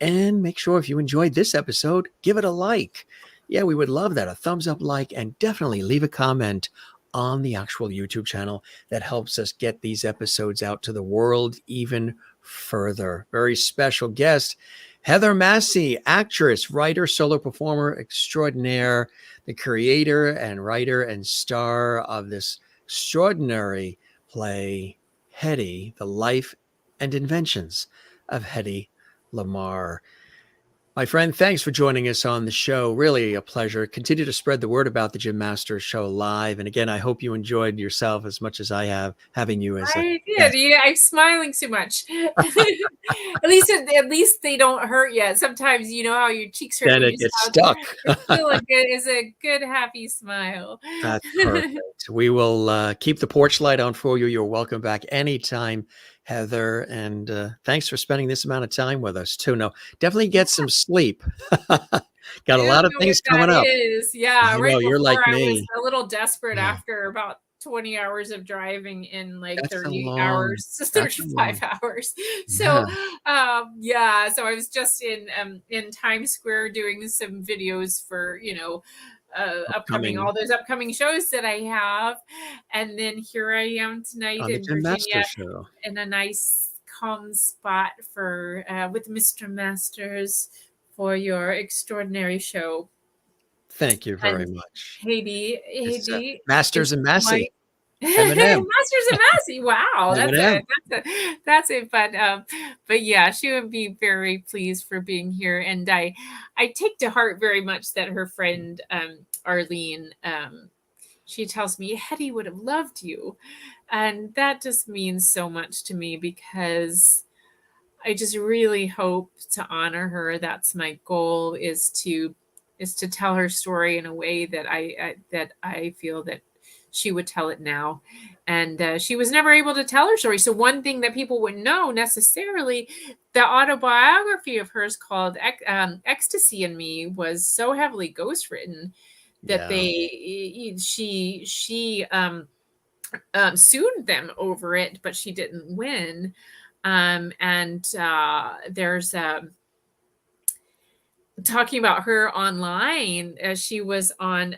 And make sure if you enjoyed this episode, give it a like. Yeah, we would love that. A thumbs up, like, and definitely leave a comment on the actual YouTube channel. That helps us get these episodes out to the world even further. Very special guest, Heather Massie, actress, writer, solo performer extraordinaire, the creator and writer and star of this extraordinary play, Hedy, The Life and Inventions of Hedy LaMarr. My friend, thanks for joining us on the show. Really a pleasure. Continue to spread the word about the Jim Masters Show live. And again, I hope you enjoyed yourself as much as I have having you as a I did. guest. Yeah, I'm smiling so much. At least they don't hurt yet. Sometimes you know how your cheeks hurt Then when it you gets smile. stuck. Still is a good happy smile. That's perfect. We will keep the porch light on for you. You're welcome back anytime, Heather. And thanks for spending this amount of time with us too. No, definitely get some sleep. Got a lot of things coming up. Yeah, I right know, you're before like I was me. a little desperate Yeah. after about 20 hours of driving in like That's a 38 long- hours, that's a 35 hours. So Yeah. so I was just in Times Square doing some videos for, upcoming all those upcoming shows that I have. And then here I am tonight On the in Jim Masters Virginia Show. in a nice calm spot for with Mr. Masters for your extraordinary show. Thank you very And much. Hedy It's, Masters and Massie. Masters and Massie. Wow, M&M. that's it. But yeah, she would be very pleased for being here, and I take to heart very much that her friend Arlene, she tells me Hedy would have loved you, and that just means so much to me because I just really hope to honor her. That's my goal, is to tell her story in a way that I feel that she would tell it now. And she was never able to tell her story. So one thing that people wouldn't know necessarily, the autobiography of hers called Ecstasy in Me was so heavily ghostwritten that she sued them over it, but she didn't win. There's talking about her online, as she was on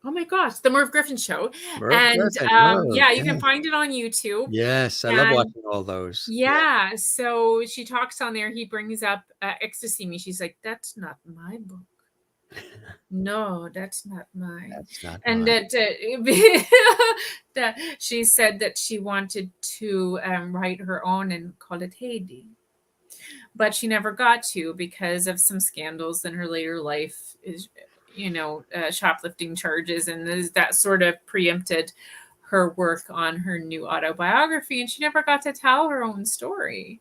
oh my gosh, the Merv Griffin Show. You can find it on YouTube. Yes, I love watching all those. Yeah, so she talks on there. He brings up Ecstasy Me. She's like, that's not my book. No, that's not mine. That's not and mine. that she said that she wanted to write her own and call it Hedy, but she never got to because of some scandals in her later life, is shoplifting charges, and that sort of preempted her work on her new autobiography, and she never got to tell her own story.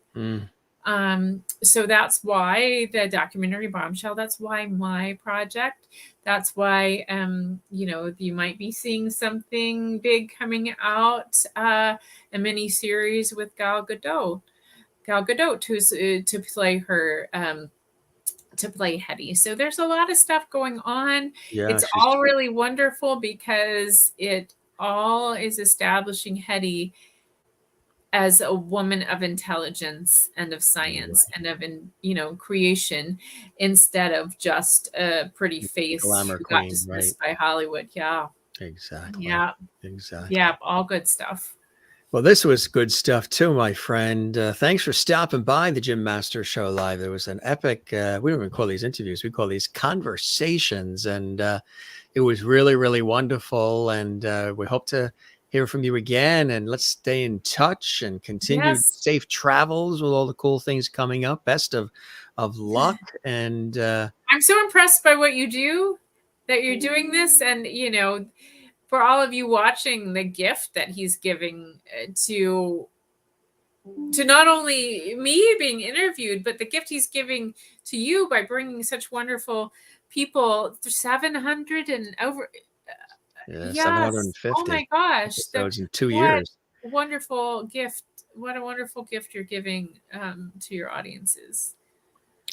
So that's why the documentary Bombshell, that's why my project, that's why you might be seeing something big coming out, a mini series with Gal Gadot, who's to play her to play Hedy. So there's a lot of stuff going on. It's all really wonderful because it all is establishing Hedy as a woman of intelligence and of science and of creation, instead of just a pretty face glamour who queen, got dismissed by Hollywood. Yeah, exactly. All good stuff. Well, this was good stuff too, my friend. Thanks for stopping by the Jim Masters Show live. There was an epic, we don't even call these interviews, we call these conversations. And it was really, really wonderful. And we hope to hear from you again. And let's stay in touch and continue safe travels with all the cool things coming up. Best of luck. And I'm so impressed by what you do, that you're doing this. And, for all of you watching, the gift that he's giving to to not only me being interviewed, but the gift he's giving to you by bringing such wonderful people, 700 and over. Yeah, Yes. 750 Oh my gosh. episodes in 2 What years. wonderful gift. What a wonderful gift you're giving to your audiences.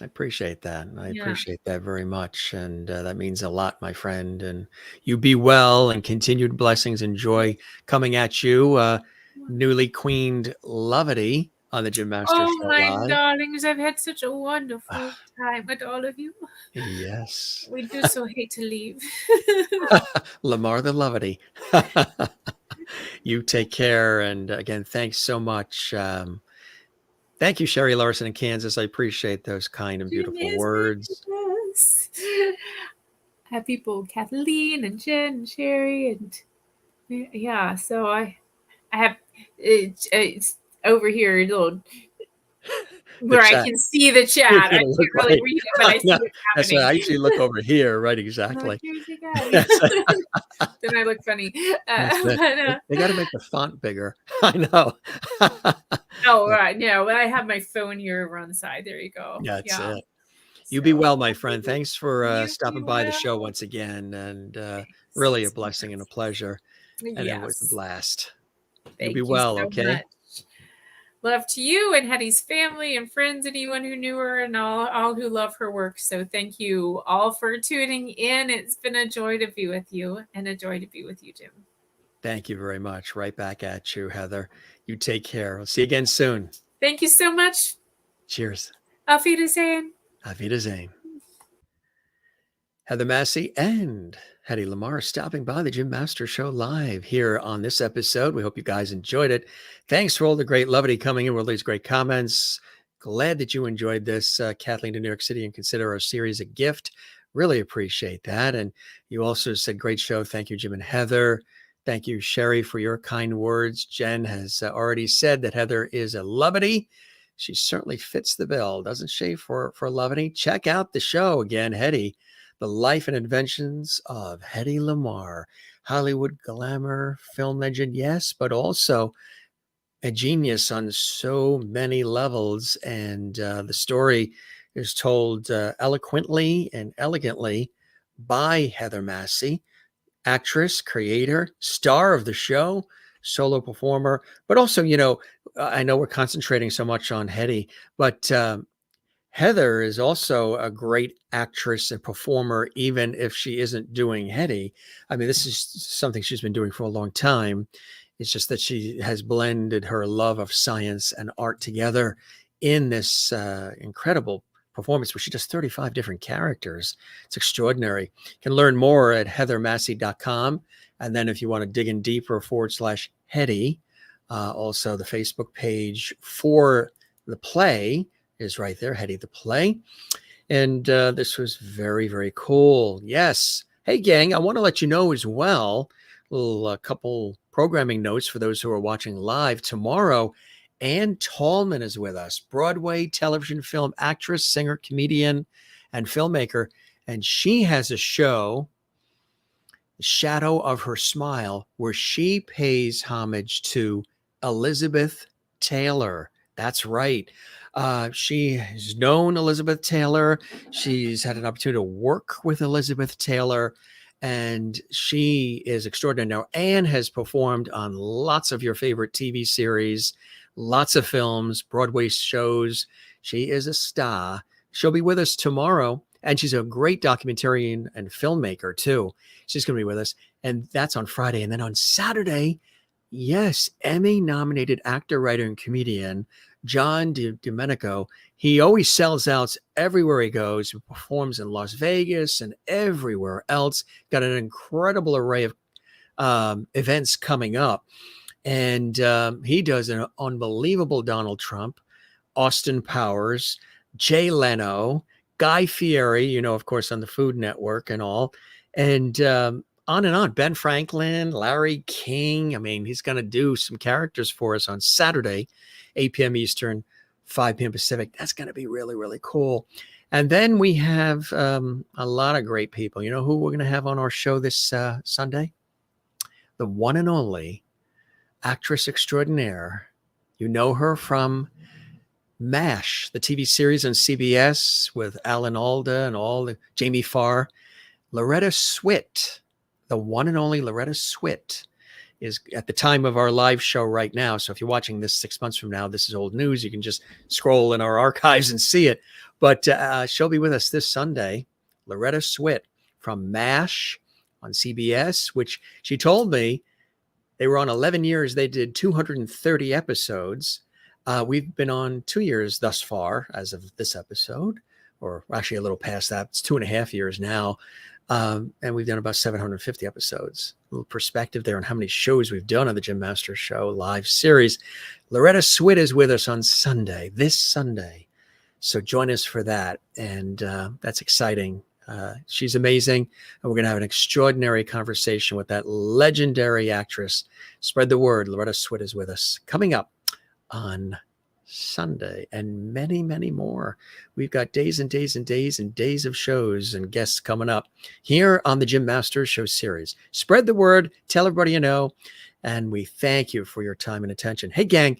I appreciate that. I Yeah. appreciate that very much. And that means a lot, my friend. And you be well, and continued blessings and joy coming at you. Newly queened Lovity on the Jim Master Oh, Show my Live. darlings, I've had such a wonderful time with all of you. Yes. We do so hate to leave. LaMarr the Lovity. You take care. And again, thanks so much. Thank you, Sherry Larson in Kansas. I appreciate those kind and beautiful words. Yes. I have people, Kathleen and Jen and Sherry, and yeah. So I have it's over here, a little where I can see the chat. I can't really read it, but I see what's happening. That's right. I usually look over here, right? Exactly. Then I look funny. They got to make the font bigger. I know. Oh, right. Yeah, well, I have my phone here over on the side. There you go. That's it. You be well, my friend. Thanks for stopping by the show once again, and really a blessing and a pleasure. And it was a blast. You be well, okay? Much. Love to you and Hedy's family and friends, anyone who knew her, and all who love her work. So thank you all for tuning in. It's been a joy to be with you, and a joy to be with you, Jim. Thank you very much. Right back at you, Heather. You take care. I'll see you again soon. Thank you so much. Cheers. Auf Wiedersehen. Auf Wiedersehen. Heather Massie and Hedy LaMarr stopping by the Jim Master Show Live here on this episode. We hope you guys enjoyed it. Thanks for all the great lovity coming in with all these great comments. Glad that you enjoyed this, Kathleen to New York City, and consider our series a gift. Really appreciate that. And you also said, great show. Thank you, Jim and Heather. Thank you, Sherry, for your kind words. Jen has already said that Heather is a lovity. She certainly fits the bill, doesn't she, for lovity? Check out the show again, Hedy. The Life and Inventions of Hedy LaMarr, Hollywood glamour, film legend, yes, but also a genius on so many levels. And the story is told eloquently and elegantly by Heather Massie, actress, creator, star of the show, solo performer, but also, I know we're concentrating so much on Hedy, but Heather is also a great actress and performer, even if she isn't doing Hedy. I mean, this is something she's been doing for a long time. It's just that she has blended her love of science and art together in this incredible performance where she does 35 different characters. It's extraordinary. You can learn more at heathermassie.com. And then if you want to dig in deeper, /Hedy, also the Facebook page for the play is right there, Hedy the Play. And this was very, very cool. Yes. Hey, gang, I want to let you know as well, a couple programming notes for those who are watching live. Tomorrow, Ann Tallman is with us, Broadway, television, film actress, singer, comedian, and filmmaker. And she has a show, The Shadow of Her Smile, where she pays homage to Elizabeth Taylor. That's right. She has known Elizabeth Taylor. She's had an opportunity to work with Elizabeth Taylor, and she is extraordinary. Now, Anne has performed on lots of your favorite TV series, lots of films, Broadway shows. She is a star. She'll be with us tomorrow, and she's a great documentarian and filmmaker, too. She's going to be with us, and that's on Friday. And then on Saturday, yes, Emmy-nominated actor, writer, and comedian John Domenico. He always sells out everywhere he goes. He performs in Las Vegas and everywhere else. Got an incredible array of events coming up. And he does an unbelievable Donald Trump, Austin Powers, Jay Leno, Guy Fieri, of course, on the Food Network and all. And on and on. Ben Franklin, Larry King. I mean, he's going to do some characters for us on Saturday, 8 p.m. Eastern, 5 p.m. Pacific. That's going to be really, really cool. And then we have a lot of great people. You know who we're going to have on our show this Sunday? The one and only actress extraordinaire, You know her from MASH, the TV series on CBS with Alan Alda and all the Jamie Farr. Loretta Swit, the one and only Loretta Swit, is at the time of our live show right now. So if you're watching this 6 months from now, this is old news. You can just scroll in our archives and see it. But she'll be with us this Sunday. Loretta Swit from MASH on CBS, which she told me they were on 11 years. They did 230 episodes. We've been on 2 years thus far as of this episode, or actually a little past that. It's 2.5 years now. And we've done about 750 episodes. A little perspective there on how many shows we've done on the Jim Masters Show live series. Loretta Swit is with us on Sunday, this Sunday. So join us for that. And that's exciting. She's amazing. And we're going to have an extraordinary conversation with that legendary actress. Spread the word. Loretta Swit is with us coming up on Sunday, and many, many more. We've got days and days and days and days of shows and guests coming up here on the Jim Masters Show series. Spread the word, tell everybody you know, and we thank you for your time and attention. Hey, gang,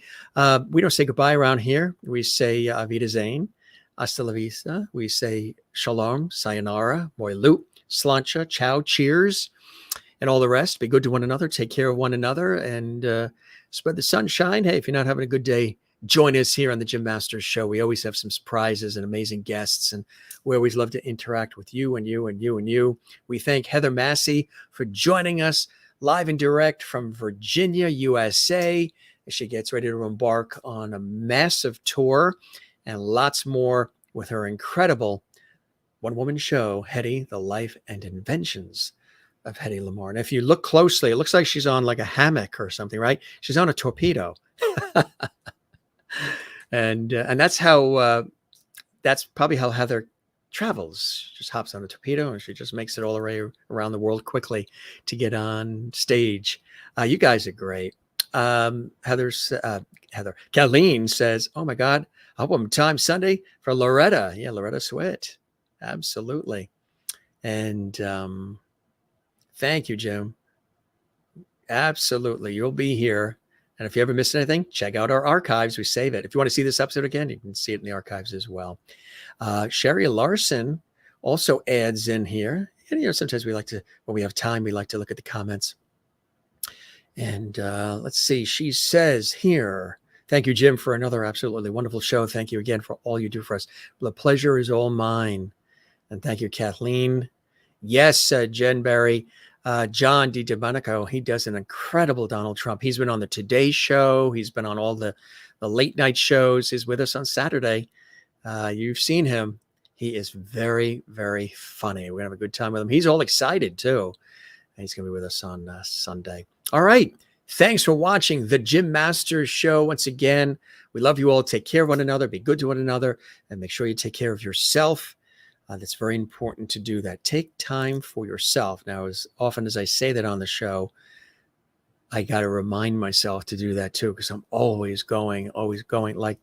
we don't say goodbye around here. We say Auf Wiedersehen, hasta la vista. We say shalom, sayonara, moilu, slancha, ciao, cheers, and all the rest. Be good to one another, take care of one another, and spread the sunshine. Hey, if you're not having a good day, join us here on the Jim Masters Show. We always have some surprises and amazing guests, and we always love to interact with you and you and you and you. We thank Heather Massie for joining us live and direct from Virginia, USA, as she gets ready to embark on a massive tour and lots more with her incredible one-woman show, Hedy, The Life and Inventions of Hedy LaMarr. And if you look closely, it looks like she's on like a hammock or something, right? She's on a torpedo. And that's how that's probably how Heather travels. She just hops on a torpedo and she just makes it all the way around the world quickly to get on stage. You guys are great. Heather Kathleen says, "Oh my God, album time Sunday for Loretta." Yeah, Loretta Swit, absolutely. And thank you, Jim. Absolutely, you'll be here. And if you ever missed anything, check out our archives. We save it. If you want to see this episode again, you can see it in the archives as well. Sherry Larson also adds in here. And, sometimes we like to, when we have time, we like to look at the comments. And let's see. She says here, "Thank you, Jim, for another absolutely wonderful show. Thank you again for all you do for us. The pleasure is all mine." And thank you, Kathleen. Yes, Jen Berry. John DiDomenico, he does an incredible Donald Trump. He's been on the Today Show. He's been on all the late night shows. He's with us on Saturday. You've seen him. He is very, very funny. We're going to have a good time with him. He's all excited, too. And he's going to be with us on Sunday. All right. Thanks for watching the Jim Masters Show. Once again, we love you all. Take care of one another. Be good to one another. And make sure you take care of yourself. That's very important to do that. Take time for yourself. Now, as often as I say that on the show, I got to remind myself to do that too, because I'm always going like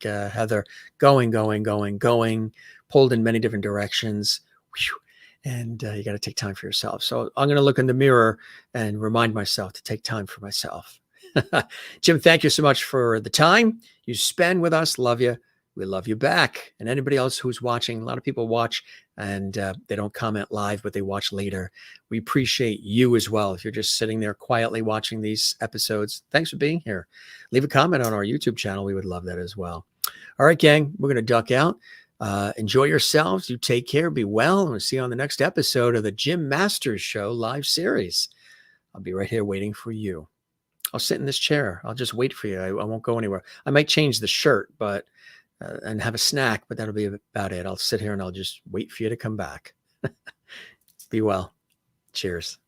Heather, going, pulled in many different directions. And you got to take time for yourself. So I'm going to look in the mirror and remind myself to take time for myself. Jim, thank you so much for the time you spend with us. Love you. We love you back. And anybody else who's watching, a lot of people watch and they don't comment live, but they watch later. We appreciate you as well. If you're just sitting there quietly watching these episodes, thanks for being here. Leave a comment on our YouTube channel. We would love that as well. All right, gang, we're going to duck out. Enjoy yourselves. You take care. Be well. And we'll see you on the next episode of the Jim Masters Show live series. I'll be right here waiting for you. I'll sit in this chair. I'll just wait for you. I won't go anywhere. I might change the shirt, but and have a snack, but that'll be about it. I'll sit here and I'll just wait for you to come back. Be well. Cheers.